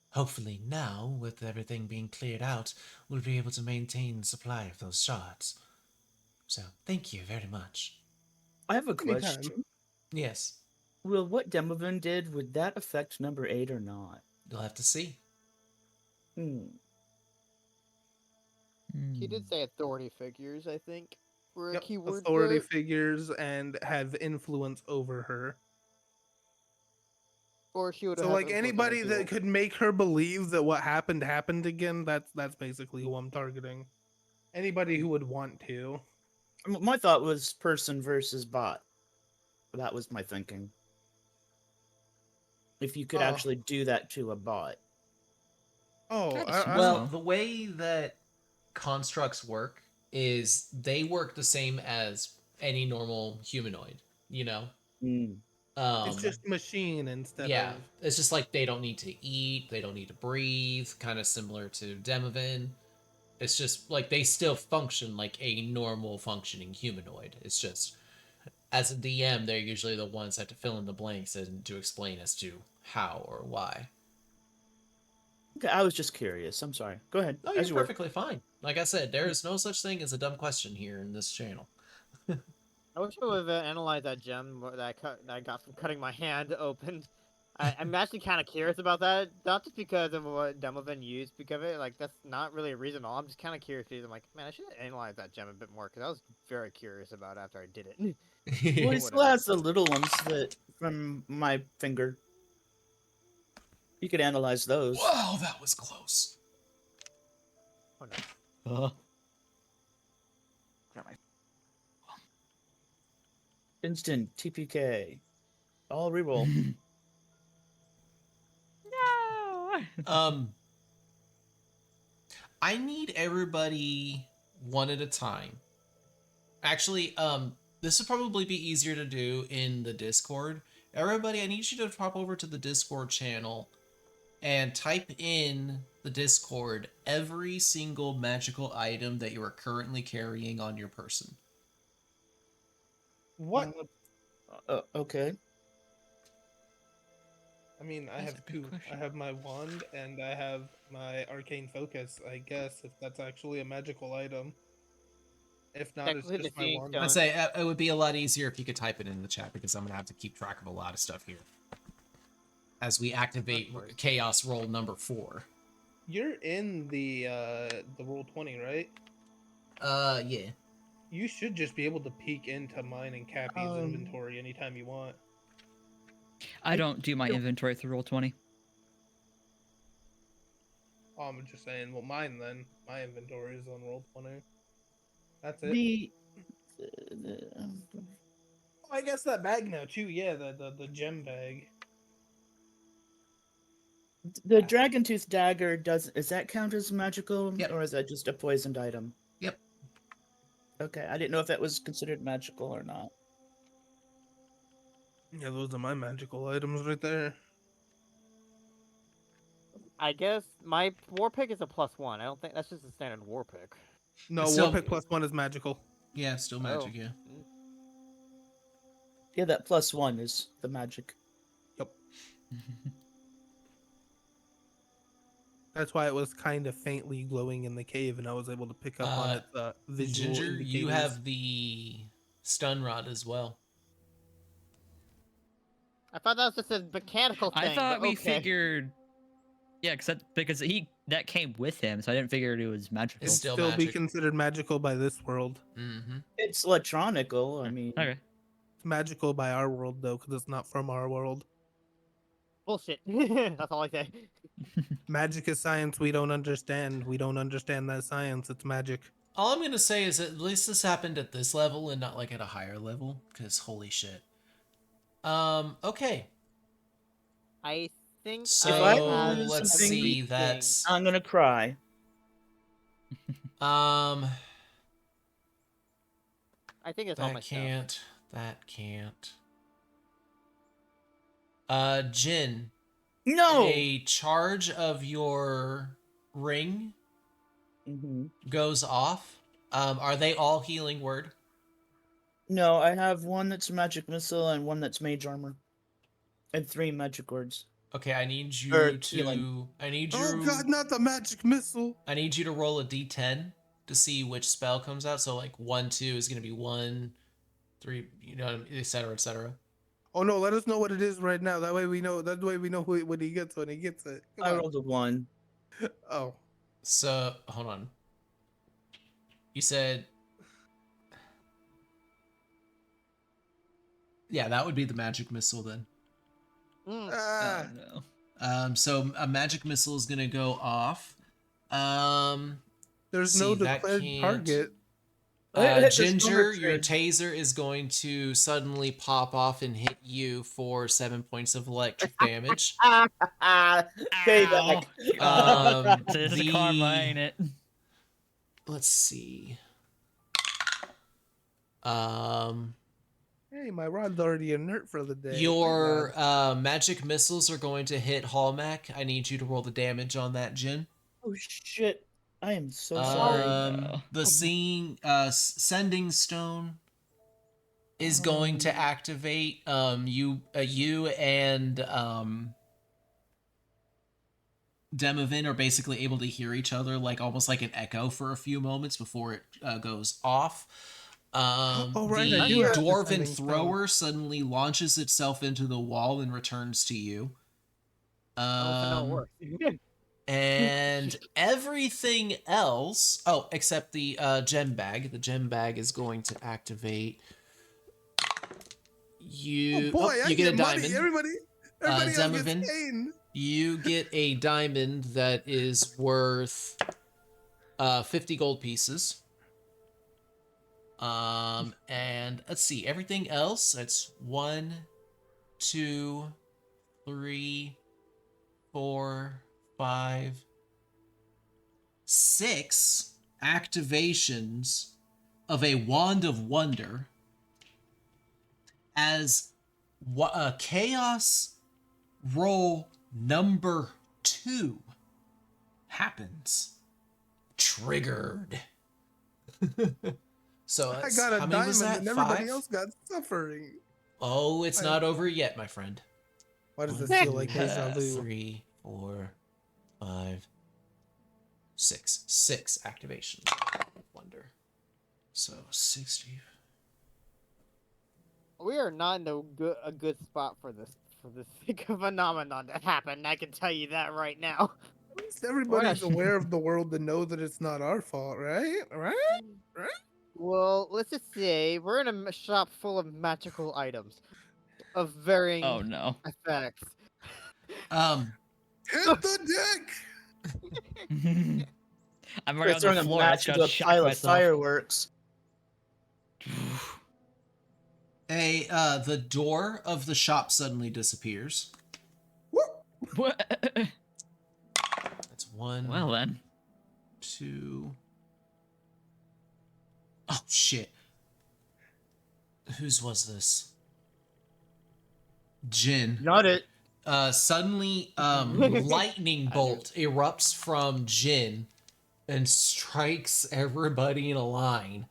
Hopefully now, with everything being cleared out, we'll be able to maintain supply of those shards. So, thank you very much. I have a Anytime. question. Yes, Will what Demovan did, would that affect number 8 or not? you'll have to see. Hmm. He did say authority figures, I think, were a Yep, keyword authority there. figures and have influence over her. Or she would So have like influence on a anybody duel. that could make her believe that what happened again, that's basically who I'm targeting. Anybody who would want to. My thought was person versus bot. That was my thinking. If you could Oh. actually do that to a bot. Oh, That's I Well, don't. the way that constructs work is they work the same as any normal humanoid, you know? Hmm. It's just machine instead yeah, of. it's just like they don't need to eat, they don't need to breathe, kind of similar to Demovan. It's just like they still function like a normal functioning humanoid. It's just as a DM, they're usually the ones that have to fill in the blanks and to explain as to how or why. Okay, I was just curious. I'm sorry. Go ahead. Oh, As you're you were. perfectly fine. Like I said, there is no such thing as a dumb question here in this channel. I wish I would have analyzed that gem that I got from cutting my hand open. I'm actually kind of curious about that, not just because of what Demovan used because of it. Like, that's not really a reason at all. I'm just kind of curious because I'm like, man, I should have analyzed that gem a bit more because I was very curious about it after I did it. Well, he Whatever. still has the little ones that from my finger. You could analyze those. Whoa, that was close. Oh, no. Instant TPK. All reroll. No. I need everybody one at a time. Actually, this would probably be easier to do in the Discord. Everybody, I need you to pop over to the Discord channel and type in the Discord every single magical item that you are currently carrying on your person. What? Okay. I mean, I That's have a good two. question. I have my wand and I have my arcane focus. I guess if that's actually a magical item. If not, it's Technically, the just my seeing wand. stone. I'd say it would be a lot easier if you could type it in the chat because I'm gonna have to keep track of a lot of stuff here as we activate Chaos Roll number 4. You're in the Roll20, right? Yeah. You should just be able to peek into mine and Cappy's inventory anytime you want. I don't do my inventory through Roll20. Oh, I'm just saying, well, mine then. My inventory is on Roll20. That's it. The Oh, I guess that bag now too. Yeah, the gem bag. the dragon tooth dagger does that count as magical, Yep. or is that just a poisoned item? Yep. Okay, I didn't know if that was considered magical or not. Yeah, those are my magical items right there. I guess my war pick is a +1. I don't think that's just a standard war pick. No, It's still- Warpick +1 is magical. Yeah, still magic, yeah. Yeah, that +1 is the magic. Yep. That's why it was kind of faintly glowing in the cave, and I was able to pick up on its visual Ginger, indicators. you have the stun rod as well. I thought that was just a mechanical thing. I thought but we okay. figured. Yeah, because that came with him, so I didn't figure it was magical. It's still still be magic. considered magical by this world. Mm-hmm. It's electronical. I mean, Okay. It's magical by our world though, because it's not from our world. Bullshit. That's all I say. Magic is science we don't understand. We don't understand that science. It's magic. All I'm gonna say is at least this happened at this level and not like at a higher level, because holy shit. Okay. I think So If I have lose let's something- see. That's I'm gonna cry. I think it's all my that stuff. can't. That can't. Jin, No. a charge of your ring Mhm. goes off. Are they all healing word? No, I have one that's magic missile and one that's mage armor, and 3 magic words. Okay, I need you Or to. healing. I need you. Oh god, not the magic missile. I need you to roll a d10 to see which spell comes out. So like 1, 2 is gonna be 1, 3, etc., etc. Oh no, let us know what it is right now. That way we know. That way we know what he gets when he gets it. Come I on. rolled a 1. Oh, So hold on. You said, yeah, that would be the magic missile then. Mm. ah, Oh no. So a magic missile is gonna go off. there's See, no that declared can't- target. There's no Ginger, your return. taser is going to suddenly pop off and hit you for 7 points of electric damage. Payback. Um, So this is karma, ain't it? Let's see. Um, Hey, my rod's already inert for the day. your magic missiles are going to hit Hallmac. I need you to roll the damage on that, Jin. Oh shit! I am so sorry. no. The sending stone is going to activate. You and Demovin are basically able to hear each other, like almost like an echo for a few moments before it goes off. Oh, right, The I do have the dwarven sending stone. thrower suddenly launches itself into the wall and returns to you. Oh, so no, it works. And everything else, except the gem bag. The gem bag is going to activate. Oh boy, I you get a money. diamond. Everybody else Demovin, gets pain. you get a diamond that is worth 50 gold pieces. And let's see, everything else, it's 1, 2, 3, 4, 5, 6 activations of a Wand of Wonder as chaos roll number 2 happens. Triggered. So I got a how many was diamond that? and everybody 5? else got suffering. Oh, it's not over yet, my friend. Why does this 1, feel like 2, deja vu? 3, 4, 5, 6. 6 activations. Wonder. So 60. We are not in a good spot for this phenomenon to happen. I can tell you that right now. At least everybody's aware of the world to know that it's not our fault, right? Right? Well, let's just say we're in a shop full of magical items of varying Oh no. effects. Hit the deck! I'm We're right on throwing the a floor. I match just into a shocked pile of myself. fireworks. The door of the shop suddenly disappears. What? That's 1, Well then. 2. Oh shit. Whose was this? Jin. Not it. Suddenly, lightning bolt erupts from Jin and strikes everybody in a line.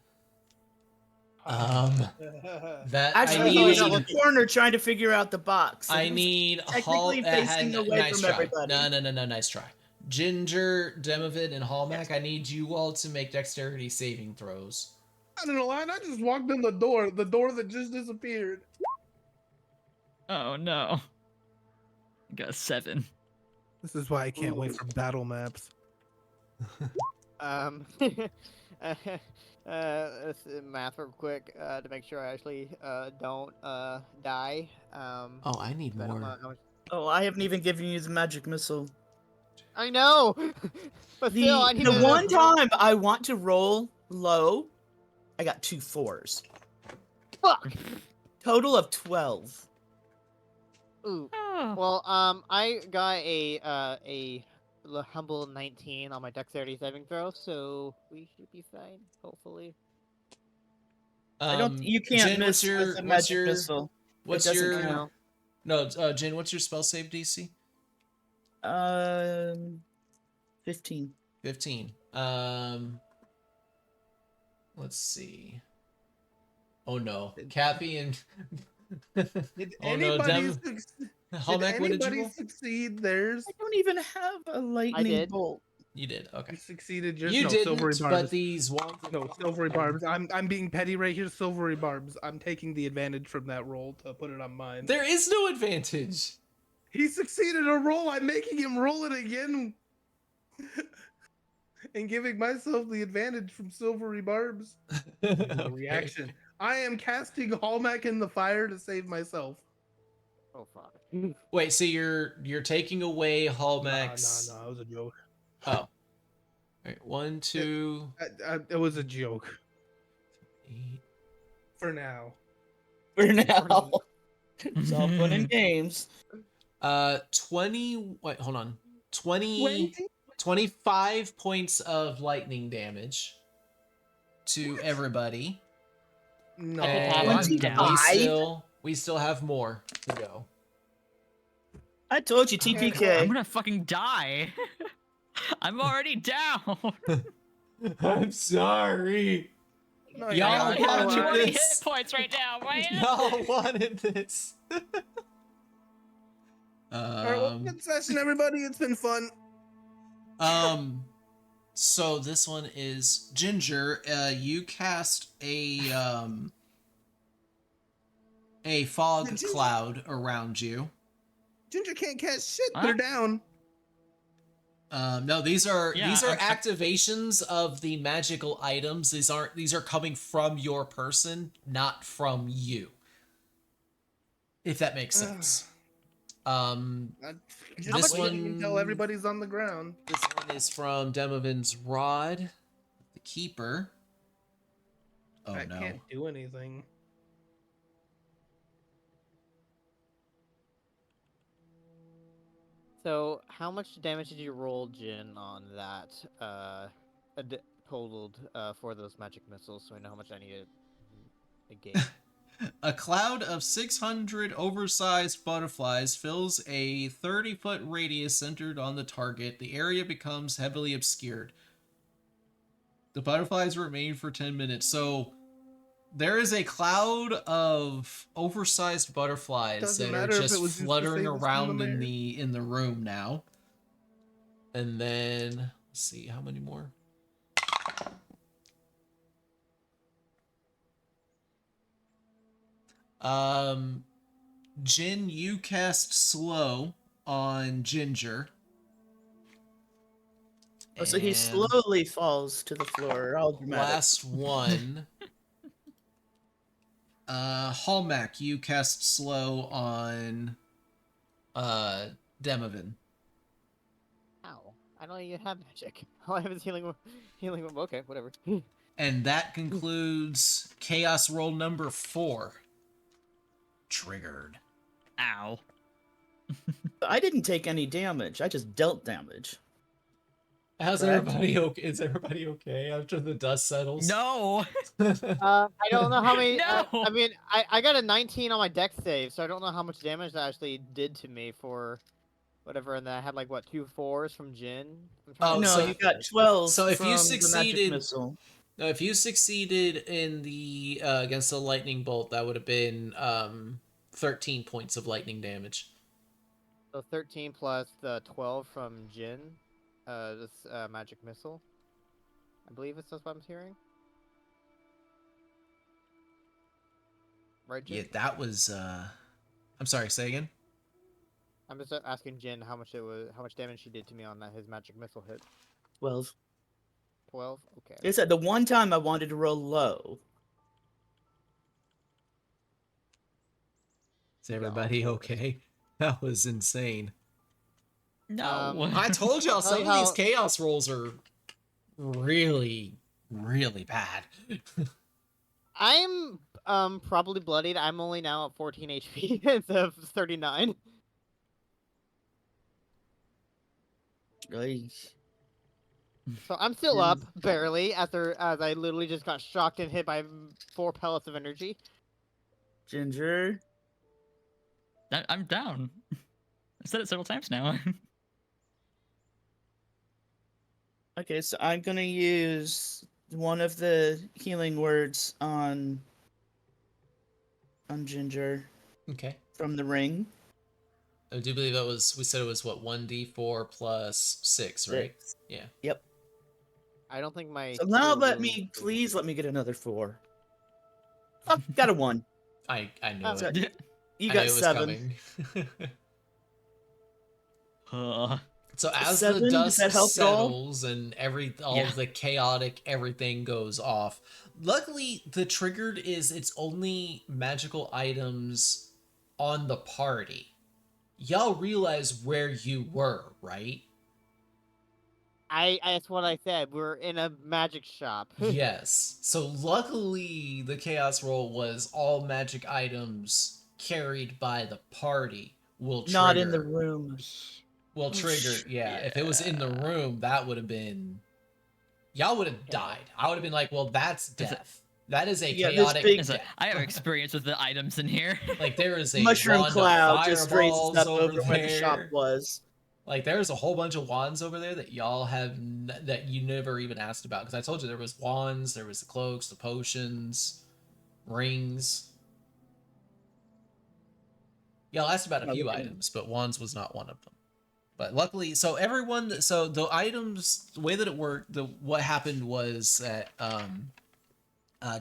That Actually, I he was in need. the corner trying to figure out the box. I He was need technically facing away nice from try. everybody. No, nice try. Ginger, Demovid, and Hallmac, I need you all to make dexterity saving throws. I don't know why. I just walked in the door that just disappeared. Oh no. Got a 7. This is why I can't wait for battle maps. Let's do math real quick to make sure I actually don't die. Oh, I need I don't more. know how much- Oh, I haven't even given you the magic missile. I know, but still, I need The to one time I want to roll low, I got 2 4s. Fuck. Total of 12. Ooh. Oh. Well, I got a humble 19 on my dexterity saving throw, so we should be fine, hopefully. I don't. You can't Jin, miss with a magic missile. What's doesn't your count. no, Jin? What's your spell save DC? 15. 15. Let's see. Oh no, Cappy and Did Oh, no, anybody, Dem- did Hallmac, what did you anybody roll? succeed theirs? I don't even have a lightning did. bolt. You did. Okay. You succeeded. Just You no didn't, silvery but barbs. these wands. No silvery barbs. I'm being petty right here. Silvery barbs. I'm taking the advantage from that roll to put it on mine. There is no advantage. He succeeded a roll. I'm making him roll it again. And giving myself the advantage from silvery barbs. Okay. Reaction. I am casting Hallmark in the fire to save myself. Oh fuck. Wait, so you're taking away Nah, Hallmax? it was a joke. Oh. All right, 1, 2. It was a joke. 8. For now. For now. It's all fun and games. 20. Wait, hold on. 25 points of lightning damage to everybody. No. And we still have more to go. I told you, I'm TPK. gonna fucking die. I'm already down. I'm sorry. No, Y'all I only have wanted 20 hit this. points right now, man. Y'all wanted this. Alright, well, good session, everybody. It's been fun. So this one is Ginger. You cast a fog Ginger- cloud around you. Ginger can't cast shit. Huh? They're down. No, these are Yeah, activations of the magical items. These are coming from your person, not from you. If that makes sense. This one- You can tell everybody's on the ground. This one is from Demovin's Rod, the Keeper. Oh I no. can't do anything. So, how much damage did you roll, Jin, on that totaled for those magic missiles? So I know how much I need to negate. A cloud of 600 oversized butterflies fills a 30-foot radius centered on the target. The area becomes heavily obscured. The butterflies remain for 10 minutes. So there is a cloud of oversized butterflies Doesn't that are matter if it just was used to fluttering save us from around the in mayor. the room now. And then let's see how many more. Jin, you cast slow on Ginger. Oh, so he And slowly falls to the floor. All dramatic. last one. Hallmark, you cast slow on Demovin. Ow. I don't even have magic. All I have is healing. Okay, whatever. And that concludes chaos roll number 4. Triggered. Ow. I didn't take any damage. I just dealt damage. How's Correct. everybody okay? Is everybody okay after the dust settles? No. I don't know how many. No! I mean, I got a 19 on my dex save, so I don't know how much damage that actually did to me for whatever. And then I had like what 2 4s from Jin. I'm trying Oh, to No, so- you got 12 so if from you the magic succeeded- missile. No, if you succeeded in the against the lightning bolt, that would have been 13 points of lightning damage. So 13 plus the 12 from Jin, this magic missile. I believe it's that's what I'm hearing. Right, Jin? Yeah, that was. I'm sorry. Say again. I'm just asking Jin how much damage she did to me on that his magic missile hit. 12. 12. Okay. They said the one time I wanted to roll low. Is everybody okay? That was insane. No. I told y'all I'll tell some you of these how- chaos rolls are really, really bad. I'm probably bloodied. I'm only now at 14 HP instead of 39. Ay. So I'm still up barely as I literally just got shocked and hit by 4 pellets of energy. Ginger. I'm down. I said it several times now. Okay, so I'm gonna use one of the healing words on Ginger Okay. from the ring. I do believe it was. We said it was what 1d4 plus 6, right? 6. Yeah. Yep. I don't think my. So now true let runes me, will- please let me get another 4. Oh, got a 1. I knew Oh. So it. you I got knew it was 7. coming. Uh, So as the 7, does that dust help at all? settles and all Yeah. of the chaotic everything goes off, luckily the triggered is it's only magical items on the party. Y'all realize where you were, right? That's what I said. We're in a magic shop. Yes. So luckily the chaos roll was all magic items carried by the party will trigger. Not in the room. Will trigger, yeah. If it was in the room, that would have been y'all would have died. I would have been like, well, that's Is it- death. That is a Yeah, this chaotic big- It's death. I have experience with the items in here. Like there is a Mushroom wand cloud of just raises fireballs up over over where the shop there. was. Like there's a whole bunch of wands over there that y'all have that you never even asked about because I told you there was wands, there was the cloaks, the potions, rings. Y'all asked about a No, few we can- items, but wands was not one of them. But luckily, so everyone, so the items, the way that it worked, what happened was that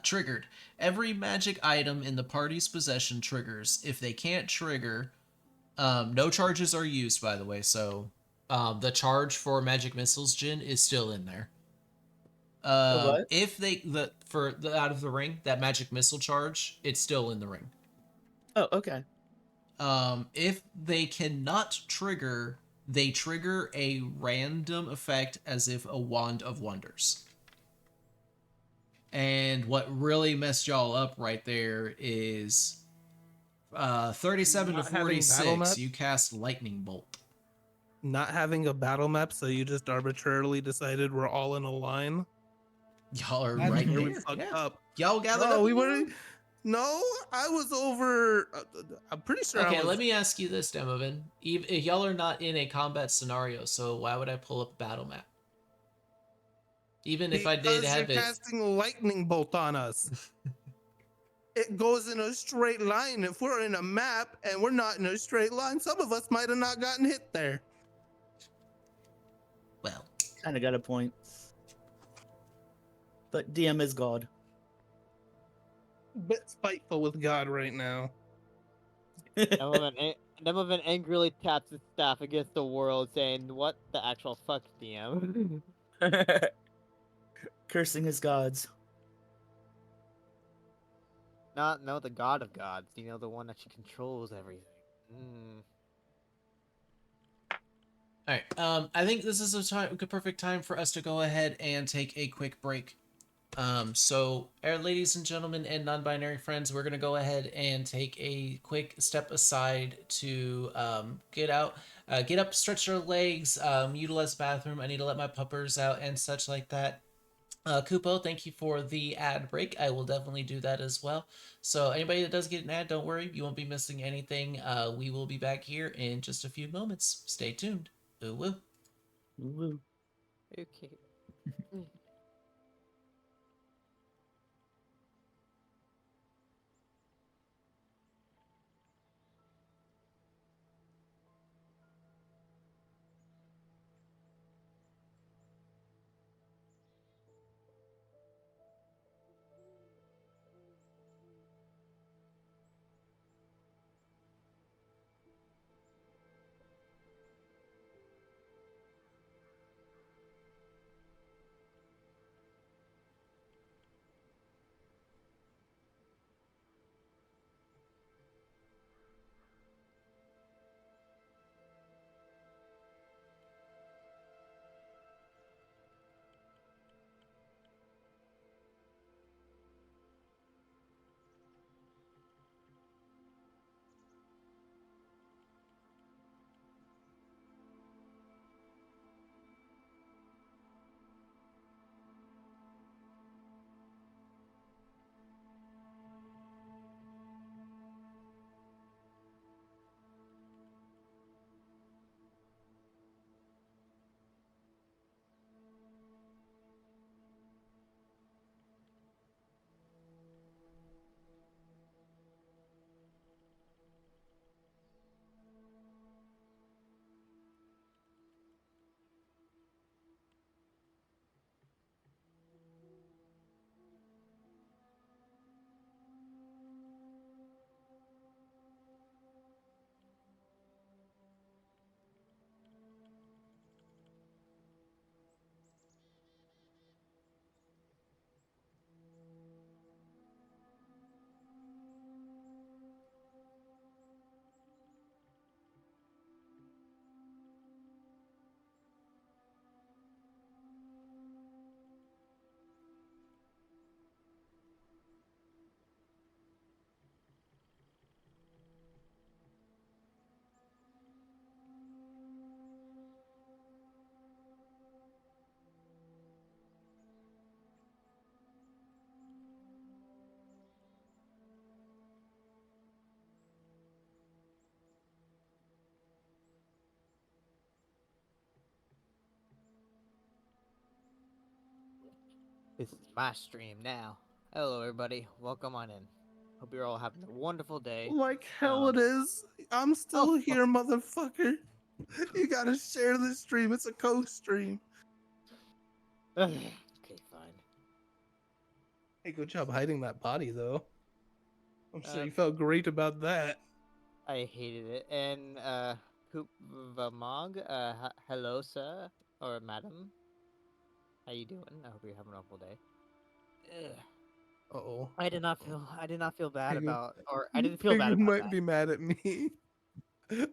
triggered. Every magic item in the party's possession triggers. If they can't trigger, no charges are used, by the way. So the charge for magic missiles, Jin, is still in there. what? If they out of the ring, that magic missile charge, it's still in the ring. Oh, okay. If they cannot trigger, they trigger a random effect as if a wand of wonders. And what really messed y'all up right there is 37 to Not having battle 46, map? you cast lightning bolt. Not having a battle map, so you just arbitrarily decided we're all in a line. Y'all are That's right where we here. fucked Yeah. up. Y'all gathered No, up. we in the were. room? No, I was over. I'm pretty sure. Okay, I was, let me ask you this, Demovin. If y'all are not in a combat scenario, so why would I pull up a battle map? Even if I did because have you're it. casting a lightning bolt on us. It goes in a straight line. If we're in a map and we're not in a straight line, some of us might have not gotten hit there. Well, Kind of got a point. But DM is God. Bit spiteful with God right now. Demovan angrily taps his staff against the world, saying, "What the actual fuck, DM?" Cursing his gods. No, the god of gods. You know, the one that controls everything. all right. I think this is a perfect time for us to go ahead and take a quick break. So, ladies and gentlemen and non-binary friends, we're gonna go ahead and take a quick step aside to get up, stretch our legs, utilize the bathroom. I need to let my puppers out and such like that. Kupo, thank you for the ad break. I will definitely do that as well. So anybody that does get an ad, don't worry, you won't be missing anything. We will be back here in just a few moments. Stay tuned. Ooh woo. Woo. Okay. This is my stream now. Hello, everybody. Welcome on in. Hope you're all having a wonderful day. Like hell it is. I'm Oh, still here, motherfucker. You gotta share this stream. It's a co-stream. okay, fine. Hey, good job hiding that body, though. I'm sure Uh, you felt great about that. I hated it. And Hoop Vamog, hello, sir or madam. How you doing? I hope you're having a wonderful day. Ugh. Uh-oh. I did not feel bad Penguin, about, or I didn't feel bad Penguin about might that. be mad at me.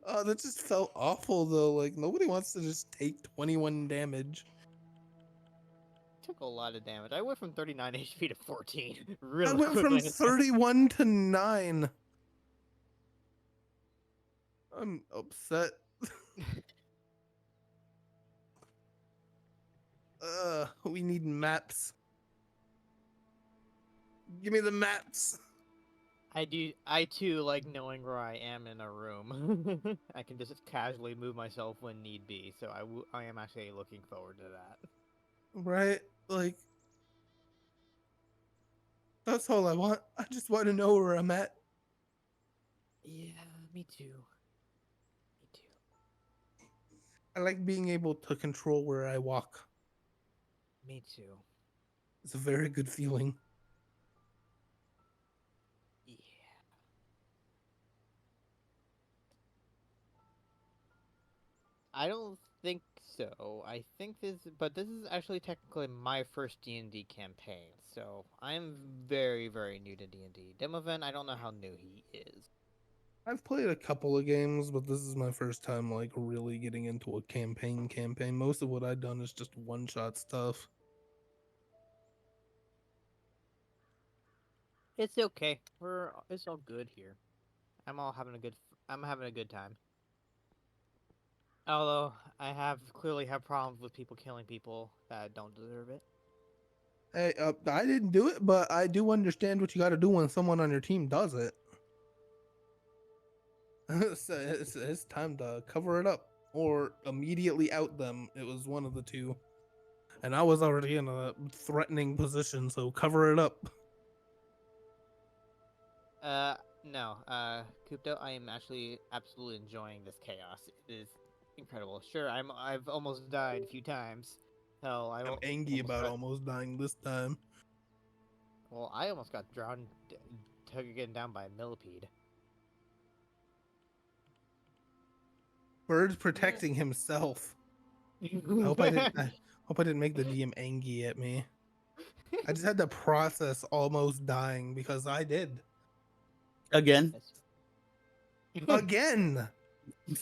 Oh, that just felt awful, though. Like, nobody wants to just take 21 damage. Took a lot of damage. I went from 39 HP to 14 I really went from quickly. 31 to 9. I'm upset. We need maps. Give me the maps. I too like knowing where I am in a room. I can just casually move myself when need be, so I am actually looking forward to that. Right? Like, that's all I want. I just want to know where I'm at. Yeah, me too. Me too. I like being able to control where I walk. Me too. It's a very good feeling. Yeah. I don't think so. I think this is actually technically my first D&D campaign, so I'm very, very new to D&D. Demovan, I don't know how new he is. I've played a couple of games, but this is my first time like really getting into a campaign. Most of what I've done is just one-shot stuff. It's okay. It's all good here. I'm having a good time. Although I clearly have problems with people killing people that don't deserve it. Hey, I didn't do it, but I do understand what you got to do when someone on your team does it. It's time to cover it up or immediately out them. It was one of the two. And I was already in a threatening position, so cover it up. No. Kupto, I am actually absolutely enjoying this chaos. It is incredible. Sure, I've almost died a few times. Hell, I'm angry about almost dying this time. Well, I almost got drowned, taken down by a millipede. Bird's protecting himself. I hope I didn't make the DM angry at me. I just had to process almost dying because I did. Again. Again.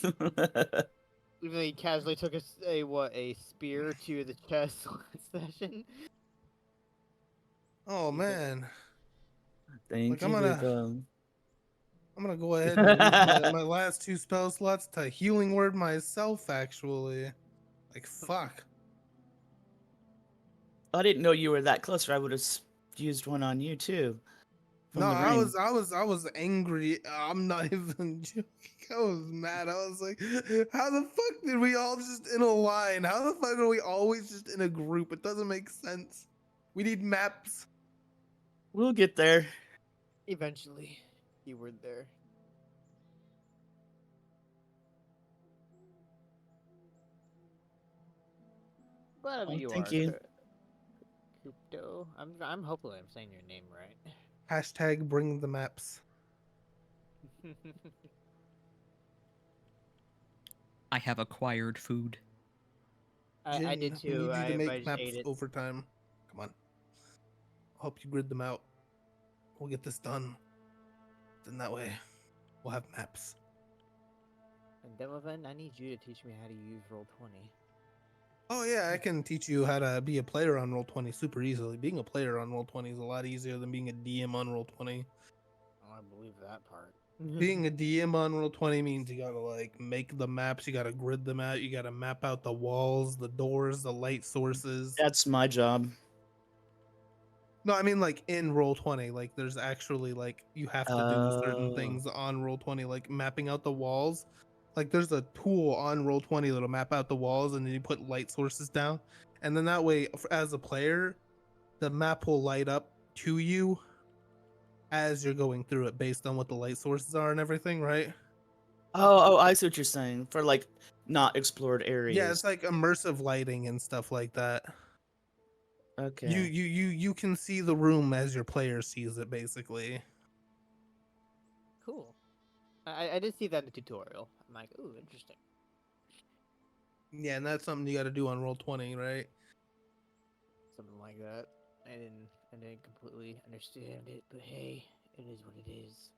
Even though he casually took a spear to the chest last session. Oh man. Thank Like, you, Rico. I'm gonna go ahead and use my last 2 spell slots to healing word myself, actually. Like, fuck. I didn't know you were that close, or I would have used one on you too. From No, the I ring. was angry. I'm not even joking. I was mad. I was like, how the fuck did we all just in a line? How the fuck are we always just in a group? It doesn't make sense. We need maps. We'll get there. Eventually, you were there. Whatever Oh, you thank are, you. Kupto. I'm hopefully I'm saying your name right. Hashtag bring the maps. I have acquired food. I Jin, did we too. need you to I make just maps ate it. overtime. Come on. I'll help you grid them out. We'll get this done. Then that way, we'll have maps. And Demovan, I need you to teach me how to use Roll20. Oh yeah, I can teach you how to be a player on Roll20 super easily. Being a player on Roll20 is a lot easier than being a DM on Roll20. Oh, I believe that part. Being a DM on Roll20 means you gotta like make the maps, you gotta grid them out, you gotta map out the walls, the doors, the light sources. That's my job. No, I mean like in Roll20, like there's actually like you have to do certain things on Roll20, like mapping out the walls. Like there's a tool on Roll20 that'll map out the walls and then you put light sources down. And then that way as a player, the map will light up to you as you're going through it based on what the light sources are and everything, right? Oh, I see what you're saying. For like not explored Yeah, it's areas. like immersive lighting and stuff like that. Okay. You can see the room as your player sees it, basically. Cool. I did see that in the tutorial. I'm like, ooh, interesting. Yeah, and that's something you got to do on Roll20, right? Something like that. I didn't completely understand it, but hey, it is what it is.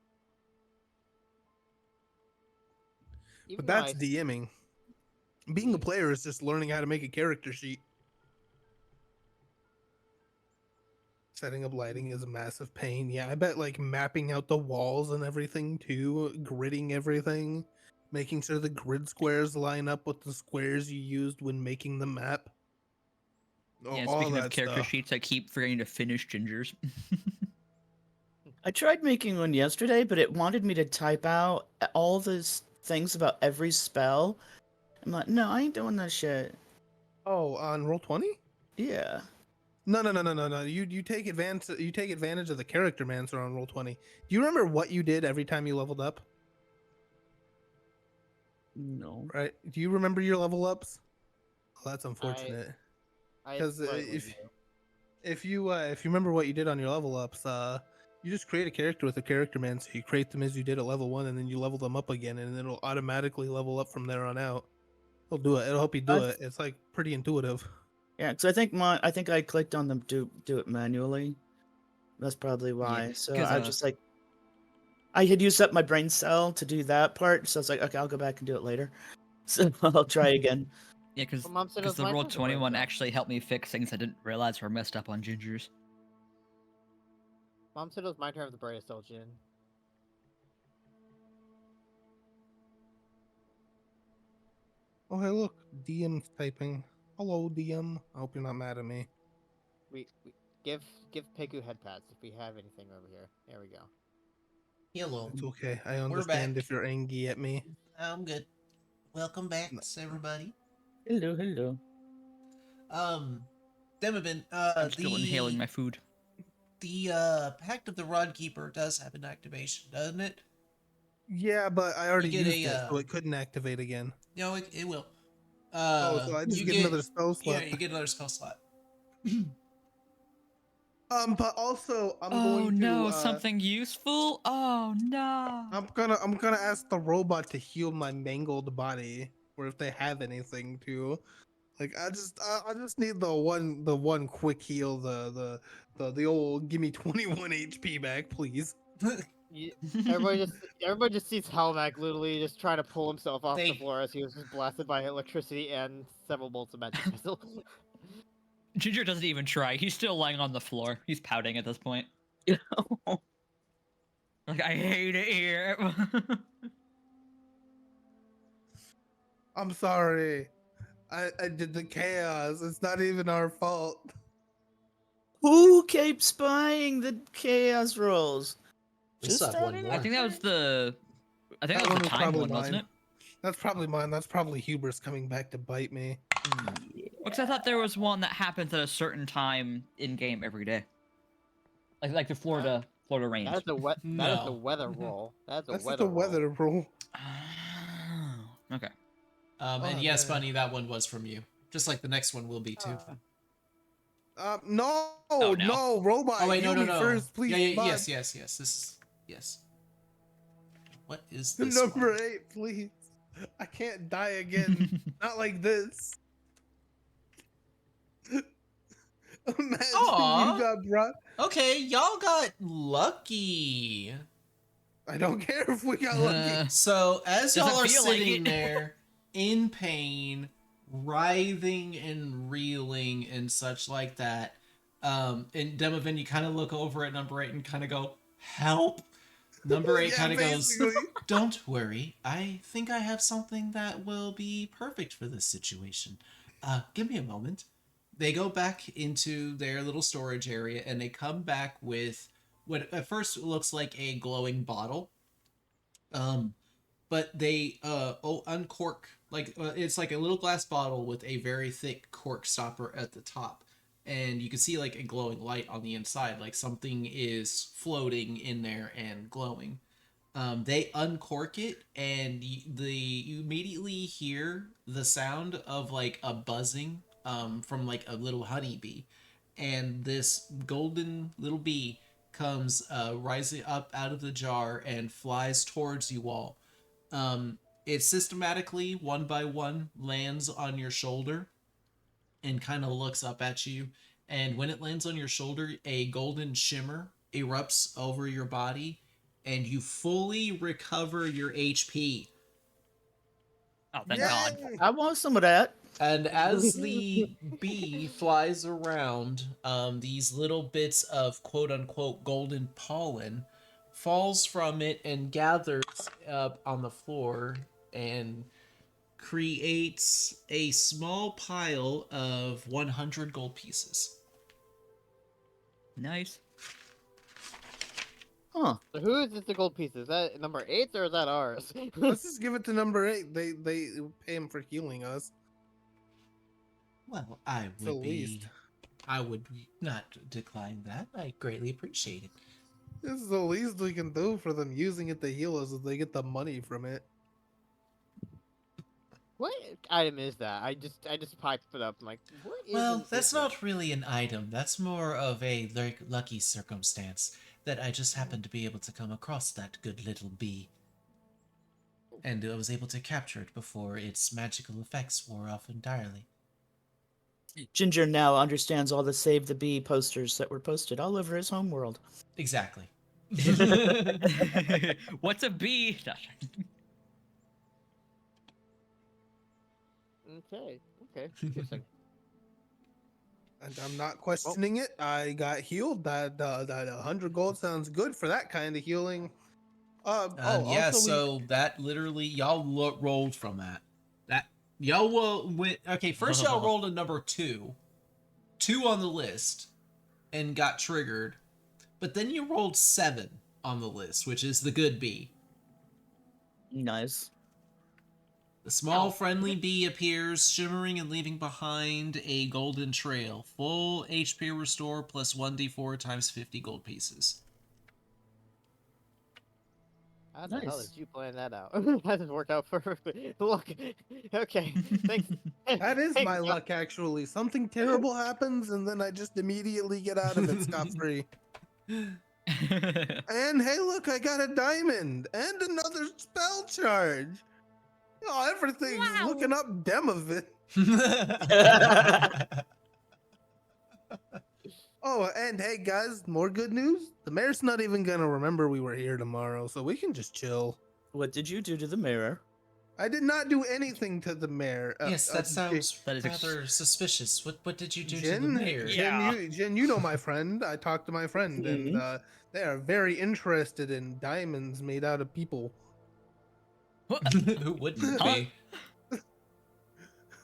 Even But though that's DMing. Being a player is just learning how to make a character sheet. Setting up lighting is a massive pain. Yeah, I bet like mapping out the walls and everything too, gridding everything, making sure the grid squares line up with the squares you used when making the map. Yeah, All speaking of that character stuff. sheets, I keep forgetting to finish Ginger's. I tried making one yesterday, but it wanted me to type out all these things about every spell. I'm like, no, I ain't doing that shit. Oh, on Roll20? Yeah. No. You take advantage of the character mancer on Roll20. Do you remember what you did every time you leveled up? No. Right? Do you remember your level ups? Oh, that's I unfortunate. I Because slightly if do. if you remember what you did on your level ups, you just create a character with a character man. So you create them as you did at level 1, and then you level them up again, and it'll automatically level up from there on out. It'll do it. It'll help you do it. It's like pretty intuitive. Yeah, because I think I clicked on them to do it manually. That's probably why. So because I was just like, I had used up my brain cell to do that part, so I was like, okay, I'll go back and do it later. So I'll try again. yeah, because Well, Mom said it was the my roll turn to 21 break, though. actually helped me fix things I didn't realize were messed up on Ginger's. Mom said it was my turn of the brain cell, Jin. Oh, hey, look. DM's typing. Hello, DM. I hope you're not mad at me. We give Pegu head pats if we have anything over here. There we go. Hello. It's okay. I We're understand back. if you're angry at me. I'm good. Welcome back, everybody. Hello, hello. Demobin, I'm still inhaling my food. the Pact of the Rod Keeper does have an activation, doesn't it? Yeah, but I already get used a, it, so it couldn't activate again. No, it will. Oh, so I just You get another spell Yeah, slot. you get another spell slot. But also I'm Oh going to no, something useful? Oh no. I'm gonna ask the robot to heal my mangled body, or if they have anything to. Like I just need the one quick heal, the old give me 21 HP back, please. Everybody just sees Halmac literally just trying to pull himself off the They- floor as he was just blasted by electricity and several bolts of magic missile. Ginger doesn't even try. He's still lying on the floor. He's pouting at this point. Like, I hate it here. I'm sorry. I did the chaos. It's not even our fault. Who keeps buying the chaos rolls? We still have one started more. I think that was the That one the was time probably one, wasn't mine. it? That's probably mine. That's probably Hubris coming back to bite me. Because I thought there was one that happens at a certain time in game every day. Like the Florida rains. That is the No. weather roll. That's a That's just weather a weather rule. Oh, okay. And Oh, yes, man. Bunny, that one was from you. Just like the next one will be too. No, Oh, no. no, robot. Oh wait, heal no, me first, please. Yeah, bud. yes. This is yes. What is this Number one? 8, please. I can't die again. Not like this. Imagine Aw. you got brought. Okay, y'all got lucky. I don't care if we got lucky. So as y'all Doesn't are feel like sitting it. there in pain, writhing and reeling and such like that, and Demovin, you kind of look over at number 8 and kind of go, "Help!" Number 8 Yeah, kind of goes, basically. "Don't worry, I think I have something that will be perfect for this situation. Give me a moment." They go back into their little storage area and they come back with what at first looks like a glowing bottle. But they uncork, like it's like a little glass bottle with a very thick cork stopper at the top. and you can see like a glowing light on the inside, like something is floating in there and glowing. They uncork it, and you immediately hear the sound of like a buzzing from like a little honeybee, and this golden little bee comes rising up out of the jar and flies towards you all. It systematically, one by one, lands on your shoulder and kind of looks up at you. And when it lands on your shoulder, a golden shimmer erupts over your body, and you fully recover your HP. Oh, thank God. Yay! I want some of that. And as the bee flies around, these little bits of quote unquote golden pollen falls from it and gathers up on the floor and creates a small pile of 100 gold pieces. Nice. Huh. So who is this the gold piece? Is that number 8 or is that ours? Let's just give it to number 8. They pay him for healing us. Well, The least. I would not decline that. I greatly appreciate it. This is the least we can do for them using it to heal us if they get the money from it. What item is that? I just piped it up. I'm like, what is Well, this that's secret? not really an item. That's more of a lucky circumstance that I just happened to be able to come across that good little bee. And I was able to capture it before its magical effects wore off entirely. Ginger now understands all the Save the Bee posters that were posted all over his homeworld. Exactly. What's a bee? Okay. Interesting. And I'm not questioning it. I got healed. That 100 gold sounds good for that kind of healing. Yeah, also so that literally, y'all rolled from that. Y'all went, okay, first y'all rolled a number 2 on the list, and got triggered. But then you rolled 7 on the list, which is the good bee. Nice. The small friendly bee appears, shimmering and leaving behind a golden trail. Full HP restore plus 1d4 times 50 gold pieces. How the hell Nice. did you plan that out? That didn't work out perfectly. Look. Okay. Thanks. that is Thanks, my Doc. luck, actually. Something terrible happens, and then I just immediately get out of it scot-free. And hey, look, I got a diamond and another spell charge. Oh, everything's looking up Demovit. Oh, and hey, guys, more good news. The mayor's not even gonna remember we were here tomorrow, so we can just chill. What did you do to the mirror? I did not do anything to the mayor. Yes, that sounds That is rather suspicious. What did you do to the Jin, mayor? Yeah. Jen, you know my friend. I talked to my friend, and they are very interested in diamonds made out of people. Who wouldn't Huh? be?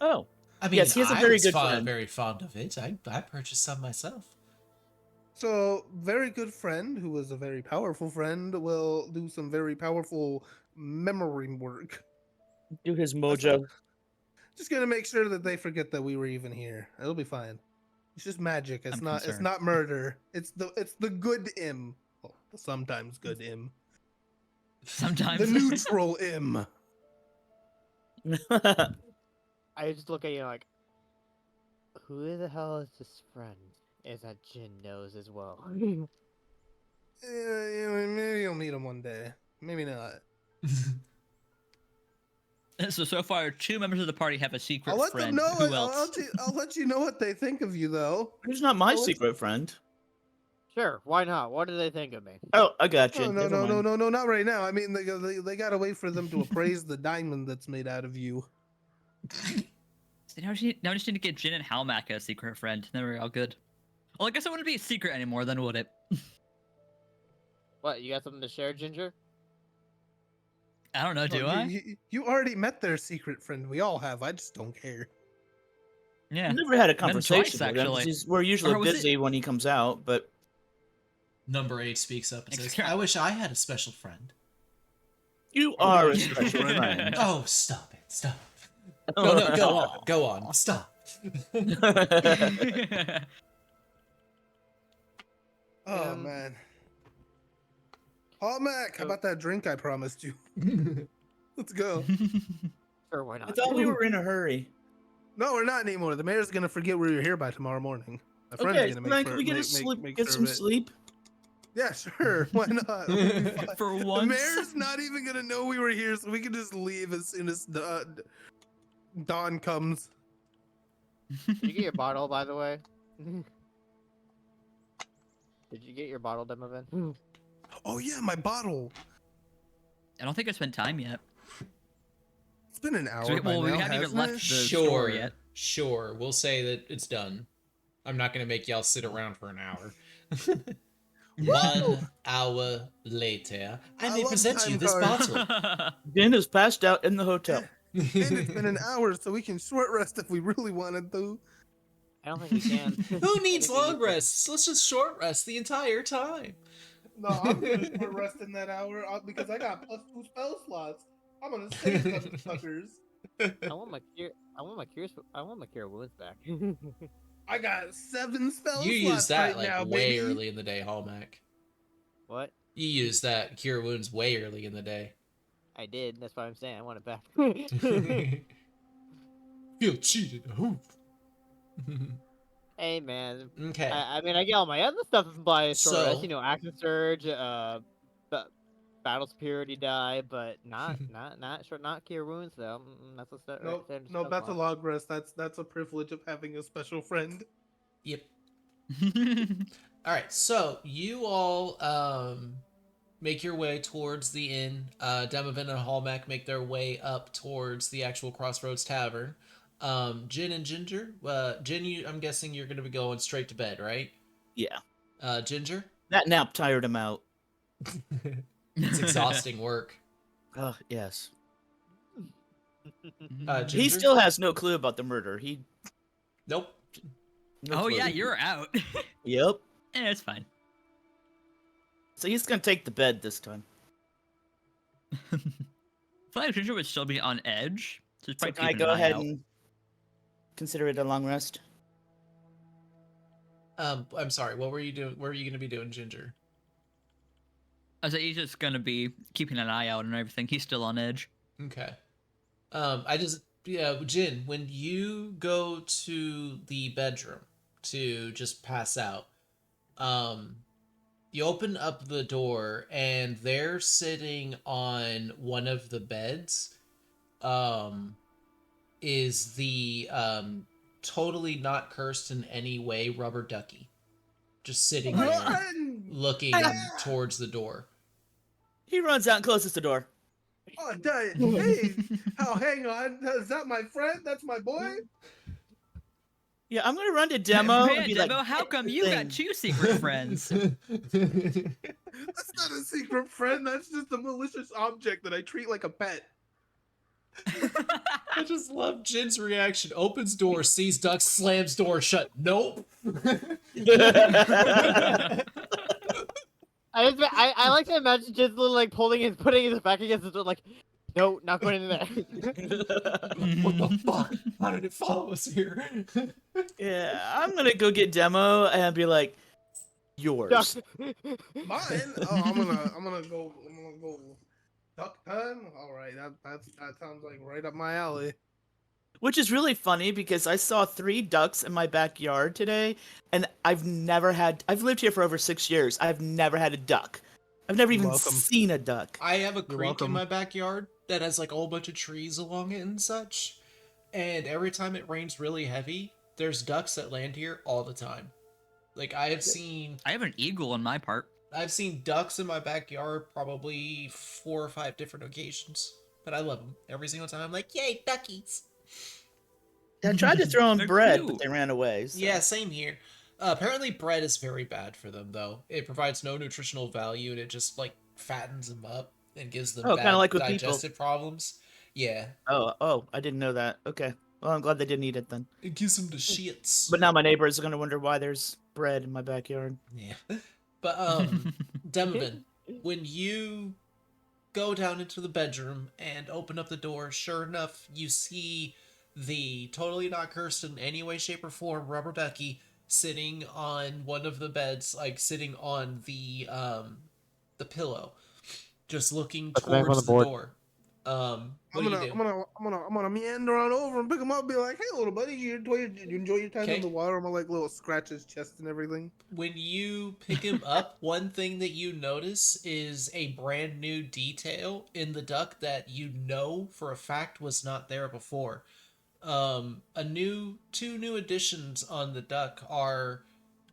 Oh, I mean, Yes, he has a I very was good friend. very fond of it. I purchased some myself. So, very good friend, who is a very powerful friend, will do some very powerful memory work. do his mojo. Just gonna make sure that they forget that we were even here. It'll be fine. It's just magic. It's I'm not. It's concerned. not murder. It's the good im. Well, the sometimes good im. Sometimes. The neutral im. I just look at you like, who the hell is this friend? Is that Jin knows as well? Maybe you'll meet him one day. Maybe not. So far, 2 members of the party have a secret I'll let friend. them know. Who else? I'll let you know what they think of you, though. Who's not my Well, secret friend? Sure, why not? What do they think of me? Oh, I got you. No, Never mind. no, not right now. I mean, they gotta wait for them to appraise the diamond that's made out of you. Now we just need to get Jin and Halmack as a secret friend. Then we're all good. Well, I guess it wouldn't be a secret anymore, then would it? What, you got something to share, Ginger? I don't know, do Oh, I? You already met their secret friend. We all have. I just don't care. Yeah. I've never had a Met him conversation twice, with him. 'Cause actually. We're usually Or was it- busy when he comes out, but Number 8 speaks up and says, Excuse- "I wish I had a special friend." you are a special friend. Oh, stop it! Stop. No, go on, stop. Oh man. Oh Mac, how about that drink I promised you? Let's go. Sure, why I not? thought we were in a hurry. No, we're not anymore. The mayor's gonna forget we were here by tomorrow morning. My friend's Okay, gonna so make then can we make get sure some of it. sleep? Yeah, sure. Why not? We'll be fine. For The once. mayor's not even gonna know we were here, so we can just leave as soon as dawn comes. Did you get your bottle, by the way? Did you get your bottle, Demovan? Oh yeah, my bottle. I don't think I spent time yet. It's been an hour. 'Cause we by now, haven't even hasn't left it? the Sure. store yet. Sure. We'll say that it's done. I'm not gonna make y'all sit around for an hour. 1 hour later, I may love present you time this cards. bottle. Din is passed out in the hotel. And it's been an hour, so we can short rest if we really wanted to. I don't think we can. Who needs I think we long need to- rests? Let's just short rest the entire time. No, I'm gonna short rest in that hour because I got +2 spell slots. I'm gonna save them suckers. I want my cure wounds back. I got 7 spell You slots used that right like now, way baby. early in the day, Hallmac. What? You used that cure wounds way early in the day. I did. That's why I'm saying I want it back. Feel cheated. Oof. Hey man, Okay. I mean I get all my other stuff by short So- rest, you know, action surge, battle superiority die, but not cure wounds though. That's a step. Nope, no, that's a log rest. That's a privilege of having a special friend. Yep. All right. So you all make your way towards the inn. Demovan and Hallmac make their way up towards the actual Crossroads Tavern. Jin and Ginger. Jin, I'm guessing you're gonna be going straight to bed, right? Yeah. Ginger. That nap tired him out. It's exhausting work. Oh, yes. Ginger? He still has no clue about the murder. Nope. No Oh clue. yeah, you're out. Yep. It's fine. So he's gonna take the bed this time. I feel like Ginger would still be on edge. So, So can I go ahead and consider it a long rest? I'm sorry. What were you doing? What were you gonna be doing, Ginger? I was like, he's just gonna be keeping an eye out and everything. He's still on edge. Okay. Jin, when you go to the bedroom to just pass out, you open up the door and they're sitting on one of the beds, is the, totally not cursed in any way rubber ducky. Just sitting there, Run! looking towards the door. He runs out and closes the door. Oh, hey! Oh, hang on. Is that my friend? That's my boy? Yeah, I'm gonna run to Demo Man, and be Demo, like, how "Get come the you got thing." 2 secret friends? That's not a secret friend. That's just a malicious object that I treat like a pet. I just love Jin's reaction. Opens door, sees ducks, slams door shut. Nope. I like to imagine just like putting his back against the door, like, no, not going in there. What the fuck? How did it follow us here? Yeah, I'm gonna go get Demo and be like, yours. Mine? Oh, I'm gonna go duck time. All right, that sounds like right up my alley. Which is really funny because I saw 3 ducks in my backyard today, and I've lived here for over 6 years. I've never had a duck. I've never even Welcome. seen a duck. I have a creek in welcome. my backyard that has like a whole bunch of trees along it and such. And every time it rains really heavy, there's ducks that land here all the time. Like I have seen I have an eagle on my part. ducks in my backyard probably 4 or 5 different occasions. But I love them every single time. I'm like, yay, duckies. I tried to throw them They're bread, cute. but they ran away. So. Yeah, same here. Apparently bread is very bad for them though. It provides no nutritional value and it just like fattens them up and gives them Oh, bad kinda like with people. digestive problems. Yeah. Oh, I didn't know that. Okay. Well, I'm glad they didn't eat it then. It gives them the shits. But now my neighbors are gonna wonder why there's bread in my backyard. Yeah. But Demovan, when you go down into the bedroom and open up the door, sure enough, you see the totally not cursed in any way, shape, or form rubber ducky sitting on one of the beds, like sitting on the pillow, just looking Put the knife on towards the the board. door. What do you do? I'm gonna meander on over and pick him up. And be like, hey, little buddy, you enjoy your time in Okay. the water? I'm gonna like little scratch his chest and everything. When you pick him up, one thing that you notice is a brand new detail in the duck that you know for a fact was not there before. Two new additions on the duck are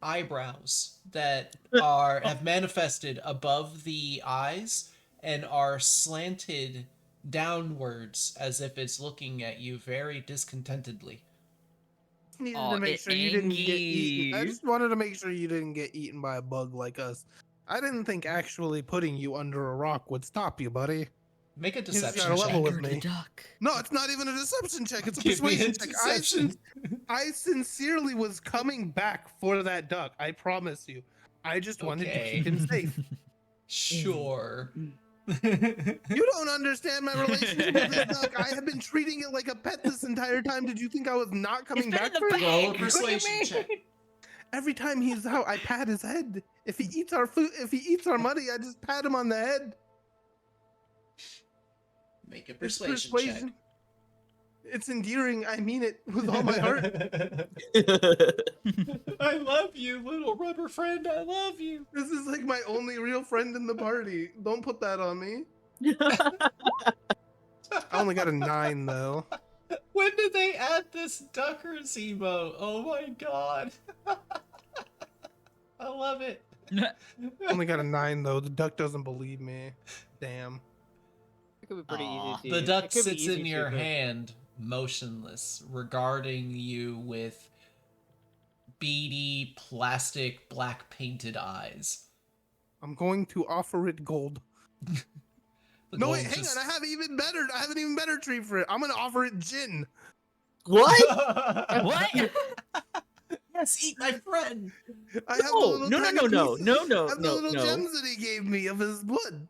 eyebrows that have manifested above the eyes and are slanted downwards as if it's looking at you very discontentedly. Needed Aw, to make it sure you didn't get eaten. I angy. just wanted to make sure you didn't get eaten by a bug like us. I didn't think actually putting you under a rock would stop you, buddy. Make a just deception gotta check. level with Angered the me. duck. No, it's not even a deception check. It's a Give me a persuasion check. deception. I sincerely was coming back for that duck. I promise you. I just wanted to keep him safe. Sure. You don't understand my relationship with this duck. I have been treating it like a pet this entire time. Did you think I was not coming been back in the for it? bag. Roll a What do you persuasion mean? check. Every time he's out, I pat his head. If he eats our food, if he eats our money, I just pat him on the head. Make a It's persuasion check. It's endearing. I mean it with all my heart. I love you, little rubber friend. I love you. This is like my only real friend in the party. Don't put that on me. I only got a 9 though. When did they add this Duckers emote? Oh my god. I love it. Only got a 9 though. The duck doesn't believe me. Damn. It could be pretty Aw. easy. The to- duck it could be sits easy in to your do. hand, motionless, regarding you with beady, plastic, black painted eyes. I'm going to offer it gold. The No, gold wait, hang just- on. I have an even better treat for it. I'm gonna offer it gin. What? What? Yes, eat my friend. I have the No, little no, tiny no, pieces- no, no, I have the no, little no. gems that he gave me of his blood.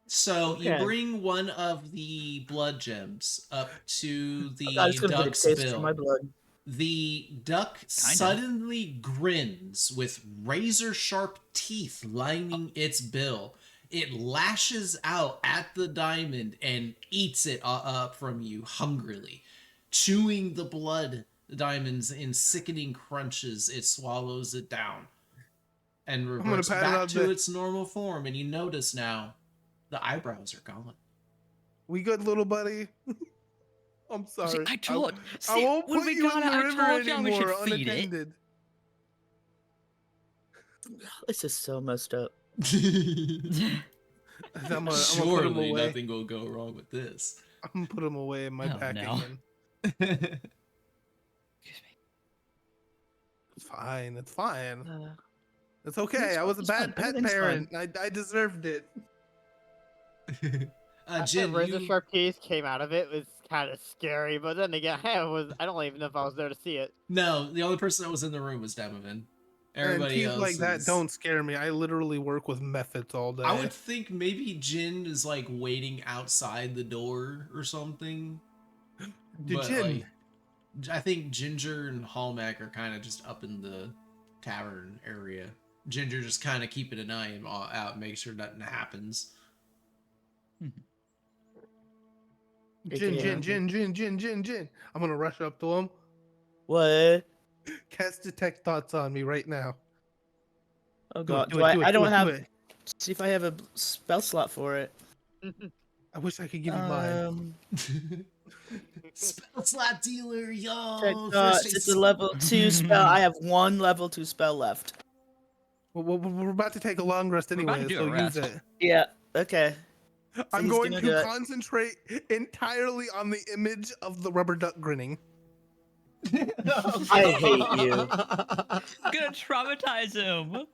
So you Okay. bring one of the blood gems up to the I was gonna get a duck's taste bill. for my blood. The duck suddenly grins with razor sharp teeth lining its bill. It lashes out at the diamond and eats it up from you hungrily. Chewing the blood, the diamonds in sickening crunches, it swallows it down and gonna reverts pat it back on to the- its normal form. And you notice now the eyebrows are gone. We good, little buddy? I'm See, sorry. I told. I See, won't when put we you got in it, the I river told y'all we should anymore feed it. unattended. This is so messed up. I'm gonna put him Surely away. nothing will go wrong with this. I'm gonna put him away in my Oh, pack no. again. Excuse me. It's fine. It's fine. Uh, It's okay. I was a it's bad fine. pet Everything's parent. I deserved it. That Jin, razor you, sharp teeth came out of it was kind of scary, but then again, I don't even know if I was there to see it. no, the only person that was in the room was Demovan. Everybody and teeth else like that is- don't scare me. I literally work with methods all day. I would think maybe Jin is like waiting outside the door or something. Dude, But, Jin. like, I think Ginger and Hallmack are kind of just up in the tavern area. Ginger just kind of keeping an eye out, make sure nothing happens. Jin. I'm gonna rush up to him. what? Cast detect thoughts on me right now. Oh Do it, god. do it, do it, I do don't it, have. do it. See if I have a spell slot for it. I wish I could give you mine. Spell slot dealer, yo! Check first thoughts. aid It's a level 2 spell. I have one level 2 spell left. We're about to take a long rest We're about anyway, to do so a use rest. it. Yeah. Okay. I'm he's going gonna do to it. concentrate entirely on the image of the rubber duck grinning. I hate you. Gonna traumatize him.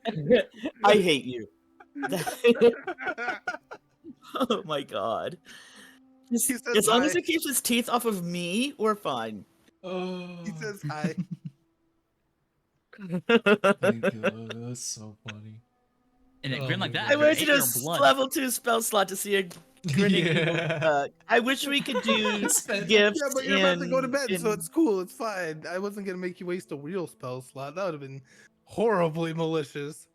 I hate you. Oh my god. He says As long as hi. it keeps its teeth off of me, we're fine. Oh, He says hi. my god, that's so funny. And it grin like that. I I after it wasted ate a your blood. level 2 spell slot to see Grinning evil Yeah. duck. I wish we could do Spend- gifts. Yeah, but you're about to go to bed, so in- it's cool. It's fine. I wasn't gonna make you waste a real spell slot. That would have been horribly malicious.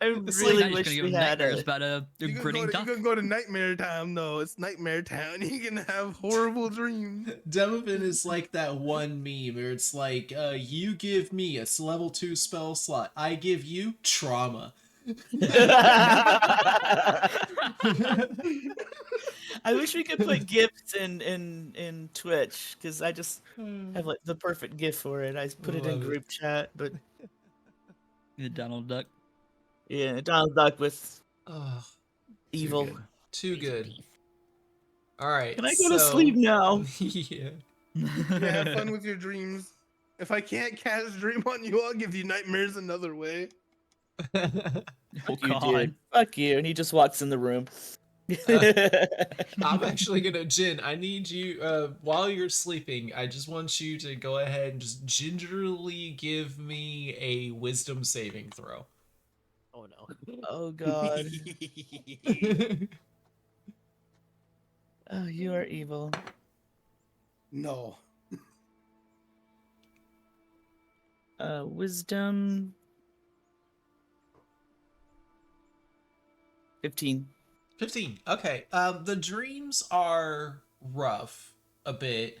I It's really like- Now you're just wish gonna give we him had nightmares a. about a You can grinning go to, duck. you can go to Nightmare Town. No, it's Nightmare Town. You can have horrible dreams. Demovan is like that one meme where it's like, you give me a level 2 spell slot, I give you trauma. I wish we could put gifts in Twitch because I just have like the perfect gift for it. I put it in Love it. group chat, but The Donald Duck. yeah, Donald Duck with Oh, evil. too good. All right. Can I go to sleep now? Yeah. Yeah, have fun with your dreams. If I can't cast Dream on you, I'll give you nightmares another way. Oh Fuck you, god. dude. Fuck you. And he just walks in the room. I'm actually gonna, Jin, I need you, while you're sleeping, I just want you to go ahead and just gingerly give me a wisdom saving throw. Oh no. Oh god. Oh, you are evil. No. Wisdom. 15. 15. Okay. The dreams are rough a bit,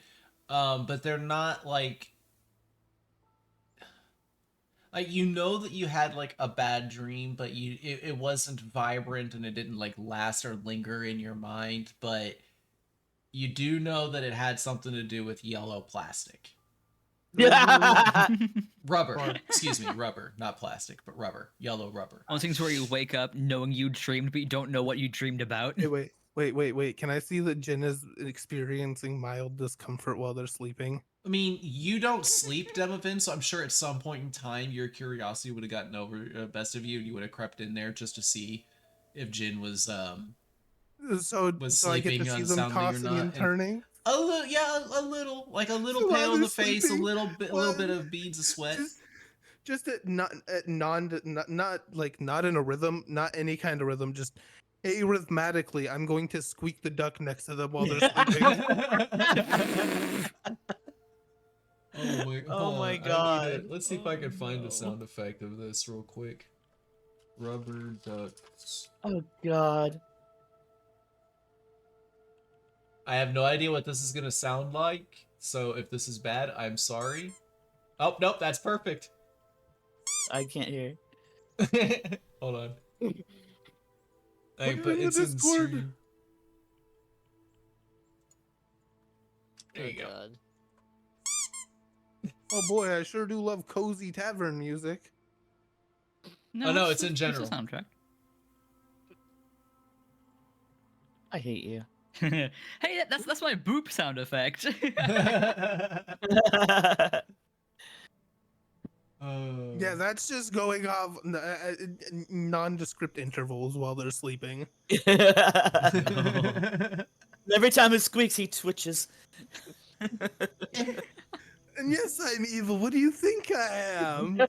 but they're not like you know that you had like a bad dream, but it wasn't vibrant and it didn't like last or linger in your mind, but you do know that it had something to do with yellow plastic. Rubber. Excuse me, rubber, not plastic, but rubber. Yellow rubber. One of those things where you wake up knowing you dreamed, but you don't know what you dreamed about. Hey, wait. Can I see that Jin is experiencing mild discomfort while they're sleeping? I mean, you don't sleep, Demovan, so I'm sure at some point in time your curiosity would have gotten over best of you, and you would have crept in there just to see if Jin was So, Was so I get to sleeping see them unsoundly or tossing not, and and- turning. a little, yeah, a little, like a little So while pale in they're the face, sleeping, a little bit of beads of sweat. Just at not not in a rhythm, not any kind of rhythm, just arithmetically. I'm going to squeak the duck next to them while they're sleeping. Oh my I need God. it. Let's see if I can find no. a sound effect of this real quick. Rubber ducks. Oh god. I have no idea what this is gonna sound like, so if this is bad, I'm sorry. Oh, nope, that's perfect. I can't hear. Hold on. Put Hey, it but in the it's in Discord. stream. There you go. God. Oh boy, I sure do love cozy tavern music. Oh, no, it's in the general. soundtrack. I hate you. Hey, that's my boop sound effect. Yeah, that's just going off nondescript intervals while they're sleeping. Every time it squeaks, he twitches. And yes, I'm evil. What do you think I am?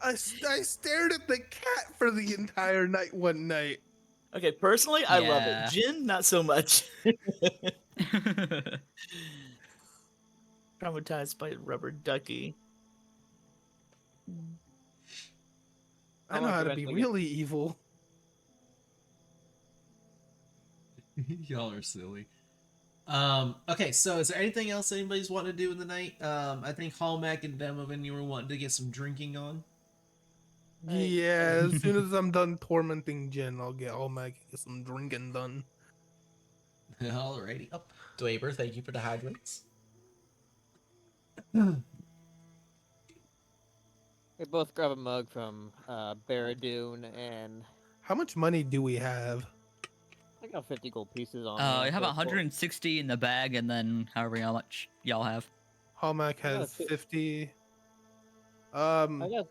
I stared at the cat for the entire night one night. Okay, personally, I love Yeah. it. Jin, not so much. Traumatized by rubber ducky. I know like how the to be best thing. really evil. Y'all are silly. Okay, so is there anything else anybody's wanting to do in the night? I think Hallmack and Demovan, you were wanting to get some drinking on. Yeah, as soon as I'm done tormenting Jen, I'll get some drinking done. Alrighty. Oh, Dweber, thank you for the hydrates. We both grab a mug from Barradoon, and How much money do we have? I got 50 gold pieces on. I me, have so 160 in the bag, and then however much y'all have. Hallmark I got has fi- 50. I got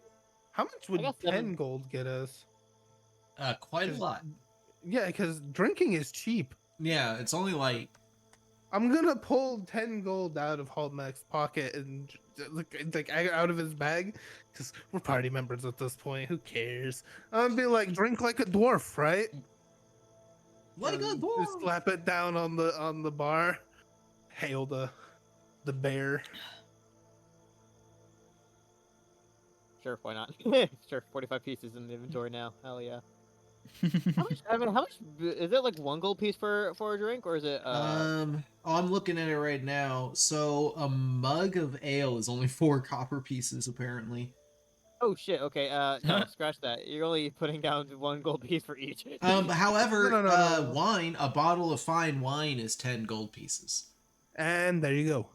How much would got 10 7. gold get us? Quite a Just- lot. Yeah, because drinking is cheap. Yeah, it's only like I'm gonna pull 10 gold out of Hallmark's pocket and like out of his bag, because we're party members at this point. Who cares? I'm gonna be like, drink like a dwarf, right? Like a Just dwarf. slap it down on the bar. Hail the bear. Sure, why not? Sure, 45 pieces in the inventory now. Hell yeah. How much? I mean, how much? Is it like 1 gold piece for a drink, or is it? I'm looking at it right now. So a mug of ale is only 4 copper pieces, apparently. Oh shit. Okay. No, scratch that. You're only putting down 1 gold piece for each. However, No. wine, a bottle of fine wine is 10 gold pieces. And there you go.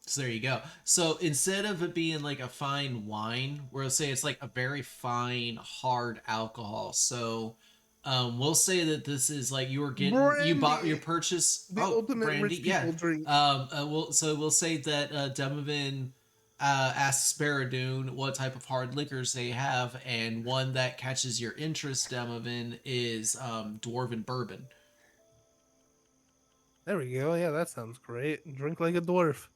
So there you go. So instead of it being like a fine wine, we'll say it's like a very fine, hard alcohol. So we'll say that this is like you were getting, you bought your Brandy! purchase. The Oh, ultimate brandy, rich yeah. people drink. We'll say that Demovan asks Sparadoon what type of hard liquors they have, and one that catches your interest, Demovan, is dwarven bourbon. There we go. Yeah, that sounds great. Drink like a dwarf.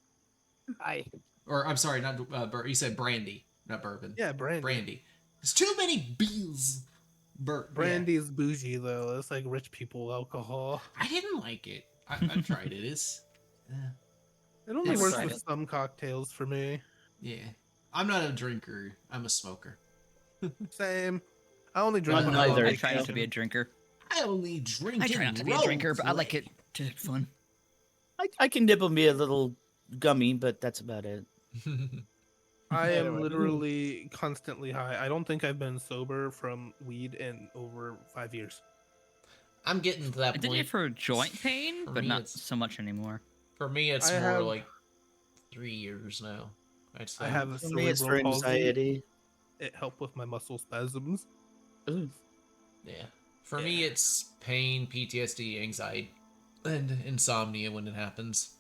I. Or I'm sorry, not you said brandy, not bourbon. Yeah, brandy. Brandy. There's too many bees. Brandy is bougie though. It's like rich people alcohol. I didn't like it. I tried it. It's It only Never works tried with it. some cocktails for me. yeah. I'm not a drinker. I'm a smoker. Same. I only drink I'm when I'm on neither. I try not to be a vacation. drinker. I only drink. I try not to be a drinker, but I like it to have fun. I can nibble me a little gummy, but that's about it. I am Anyway. literally constantly high. I don't think I've been sober from weed in over 5 years. I'm getting to that I did point. it for joint pain, For but me, not it's- so much anymore. For me, it's I more have- like 3 years now. I'd say. I have a For me, it's for cerebral palsy. anxiety. It helped with my muscle spasms. Ooh. Yeah. For me, it's pain, PTSD, anxiety, and insomnia when it happens.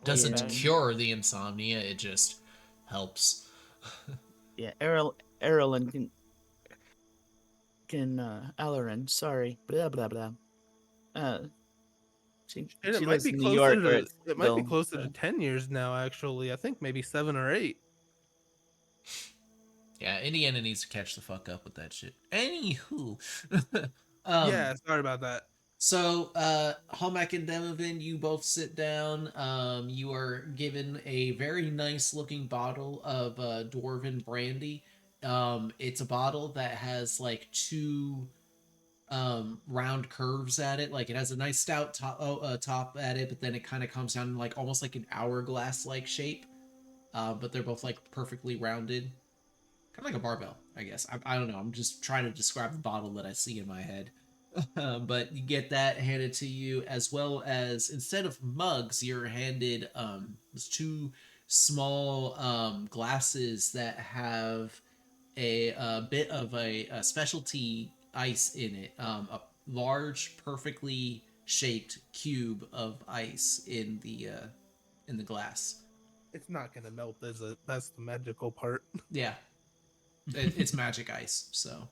Doesn't Yeah. cure the insomnia. It just helps. Yeah, Erlen Allerin, sorry, blah blah blah. She And it she might lives be in New closer York, to where it's it might be still, closer to 10 years now. Actually, I think maybe 7 or 8. Yeah, Indiana needs to catch the fuck up with that shit. Anywho. Yeah, sorry about that. So, Homek and Demovan, you both sit down. You are given a very nice looking bottle of dwarven brandy. It's a bottle that has like 2 round curves at it. Like it has a nice stout top at it, but then it kind of comes down in like almost like an hourglass like shape. But they're both like perfectly rounded, kind of like a barbell, I guess. I don't know. I'm just trying to describe the bottle that I see in my head. But you get that handed to you, as well as instead of mugs, you're handed these 2 small glasses that have a bit of a specialty ice in it. A large, perfectly shaped cube of ice in the glass. It's not gonna melt, is it? That's the magical part. Yeah, it's magic ice. So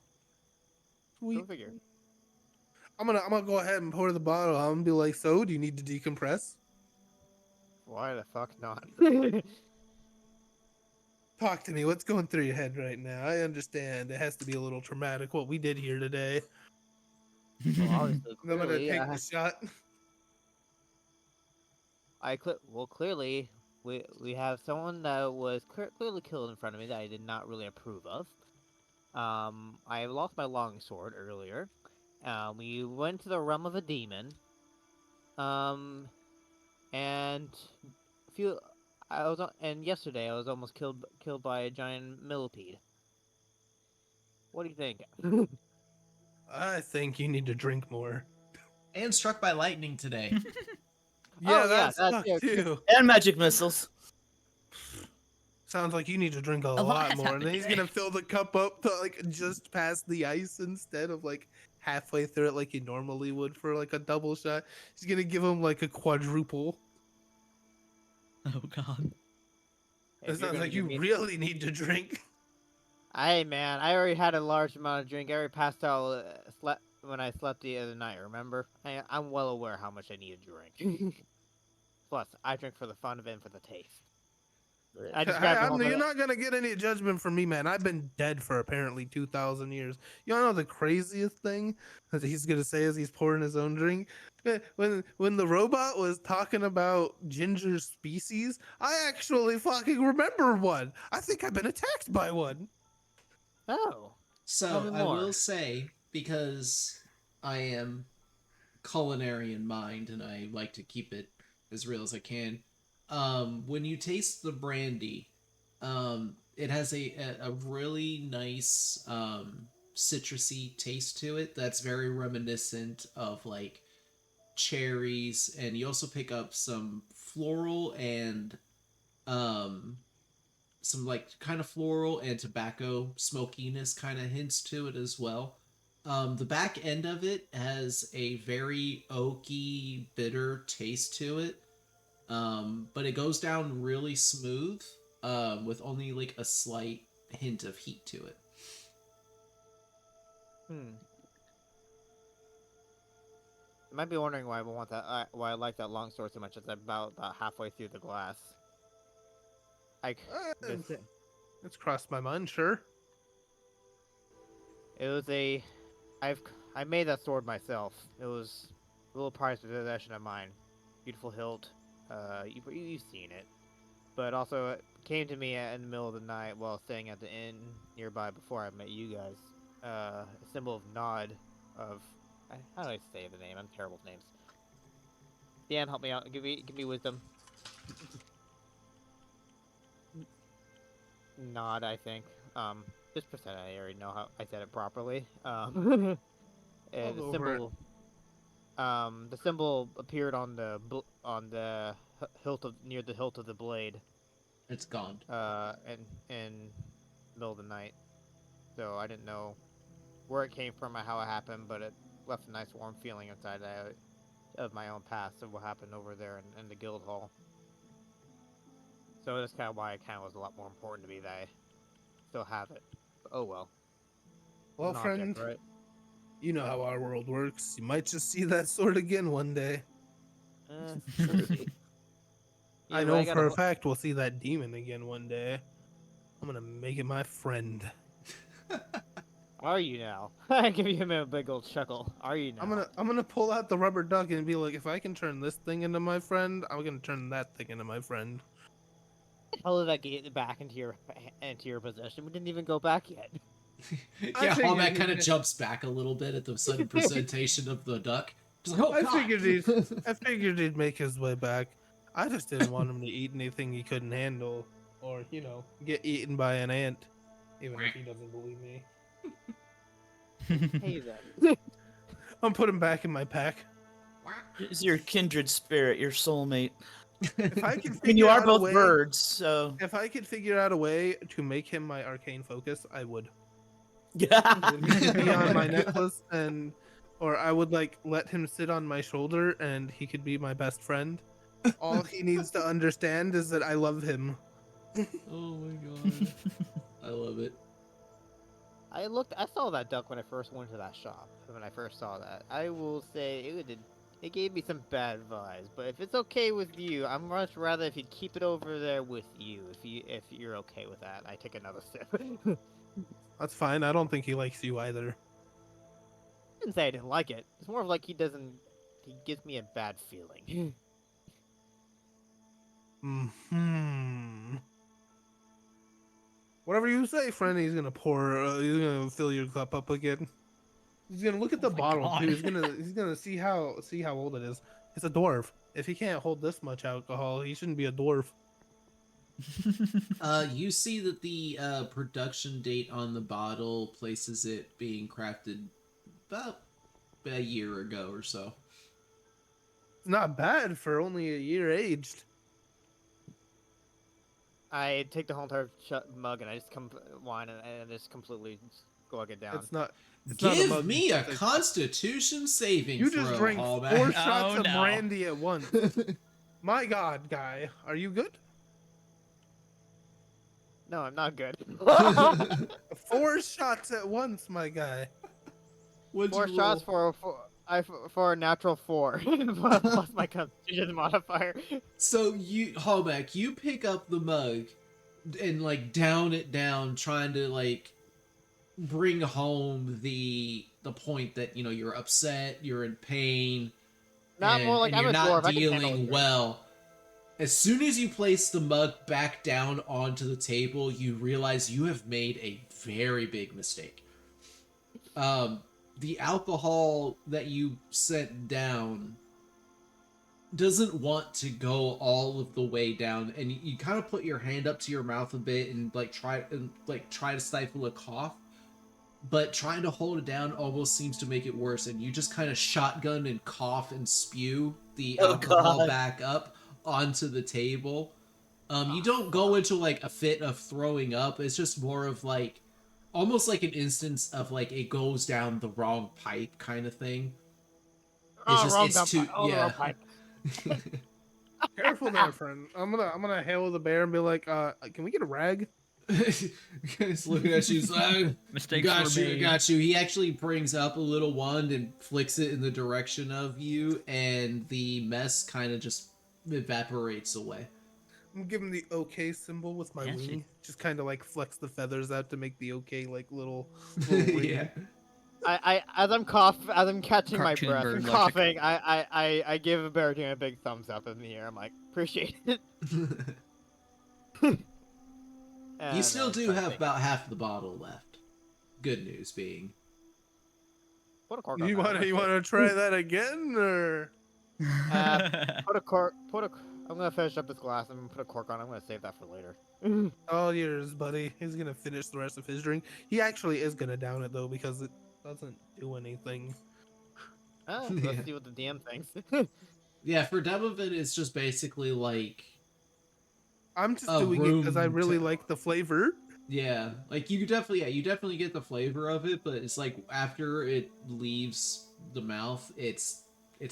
Sweet. Go figure. I'm gonna go ahead and pour the bottle. I'm gonna be like, so do you need to decompress? Why the fuck not? Talk to me. What's going through your head right now? I understand it has to be a little traumatic what we did here today. Well, obviously, I'm gonna clearly, take the shot. clearly, we have someone that was clearly killed in front of me that I did not really approve of. I lost my longsword earlier. We went to the realm of a demon. And yesterday I was almost killed by a giant millipede. What do you think? I think you need to drink more. and struck by lightning today. Yeah, yeah, that that's sucks it. too. and magic missiles. Sounds like you need to drink a lot lot has more. And happened then he's today. gonna fill the cup up to like just past the ice instead of like halfway through it like you normally would for like a double shot. He's gonna give him like a quadruple. Oh god. It If you're sounds gonna like give you me- really need to drink. Hey man, I already had a large amount of drink. I already passed out when I slept the other night. Remember? I'm well aware how much I need to drink. Plus, I drink for the fun of it and for the taste. I just grabbed the whole You're thing. not gonna get any judgment from me, man. I've been dead for apparently 2,000 years. You wanna know the craziest thing that he's gonna say as he's pouring his own drink? When the robot was talking about ginger species, I actually fucking remember one. I think I've been attacked by one. Oh. Tell So me I more. will say, because I am culinary in mind and I like to keep it as real as I can, when you taste the brandy, it has a really nice citrusy taste to it that's very reminiscent of like cherries, and you also pick up some floral and um some like kind of floral and tobacco smokiness kind of hints to it as well. The back end of it has a very oaky, bitter taste to it, but it goes down really smooth, with only like a slight hint of heat to it. Hmm. You might be wondering why I want that. Why I like that long sword so much. It's about halfway through the glass. Like this. It's crossed my mind, sure. It was a. I made that sword myself. It was a little prized possession of mine. Beautiful hilt. You've seen it. But also it came to me in the middle of the night while staying at the inn nearby before I met you guys. A symbol of nod of. How do I say the name? I'm terrible with names. Dan, help me out. Give me wisdom. Nod, I think. Just pretend I already know how I said it properly. And I'll the go over it. symbol. The symbol appeared on the hilt of near the hilt of the blade. It's gone. In middle of the night. So I didn't know where it came from or how it happened, but it left a nice warm feeling inside of my own past of what happened over there in the guild hall. So that's kind of why it kind of was a lot more important to me that I still have it. But oh well. Well, An friend, object, right? you know how our world works. You might just see that sword again one day. I know for a fact we'll see that demon again one day. I'm gonna make it my friend. Are you now? I give him a big old chuckle. Are you now? I'm gonna pull out the rubber duck and be like, if I can turn this thing into my friend, I'm gonna turn that thing into my friend. How did that get back into your possession? We didn't even go back yet. Yeah, figured Hallback he kind of did. jumps back a little bit at the sudden presentation of the duck. Just like, oh, I God. figured he'd make his way back. I just didn't want him to eat anything he couldn't handle, or get eaten by an ant. Even if he doesn't believe me, Hey then. I'm putting him back in my pack. It's your kindred spirit, your soulmate. If I can I mean, you figure are out a both way, birds, so if I could figure out a way to make him my arcane focus, I would. yeah. He could be on my necklace, or I would like let him sit on my shoulder, and he could be my best friend. All he needs to understand is that I love him. Oh my God. I love it. I saw that duck when I first went to that shop. When I first saw that, I will say it gave me some bad vibes. But if it's okay with you, I'm much rather if you keep it over there with you. If you're okay with that, I take another sip. That's fine. I don't think he likes you either. I didn't say I didn't like it. It's more of like he gives me a bad feeling. Hmm. Whatever you say, friend. He's gonna he's gonna fill your cup up again. He's gonna look at the my bottle God. too. He's gonna see how old it is. It's a dwarf. If he can't hold this much alcohol, he shouldn't be a dwarf. You see that the production date on the bottle places it being crafted about a year ago or so. It's not bad for only a year aged. I take the whole entire mug and I just wine and I just completely glug it down. It's not. It's not a Give mug. me a It's Constitution saving You throw, just drank Hallback. 4 shots Oh, of no. brandy at once. My God, guy, are you good? No, I'm not good. 4 shots at once, my guy. What'd 4 you shots roll? for a natural 4 plus my Constitution modifier. So Hallback, you pick up the mug and like down it down, trying to like bring home the point that you're upset, you're in pain, Not more like and I'm you're a not dwarf. I can handle a dealing drink. well. As soon as you place the mug back down onto the table, you realize you have made a very big mistake. Um, the alcohol that you set down doesn't want to go all of the way down, and you kind of put your hand up to your mouth a bit and try to stifle a cough, but trying to hold it down almost seems to make it worse, and you just kind of shotgun and cough and spew the Oh alcohol God. back up onto the table. You Oh, don't go into like a fit of throwing up. It's just more of like almost like an instance of like it goes down the wrong pipe kind of thing. oh, wrong It's dump. too Oh, the wrong yeah. pipe. Careful there, friend. I'm gonna hail the bear and be like, can we get a rag? He's looking at you. He's like, Mistakes got were you, made. got you. He actually brings up a little wand and flicks it in the direction of you, and the mess kind of just evaporates away. I'm giving the OK symbol with my Fancy. wing. Just kind of like flex the feathers out to make the OK like little ring. Yeah. As I'm catching my Cartoon breath bird and logic. coughing, I give a Baritune a big thumbs up in the air. I'm like, appreciate it. You And still I do start have thinking, about half the bottle left. Good news being. put a cork on You that. want to try that again or? Put a cork. I'm gonna finish up this glass and put a cork on. I'm gonna save that for later. All yours, buddy. He's gonna finish the rest of his drink. He actually is gonna down it though because it doesn't do anything. Let's Yeah. see what the DM thinks. Yeah, for Demovid, it's just basically like I'm just a doing it because I room. really like the flavor. Yeah, like you definitely get the flavor of it, but it's like after it leaves the mouth, it's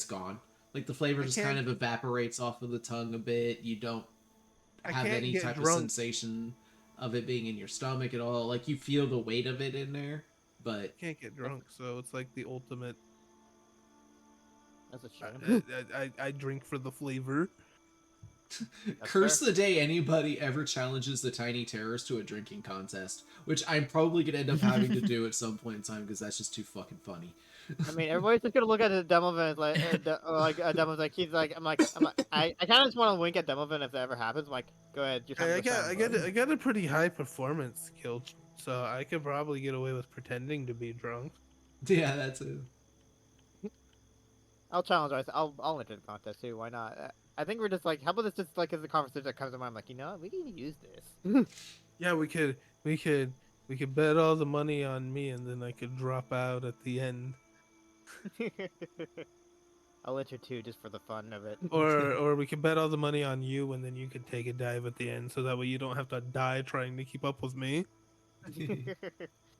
gone. Like the flavor I just kind can't. of evaporates off of the tongue a bit. You don't I have can't any get type of drunk. sensation of it being in your stomach at all. Like you feel the weight of it in there, but Can't get drunk, so it's like the ultimate. That's a I, shame. I drink for the flavor. curse the day anybody ever challenges the Tiny Terrors to a drinking contest, which I'm probably gonna end up having to do at some point in time because that's just too fucking funny. I mean, everybody's just gonna look at the Demovan like a Demovan like he's like I kind of just want to wink at Demovan if that ever happens. I'm like, go ahead, you're Hey, having I got a pretty high performance skill, so I could probably get away with pretending to be drunk. Yeah, that's it. I'll challenge myself. I'll enter the contest too. Why not? I think we're just like, how about this just like as a conversation that comes to mind? I'm like, you know what? We can even use this. Yeah, we could bet all the money on me, and then I could drop out at the end, I'll enter too just for the fun of it. or we could bet all the money on you, and then you could take a dive at the end, so that way you don't have to die trying to keep up with me.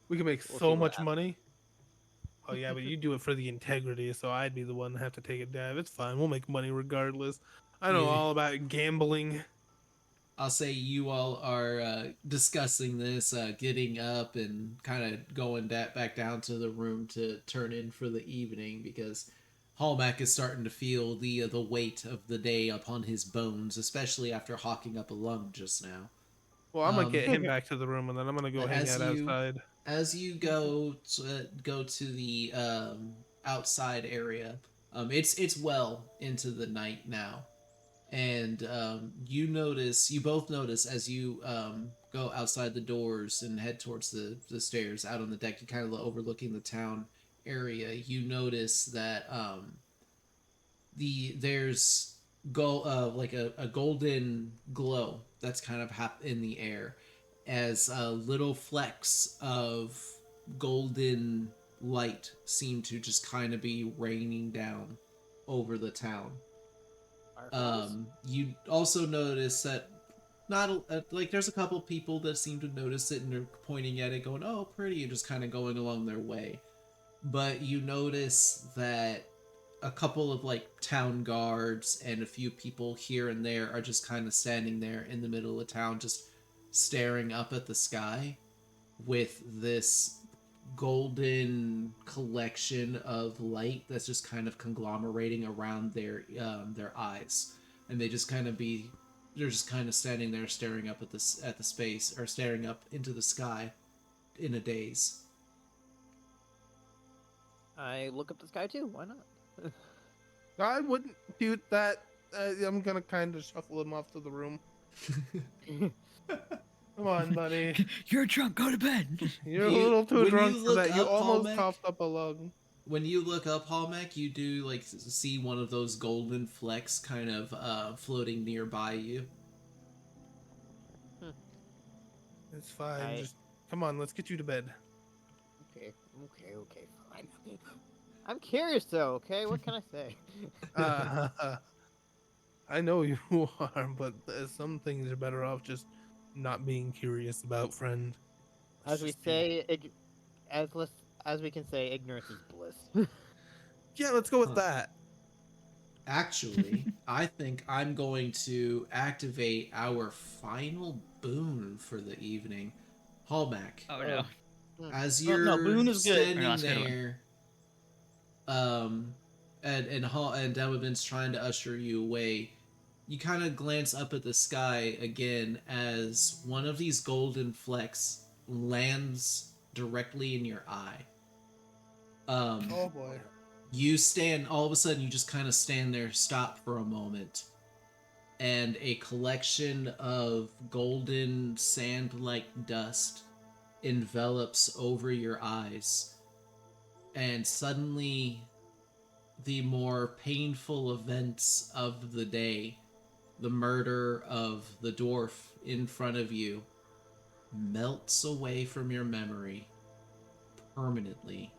We can make We'll so see what much happens. money. Oh yeah, but you do it for the integrity, so I'd be the one to have to take a dive. It's fine. We'll make money regardless. I know Yeah. all about gambling. I'll say you all are discussing this, getting up and kind of going back down to the room to turn in for the evening because Hallmack is starting to feel the weight of the day upon his bones, especially after hawking up a lung just now. Well, I'm gonna Um, get him back to the room, and then I'm gonna go hang as out you outside. as you go to the outside area, it's well into the night now, and you both notice as you go outside the doors and head towards the stairs out on the deck, you kind of overlooking the town area. You notice that there's like a golden glow that's kind of in the air as little flecks of golden light seem to just kind of be raining down over the town. You also notice that not like there's a couple people that seem to notice it and they're pointing at it going, oh pretty, and just kind of going along their way, but you notice that a couple of like town guards and a few people here and there are just kind of standing there in the middle of town just staring up at the sky with this golden collection of light that's just kind of conglomerating around their eyes, and they just kind of be You're just kind of standing there, staring up at the space, or staring up into the sky, in a daze. I look up the sky too. Why not? I wouldn't do that. I'm gonna kind of shuffle him off to the room. Come on, buddy. You're drunk. Go to bed. You're a You- little too when drunk you for look that. You up, almost Hallmek- coughed up a lung. When you look up Hallmek, you do like see one of those golden flecks kind of floating nearby you. It's fine. I- Just come on. Let's get you to bed. Okay, fine. I'm curious though. Okay, what can I say? I know you are, but some things are better off just not being curious about, friend. As we Just be- say, as we can say, ignorance is bliss. Yeah, let's go with Huh. that. Actually, I think I'm going to activate our final boon for the evening. Hallback. Oh no. As Oh, you're no, boon is good. standing No, that's a good one. there, and Demobin's trying to usher you away, you kind of glance up at the sky again as one of these golden flecks lands directly in your eye. Oh boy. You stand, all of a sudden, you just kind of stand there, stop for a moment, and a collection of golden sand-like dust envelops over your eyes, and suddenly the more painful events of the day, the murder of the dwarf in front of you, melts away from your memory permanently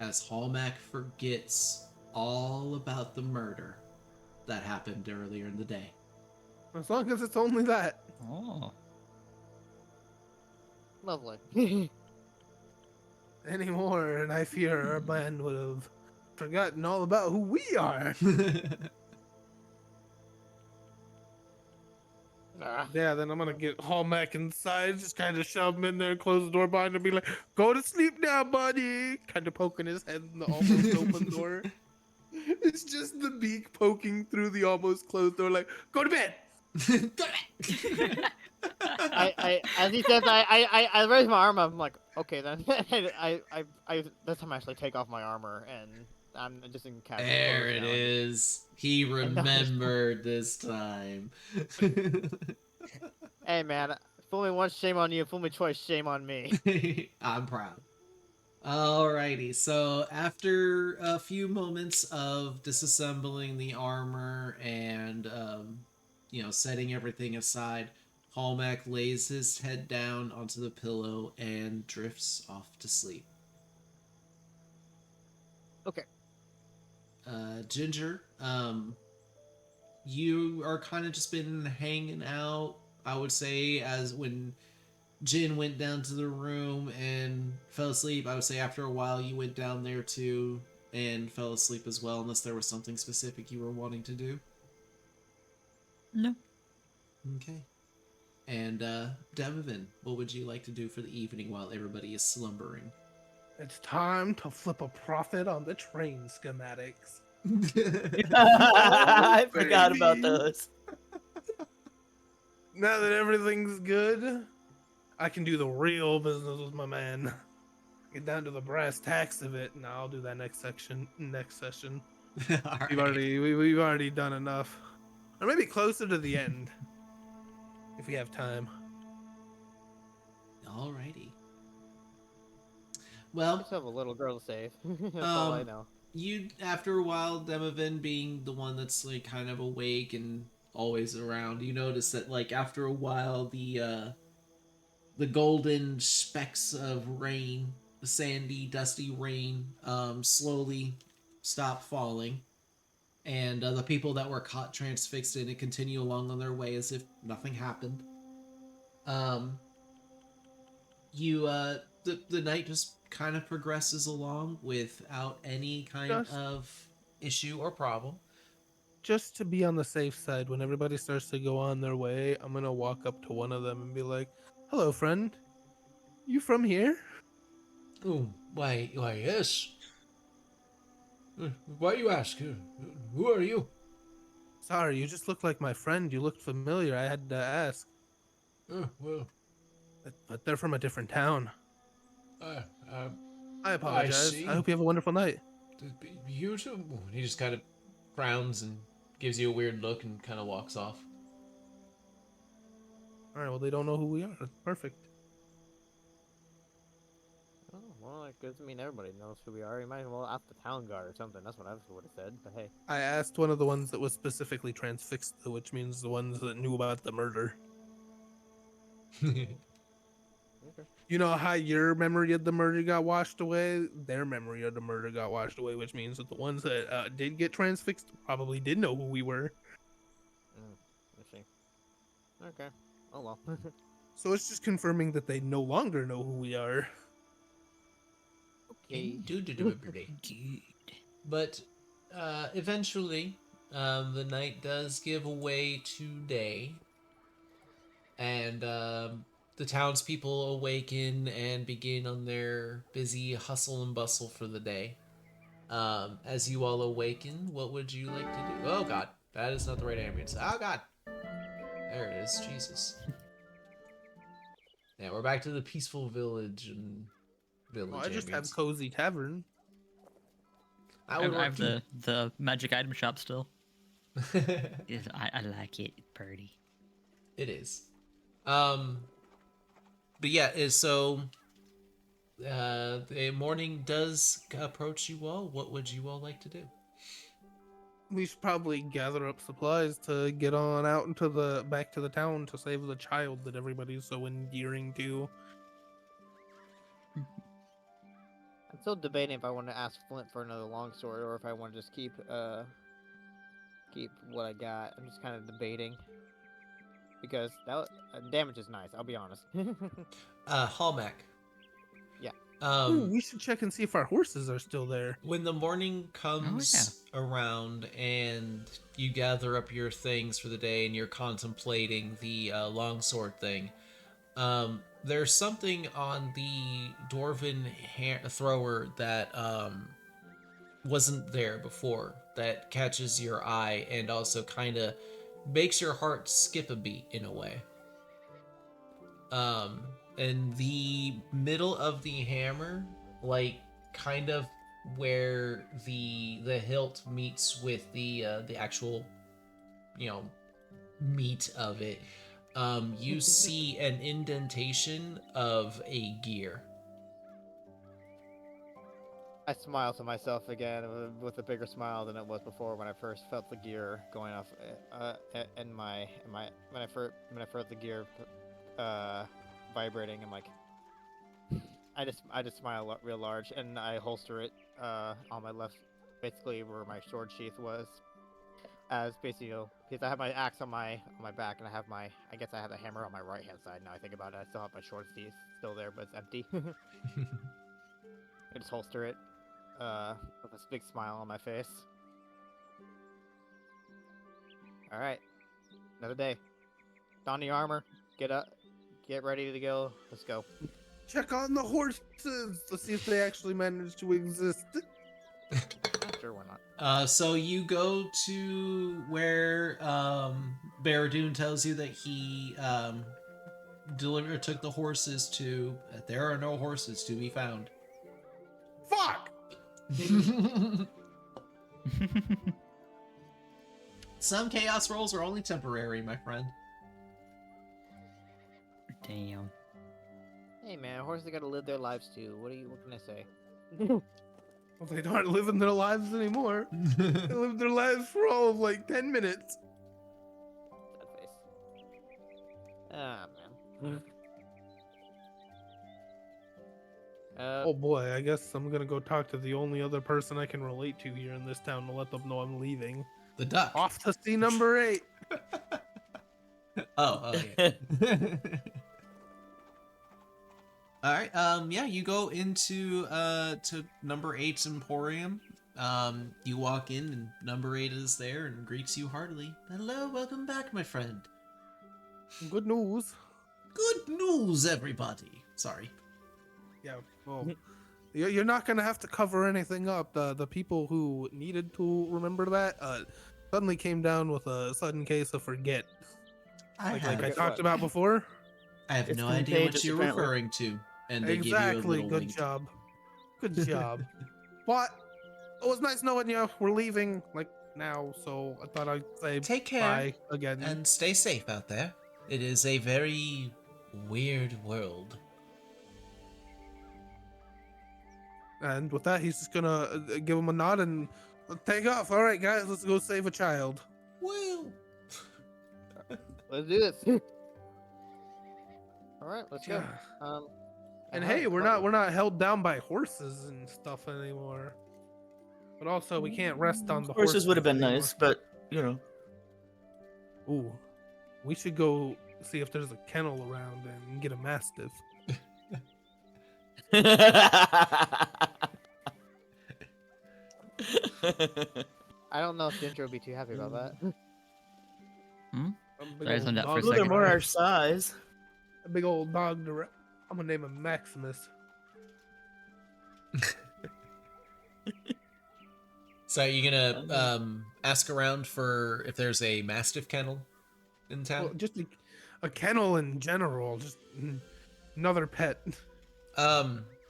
as Hallmak forgets all about the murder that happened earlier in the day. As long as it's only that. Oh. Lovely. Anymore, and I fear our band would have forgotten all about who we are. Ah, Yeah, then I'm gonna get Hallmark inside, just kind of shove him in there, close the door behind him, and be like, "Go to sleep now, buddy." Kind of poking his head in the almost open door. It's just the beak poking through the almost closed door, like, "Go to bed." as he says, I raise my arm. I'm like, okay then. I this time I actually take off my armor and I'm just in casual. There clothes it now. is. He remembered this time. Hey man, fool me once, shame on you. Fool me twice, shame on me. I'm proud. Alrighty, so after a few moments of disassembling the armor and, setting everything aside, Hallmak lays his head down onto the pillow and drifts off to sleep. Okay. Ginger, you are kind of just been hanging out, I would say, as when Jin went down to the room and fell asleep. I would say after a while you went down there too and fell asleep as well, unless there was something specific you were wanting to do. No. Okay. And, Demovan, what would you like to do for the evening while everybody is slumbering? It's time to flip a profit on the train schematics. I forgot about baby. those. Now that everything's good, I can do the real business with my man. Get down to the brass tacks of it, and I'll do that next session. Alright. We've already done enough, or maybe closer to the end, if we have time. Alrighty. Well, Just have a little girl to save. That's all I Um, know. you, after a while, Demovan being the one that's like kind of awake and always around, you notice that like after a while the golden specks of rain, the sandy, dusty rain, slowly stop falling, and the people that were caught transfixed in it continue along on their way as if nothing happened. The night just kind of progresses along without any kind Just- of issue or problem. Just to be on the safe side, when everybody starts to go on their way, I'm gonna walk up to one of them and be like, "Hello, friend. You from here?" Oh, why, yes. Why you ask? Who are you? Sorry, you just look like my friend. You looked familiar. I had to ask. Oh, well, But they're from a different town. uh, uh, I I apologize. see. I hope you have a wonderful night. You too. He just kind of frowns and gives you a weird look and kind of walks off. All right, well, they don't know who we are. Perfect. Oh, well, that doesn't mean everybody knows who we are. You might as well ask the town guard or something. That's what I would have said. But hey, I asked one of the ones that was specifically transfixed, which means the ones that knew about the murder. okay. You know how your memory of the murder got washed away? Their memory of the murder got washed away, which means that the ones that did get transfixed probably did know who we were. I see. Okay. Oh well. So it's just confirming that they no longer know who we are. Okay. Dude. But eventually, the night does give away to day, and the townspeople awaken and begin on their busy hustle and bustle for the day. As you all awaken, what would you like to do? Oh God, that is not the right ambience. Oh God, there it is. Jesus. Yeah, we're back to the peaceful village and village Well, I just have ambience. Cozy Tavern. I I would have work the magic item shop still. too. Yes, I like it, pretty. It is. But yeah, so the morning does approach you all. What would you all like to do? We should probably gather up supplies to get on out into the back to the town to save the child that everybody's so endearing to. I'm still debating if I want to ask Flint for another longsword or if I want to just keep what I got. I'm just kind of debating because damage is nice. I'll be honest. Hallmack. Yeah. Ooh, we should check and see if our horses are still there. When the morning comes around and you gather up your things for the day and you're contemplating the longsword thing, there's something on the dwarven thrower that wasn't there before that catches your eye and also kind of makes your heart skip a beat in a way. In the middle of the hammer, like kind of where the hilt meets with the actual, meat of it, you see an indentation of a gear. I smile to myself again with a bigger smile than it was before when I first felt the gear going off in my when I felt the gear vibrating. I'm like, I just smile real large and I holster it on my left, basically where my sword sheath was, as basically because I have my axe on my back and I guess I have the hammer on my right hand side. Now I think about it, I still have my sword sheath still there, but it's empty. I just holster it with a big smile on my face. All right, another day. Don the armor. Get up. Get ready to go. Let's go. Check on the horses to see if they actually manage to exist. Sure, why not? So you go to where Baradun tells you that he took the horses to. There are no horses to be found. Fuck! Some chaos rolls are only temporary, my friend. Damn. Hey man, horses gotta live their lives too. What can I say? Well, they aren't living their lives anymore. They lived their lives for all of like 10 minutes. Sad face. Ah man. Oh boy, I guess I'm gonna go talk to the only other person I can relate to here in this town to let them know I'm leaving. The duck. Off to see number 8. Oh yeah. All right. Yeah, you go into to number 8's Emporium. You walk in and number 8 is there and greets you heartily. Hello, welcome back, my friend. Good news. Good news, everybody. Sorry. Yeah, well, you're not gonna have to cover anything up. The people who needed to remember that, suddenly came down with a sudden case of forget. I Like have, I Forget talked what? about before. I have It's no idea what contagious, you're apparently. referring to. And they give you a Exactly. little Good wink. job. Good job. But it was nice knowing you. We're leaving like now, so I thought I'd say Take care bye again. and stay safe out there. It is a very weird world. And with that, he's just gonna give him a nod and take off. All right, guys, let's go save a child. Woo! Let's do this. All right, let's go. And I hey, have we're quite- not held down by horses and stuff anymore. But also, we can't rest on the Horses would have been anymore. nice, but you know. Ooh, we should go see if there's a kennel around and get a mastiff. I don't know if Ginger would be too happy about that. A big Sorry, I old zoned out for a dog Well, they're second. more to our ride. size. A big old dog to ride. I'm gonna name him Maximus. So are you gonna ask around for if there's a mastiff kennel in town? Well, just a kennel in general, just another pet.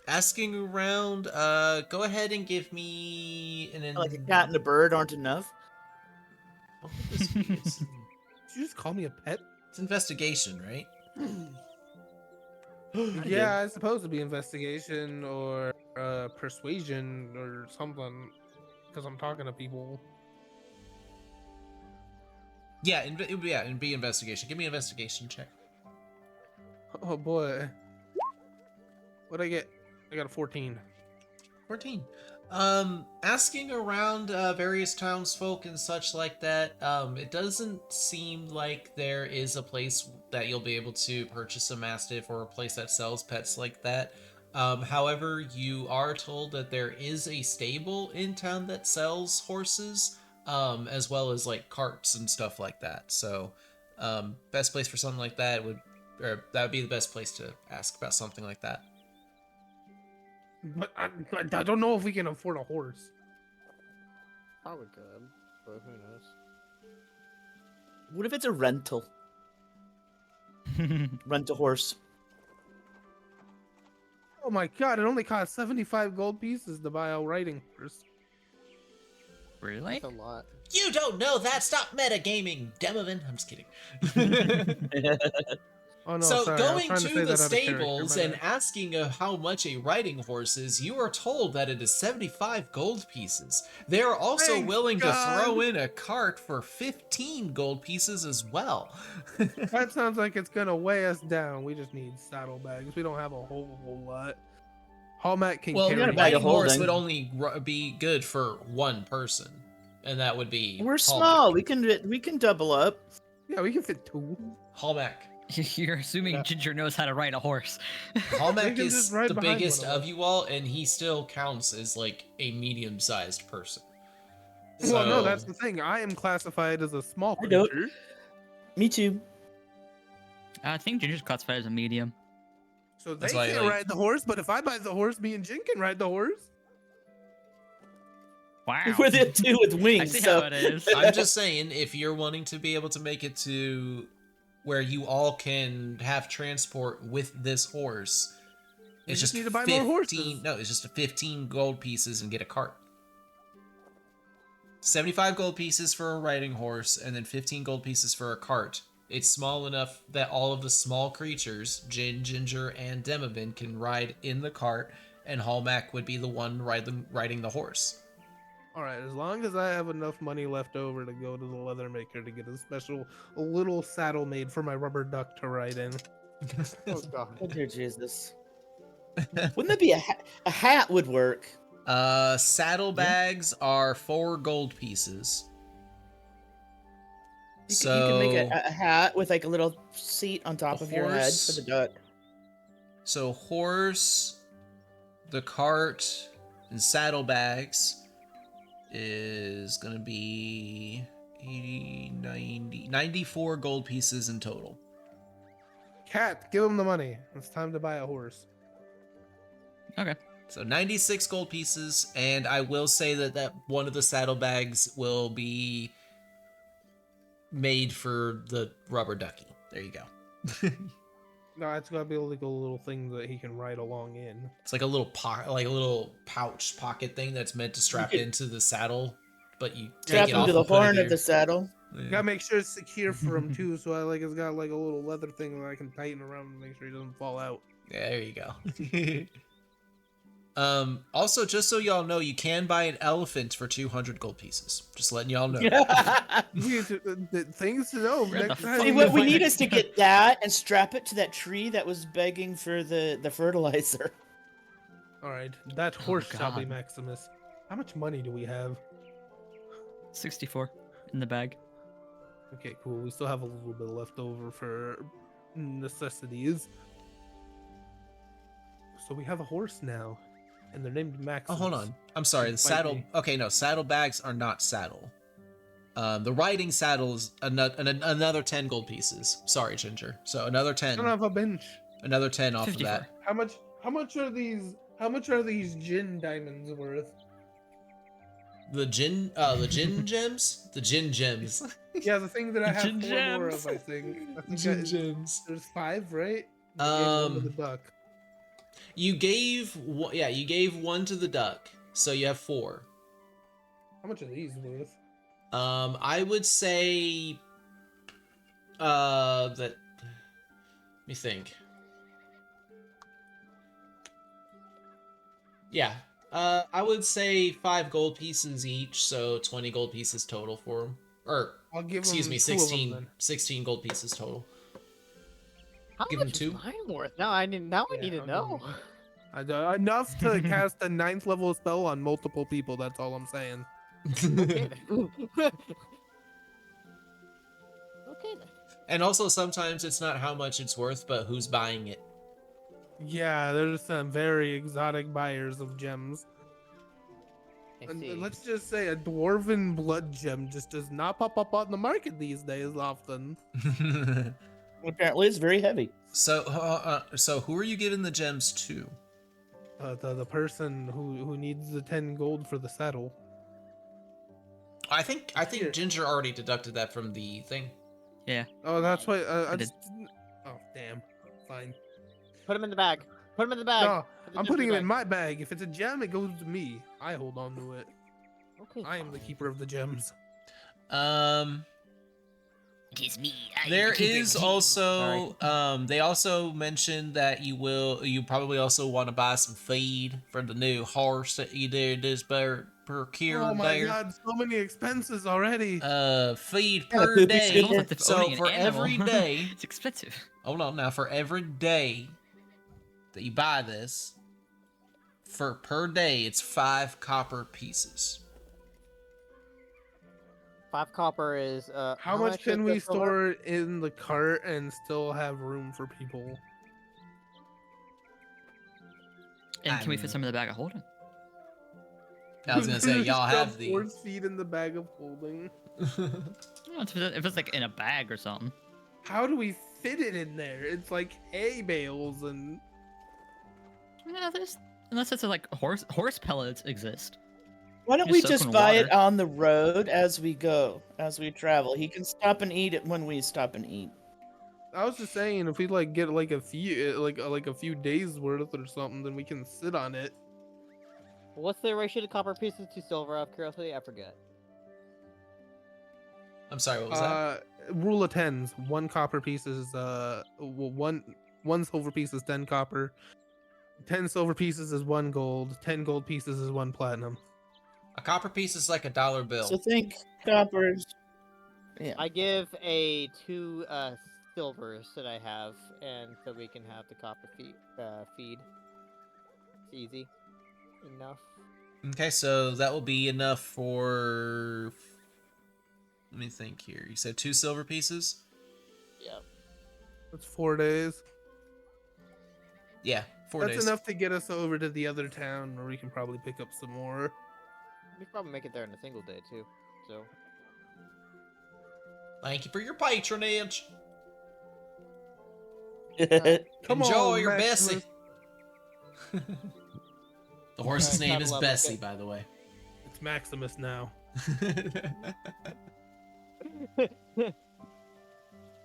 Asking around, go ahead and give me an Like a cat and a bird aren't enough. What would this be? It's Did you just call me a pet? investigation, right? Yeah, I suppose it'd be investigation or persuasion or something, because I'm talking to people. Yeah, it'd be investigation. Give me an investigation check. Oh boy. What'd I get? I got a 14. 14. Asking around various townsfolk and such like that, it doesn't seem like there is a place that you'll be able to purchase a mastiff or a place that sells pets like that. However, you are told that there is a stable in town that sells horses, as well as like carts and stuff like that. So, best place for something like that would be the best place to ask about something like that. But I don't know if we can afford a horse. Probably could, but who knows? What if it's a rental? Rent a horse. Oh my god, it only cost 75 gold pieces to buy a riding horse. Really? That's a lot. You don't know that! Stop metagaming, Demovan! I'm just kidding. Oh no, So sorry, I was going trying to say the that out of character, stables my and bad. asking how much a riding horse is, you are told that it is 75 gold pieces. They are also Thank willing to throw God. in a cart for 15 gold pieces as well. That sounds like it's gonna weigh us down. We just need saddlebags. We don't have a whole lot. Hallmat can Well, carry. got a bag riding of horse holding. would only be good for one person, and that would be We're Hallmark. small. We can double up. Yeah, we can fit two. Hallmark. You're assuming Yeah. Ginger knows how to ride a horse. Hallmark can is just ride the behind biggest one of of us. you all, and he still counts as like a medium-sized person. Well, no, So- that's the thing. I am classified as a small I don't- creature. Me too. I think Ginger's classified as a medium. So they That's why, can't like- ride the horse, but if I buy the horse, me and Jin can ride the horse. Wow. We're the two with I wings. see So how it is. I'm just saying, if you're wanting to be able to make it to where you all can have transport with this horse, We it's just just need to buy 15. more horses. No, it's just a 15 gold pieces and get a cart. 75 gold pieces for a riding horse, and then 15 gold pieces for a cart. It's small enough that all of the small creatures, Jin, Ginger, and Demavin, can ride in the cart, and Hallmack would be the one riding the horse. All right, as long as I have enough money left over to go to the leather maker to get a little saddle made for my rubber duck to ride in. Oh god. oh dear Jesus. Wouldn't that be a hat would work? Saddlebags are 4 gold pieces. You So can make a hat with like a little seat on top A of your head horse? for the duck. So horse, the cart, and saddlebags is gonna be 80, 90, 94 gold pieces in total. Cat, give him the money. It's time to buy a horse. Okay. So 96 gold pieces, and I will say that one of the saddlebags will be made for the rubber ducky. There you go. No, it's gotta be like a little thing that he can ride along in. It's like a little like a little pouch pocket thing that's meant to strap could into the saddle, but you Strap take it him off to the and put it horn of here. the saddle. Yeah. Gotta make sure it's secure for him too. So I like it's got like a little leather thing that I can tighten around and make sure he doesn't fall out. Yeah, there you go. Also, just so y'all know, you can buy an elephant for 200 gold pieces. Just letting y'all know. Things to know. Where the Next fuck See, time. what we need is to get that and strap it to that tree that was begging for the fertilizer. All right, that horse shall be God. Maximus. How much money do we have? 64 in the bag. Okay, cool. We still have a little bit left over for necessities. So we have a horse now, and they're named Oh, Maximus. hold on. I'm sorry. The Fight saddle. me. Okay, no. Saddlebags are not saddle. The riding saddle is another 10 gold pieces. Sorry, Ginger. So another I 10. don't have a bench. Another 10 off of 54. that. How much are these gin diamonds worth? The gin gems? The gin gems. Yeah, the thing that I have Gin 4 more gems. of, I think. Gin gems. There's 5, right? I gave one to the duck. You gave one to the duck, so you have 4. How much are these worth? I would say that let me think. Yeah. I would say 5 gold pieces each, so 20 gold pieces total for them. Or I'll give excuse them me, 2 of them 16 then. 16 gold pieces total. How Give him much 2? is mine worth? Now I need. Now I Yeah, need to I'll know. give them- enough to cast a 9th level spell on multiple people. That's all I'm saying. Okay then. Okay then. And also sometimes it's not how much it's worth, but who's buying it. Yeah, there's some very exotic buyers of gems. I And see. let's just say a dwarven blood gem just does not pop up on the market these days often. Apparently, it's very heavy. So who are you giving the gems to? The person who needs the 10 gold for the saddle. I think Here. Ginger already deducted that from the thing. Yeah. Oh, that's why I I did. just didn't... Oh, damn. Fine. Put him in the bag. Put him in the bag. No, Put the I'm gem putting it the in bag. my bag. If it's a gem, it goes to me. I hold on to it. Okay. I am the keeper of the gems. It is me. There is also they also mentioned that you probably also want to buy some feed for the new horse that you did this procure Oh my there. god, so many expenses already. Feed Yeah, per poopy day. shit. Expensive So owning an for animal. every day, It's expensive. hold on now, for every day that you buy this, for per day it's 5 copper pieces. 5 copper is How much can we is the silver? store in the cart and still have room for people? And can we fit some in the bag of holding? I was gonna say y'all have the. Force feed in the bag of holding. I don't know if it's like in a bag or something. How do we fit it in there? It's like hay bales and Yeah, there's unless it's like horse pellets exist. Why don't Just we soak just in buy water. it on the road as we go, as we travel? He can stop and eat it when we stop and eat. I was just saying if we like get like a few like a few days worth or something, then we can sit on it. What's the ratio to copper pieces to silver? Out of curiosity, I forget. I'm sorry, what was that? Rule of tens. 1 copper piece is one silver piece is 10 copper. 10 silver pieces is 1 gold. 10 gold pieces is 1 platinum. A copper piece is like a $1 bill. So think coppers. Yeah. I give a 2 silvers that I have, and so we can have the copper feed. It's easy enough. Okay, so that will be enough for. Let me think here. You said 2 silver pieces? Yeah. That's 4 days. Yeah, 4 That's days. enough to get us over to the other town where we can probably pick up some more. We could probably make it there in a single day too. So Thank you for your patronage. Come Enjoy on, your Maximus. Bessie. The horse's Alright, name time is level, Bessie, okay. by the way. It's Maximus now.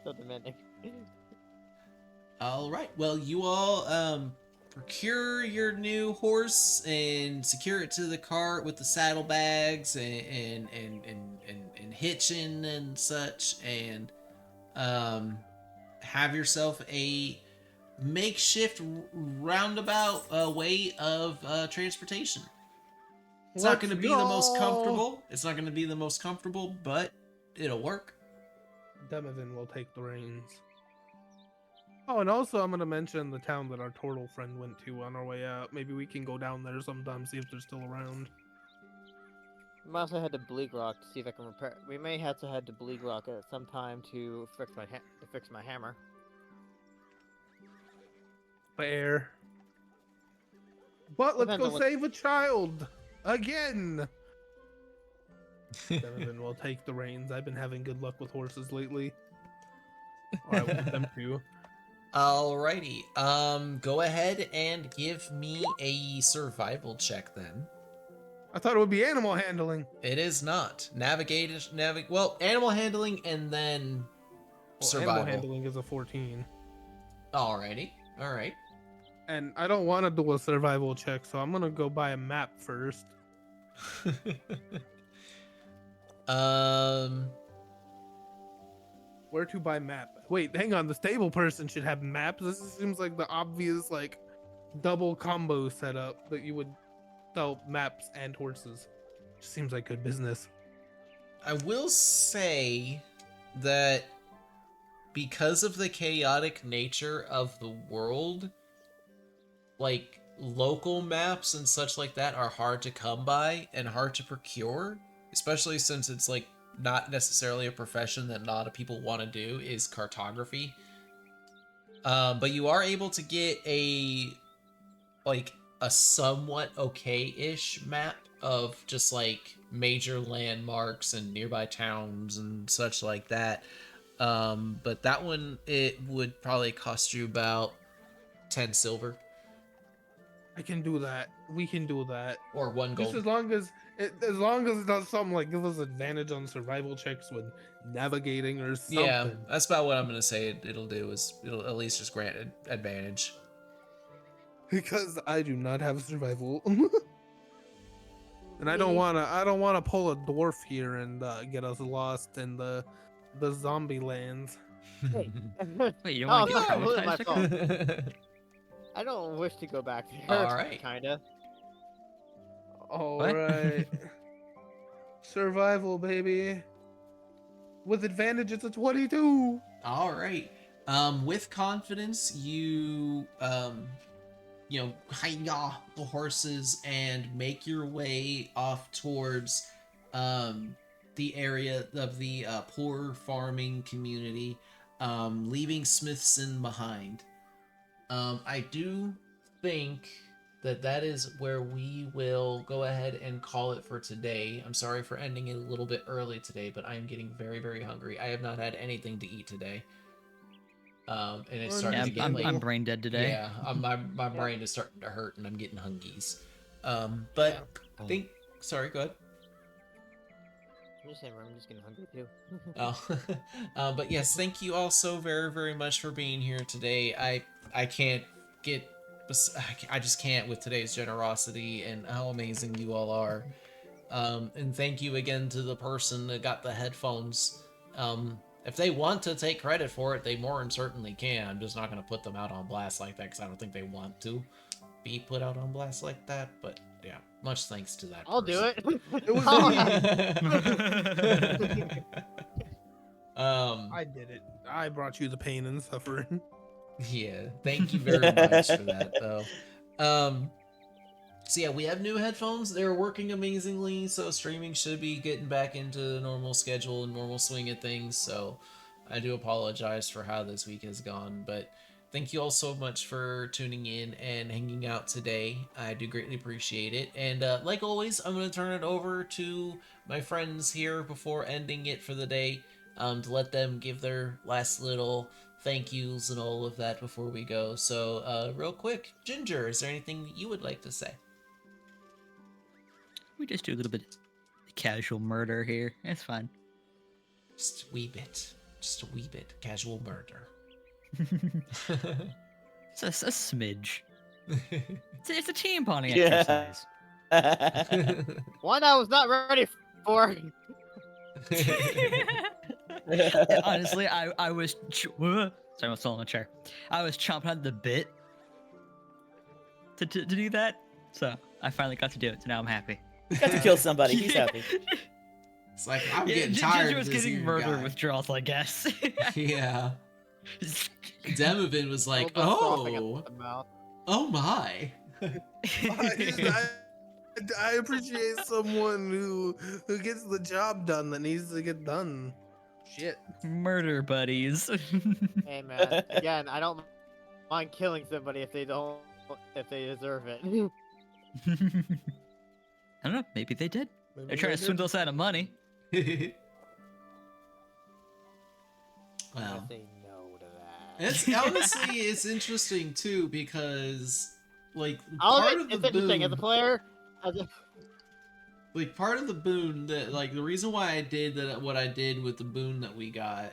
So demanding. All right. Well, you all procure your new horse and secure it to the cart with the saddlebags and hitching and such, and have yourself a makeshift roundabout way of transportation. It's not going to be the most comfortable. It's not going to be the most comfortable, but it'll work. Demovan will take the reins. Oh, and also I'm gonna mention the town that our turtle friend went to on our way out. Maybe we can go down there sometime, see if they're still around. We might also head to Bleak Rock to see if I can repair. We may have to head to Bleak Rock at some time to fix my hammer. Fair. But let's Depends go on what- save a child again. Demovan will take the reins. I've been having good luck with horses lately. Or I want them to. Alrighty. Go ahead and give me a survival check then. I thought it would be animal handling. It is not. Well, animal handling and then Well, survival. animal handling is a 14. Alrighty. Alright. And I don't want to do a survival check, so I'm gonna go buy a map first. Where to buy map? Wait, hang on. The stable person should have maps. This seems like the obvious like double combo setup that you would sell maps and horses. Just seems like good business. I will say that because of the chaotic nature of the world, like local maps and such like that are hard to come by and hard to procure, especially since it's like not necessarily a profession that a lot of people want to do is cartography. But you are able to get a somewhat okay-ish map of just like major landmarks and nearby towns and such like that. But that one, it would probably cost you about 10 silver. I can do that. We can do that. Or 1 Just gold. as long as it does something like give us advantage on survival checks with navigating or something. Yeah, that's about what I'm gonna say it'll do, is it'll at least just grant advantage. Because I do not have survival. And I don't wanna pull a dwarf here and get us lost in the zombie lands. Hey. Wait, you don't Oh, want to it's get not really my traumatized? fault. I don't wish to go back there. Alright. Kinda. Alright. Survival, baby. With advantage, it's a 22. Alright. With confidence, you hiya the horses and make your way off towards the area of the poor farming community, leaving Smithson behind. I do think that is where we will go ahead and call it for today. I'm sorry for ending it a little bit early today, but I am getting very, very hungry. I have not had anything to eat today. And it's starting Yeah, to get I'm late. brain dead today. Yeah, my brain is starting to hurt and I'm getting hungies. But I think... Sorry, go ahead. I'm just saying, I'm just getting hungry too. Oh, but yes, thank you all so very, very much for being here today. I can't get... I just can't with today's generosity and how amazing you all are. And thank you again to the person that got the headphones. If they want to take credit for it, they more than certainly can. I'm just not going to put them out on blast like that because I don't think they want to be put out on blast like that. But yeah, much thanks to that I'll do person. it. It was I I did it. I brought you the pain and suffering. Yeah, thank you very much for that, though. So yeah, we have new headphones. They're working amazingly, so streaming should be getting back into the normal schedule and normal swing of things, so I do apologize for how this week has gone, but thank you all so much for tuning in and hanging out today. I do greatly appreciate it, and like always, I'm going to turn it over to my friends here before ending it for the day, to let them give their last little thank yous and all of that before we go. So, real quick, Ginger, is there anything that you would like to say? We just do a little bit of casual murder here. It's fine. Just a wee bit. Just a wee bit. Casual murder. It's a smidge. It's a team bonding Yeah. exercise. One I was not ready for. Honestly, I was sorry, I'm still in the chair. I was chomping at the bit to do that, so I finally got to do it. So now I'm happy. Got to kill somebody. He's happy. It's like, I'm Yeah, getting tired Ginger of was this getting here murder guy. withdrawals, I guess. Yeah. Demovin was like, Elbow frothing oh, at the mouth. oh my. I appreciate someone who gets the job done that needs to get done. Shit. Murder buddies. Hey man, again, I don't mind killing somebody if they deserve it. I don't know. Maybe they did. Maybe They're trying they to did. swindle us out of money. I'm Well, gonna say no to that. it's honestly it's interesting too because like I'll part admit, of the it's interesting as a boon, player. like part of the boon that like the reason why I did that what I did with the boon that we got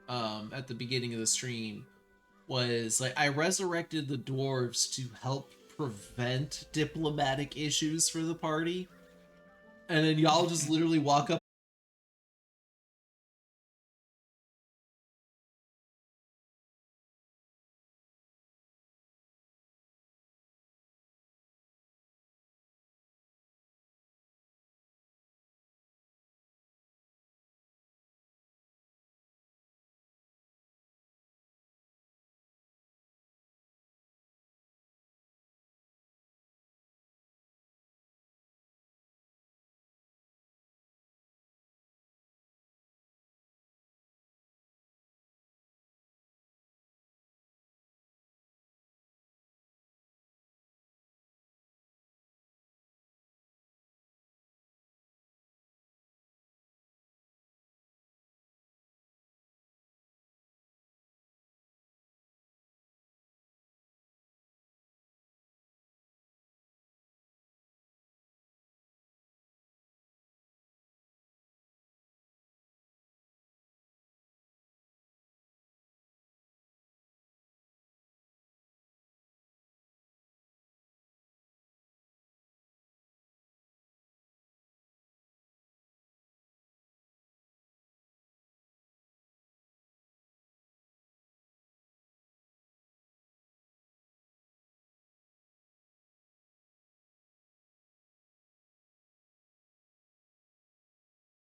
at the beginning of the stream was like I resurrected the dwarves to help prevent diplomatic issues for the party. And then y'all just literally walk up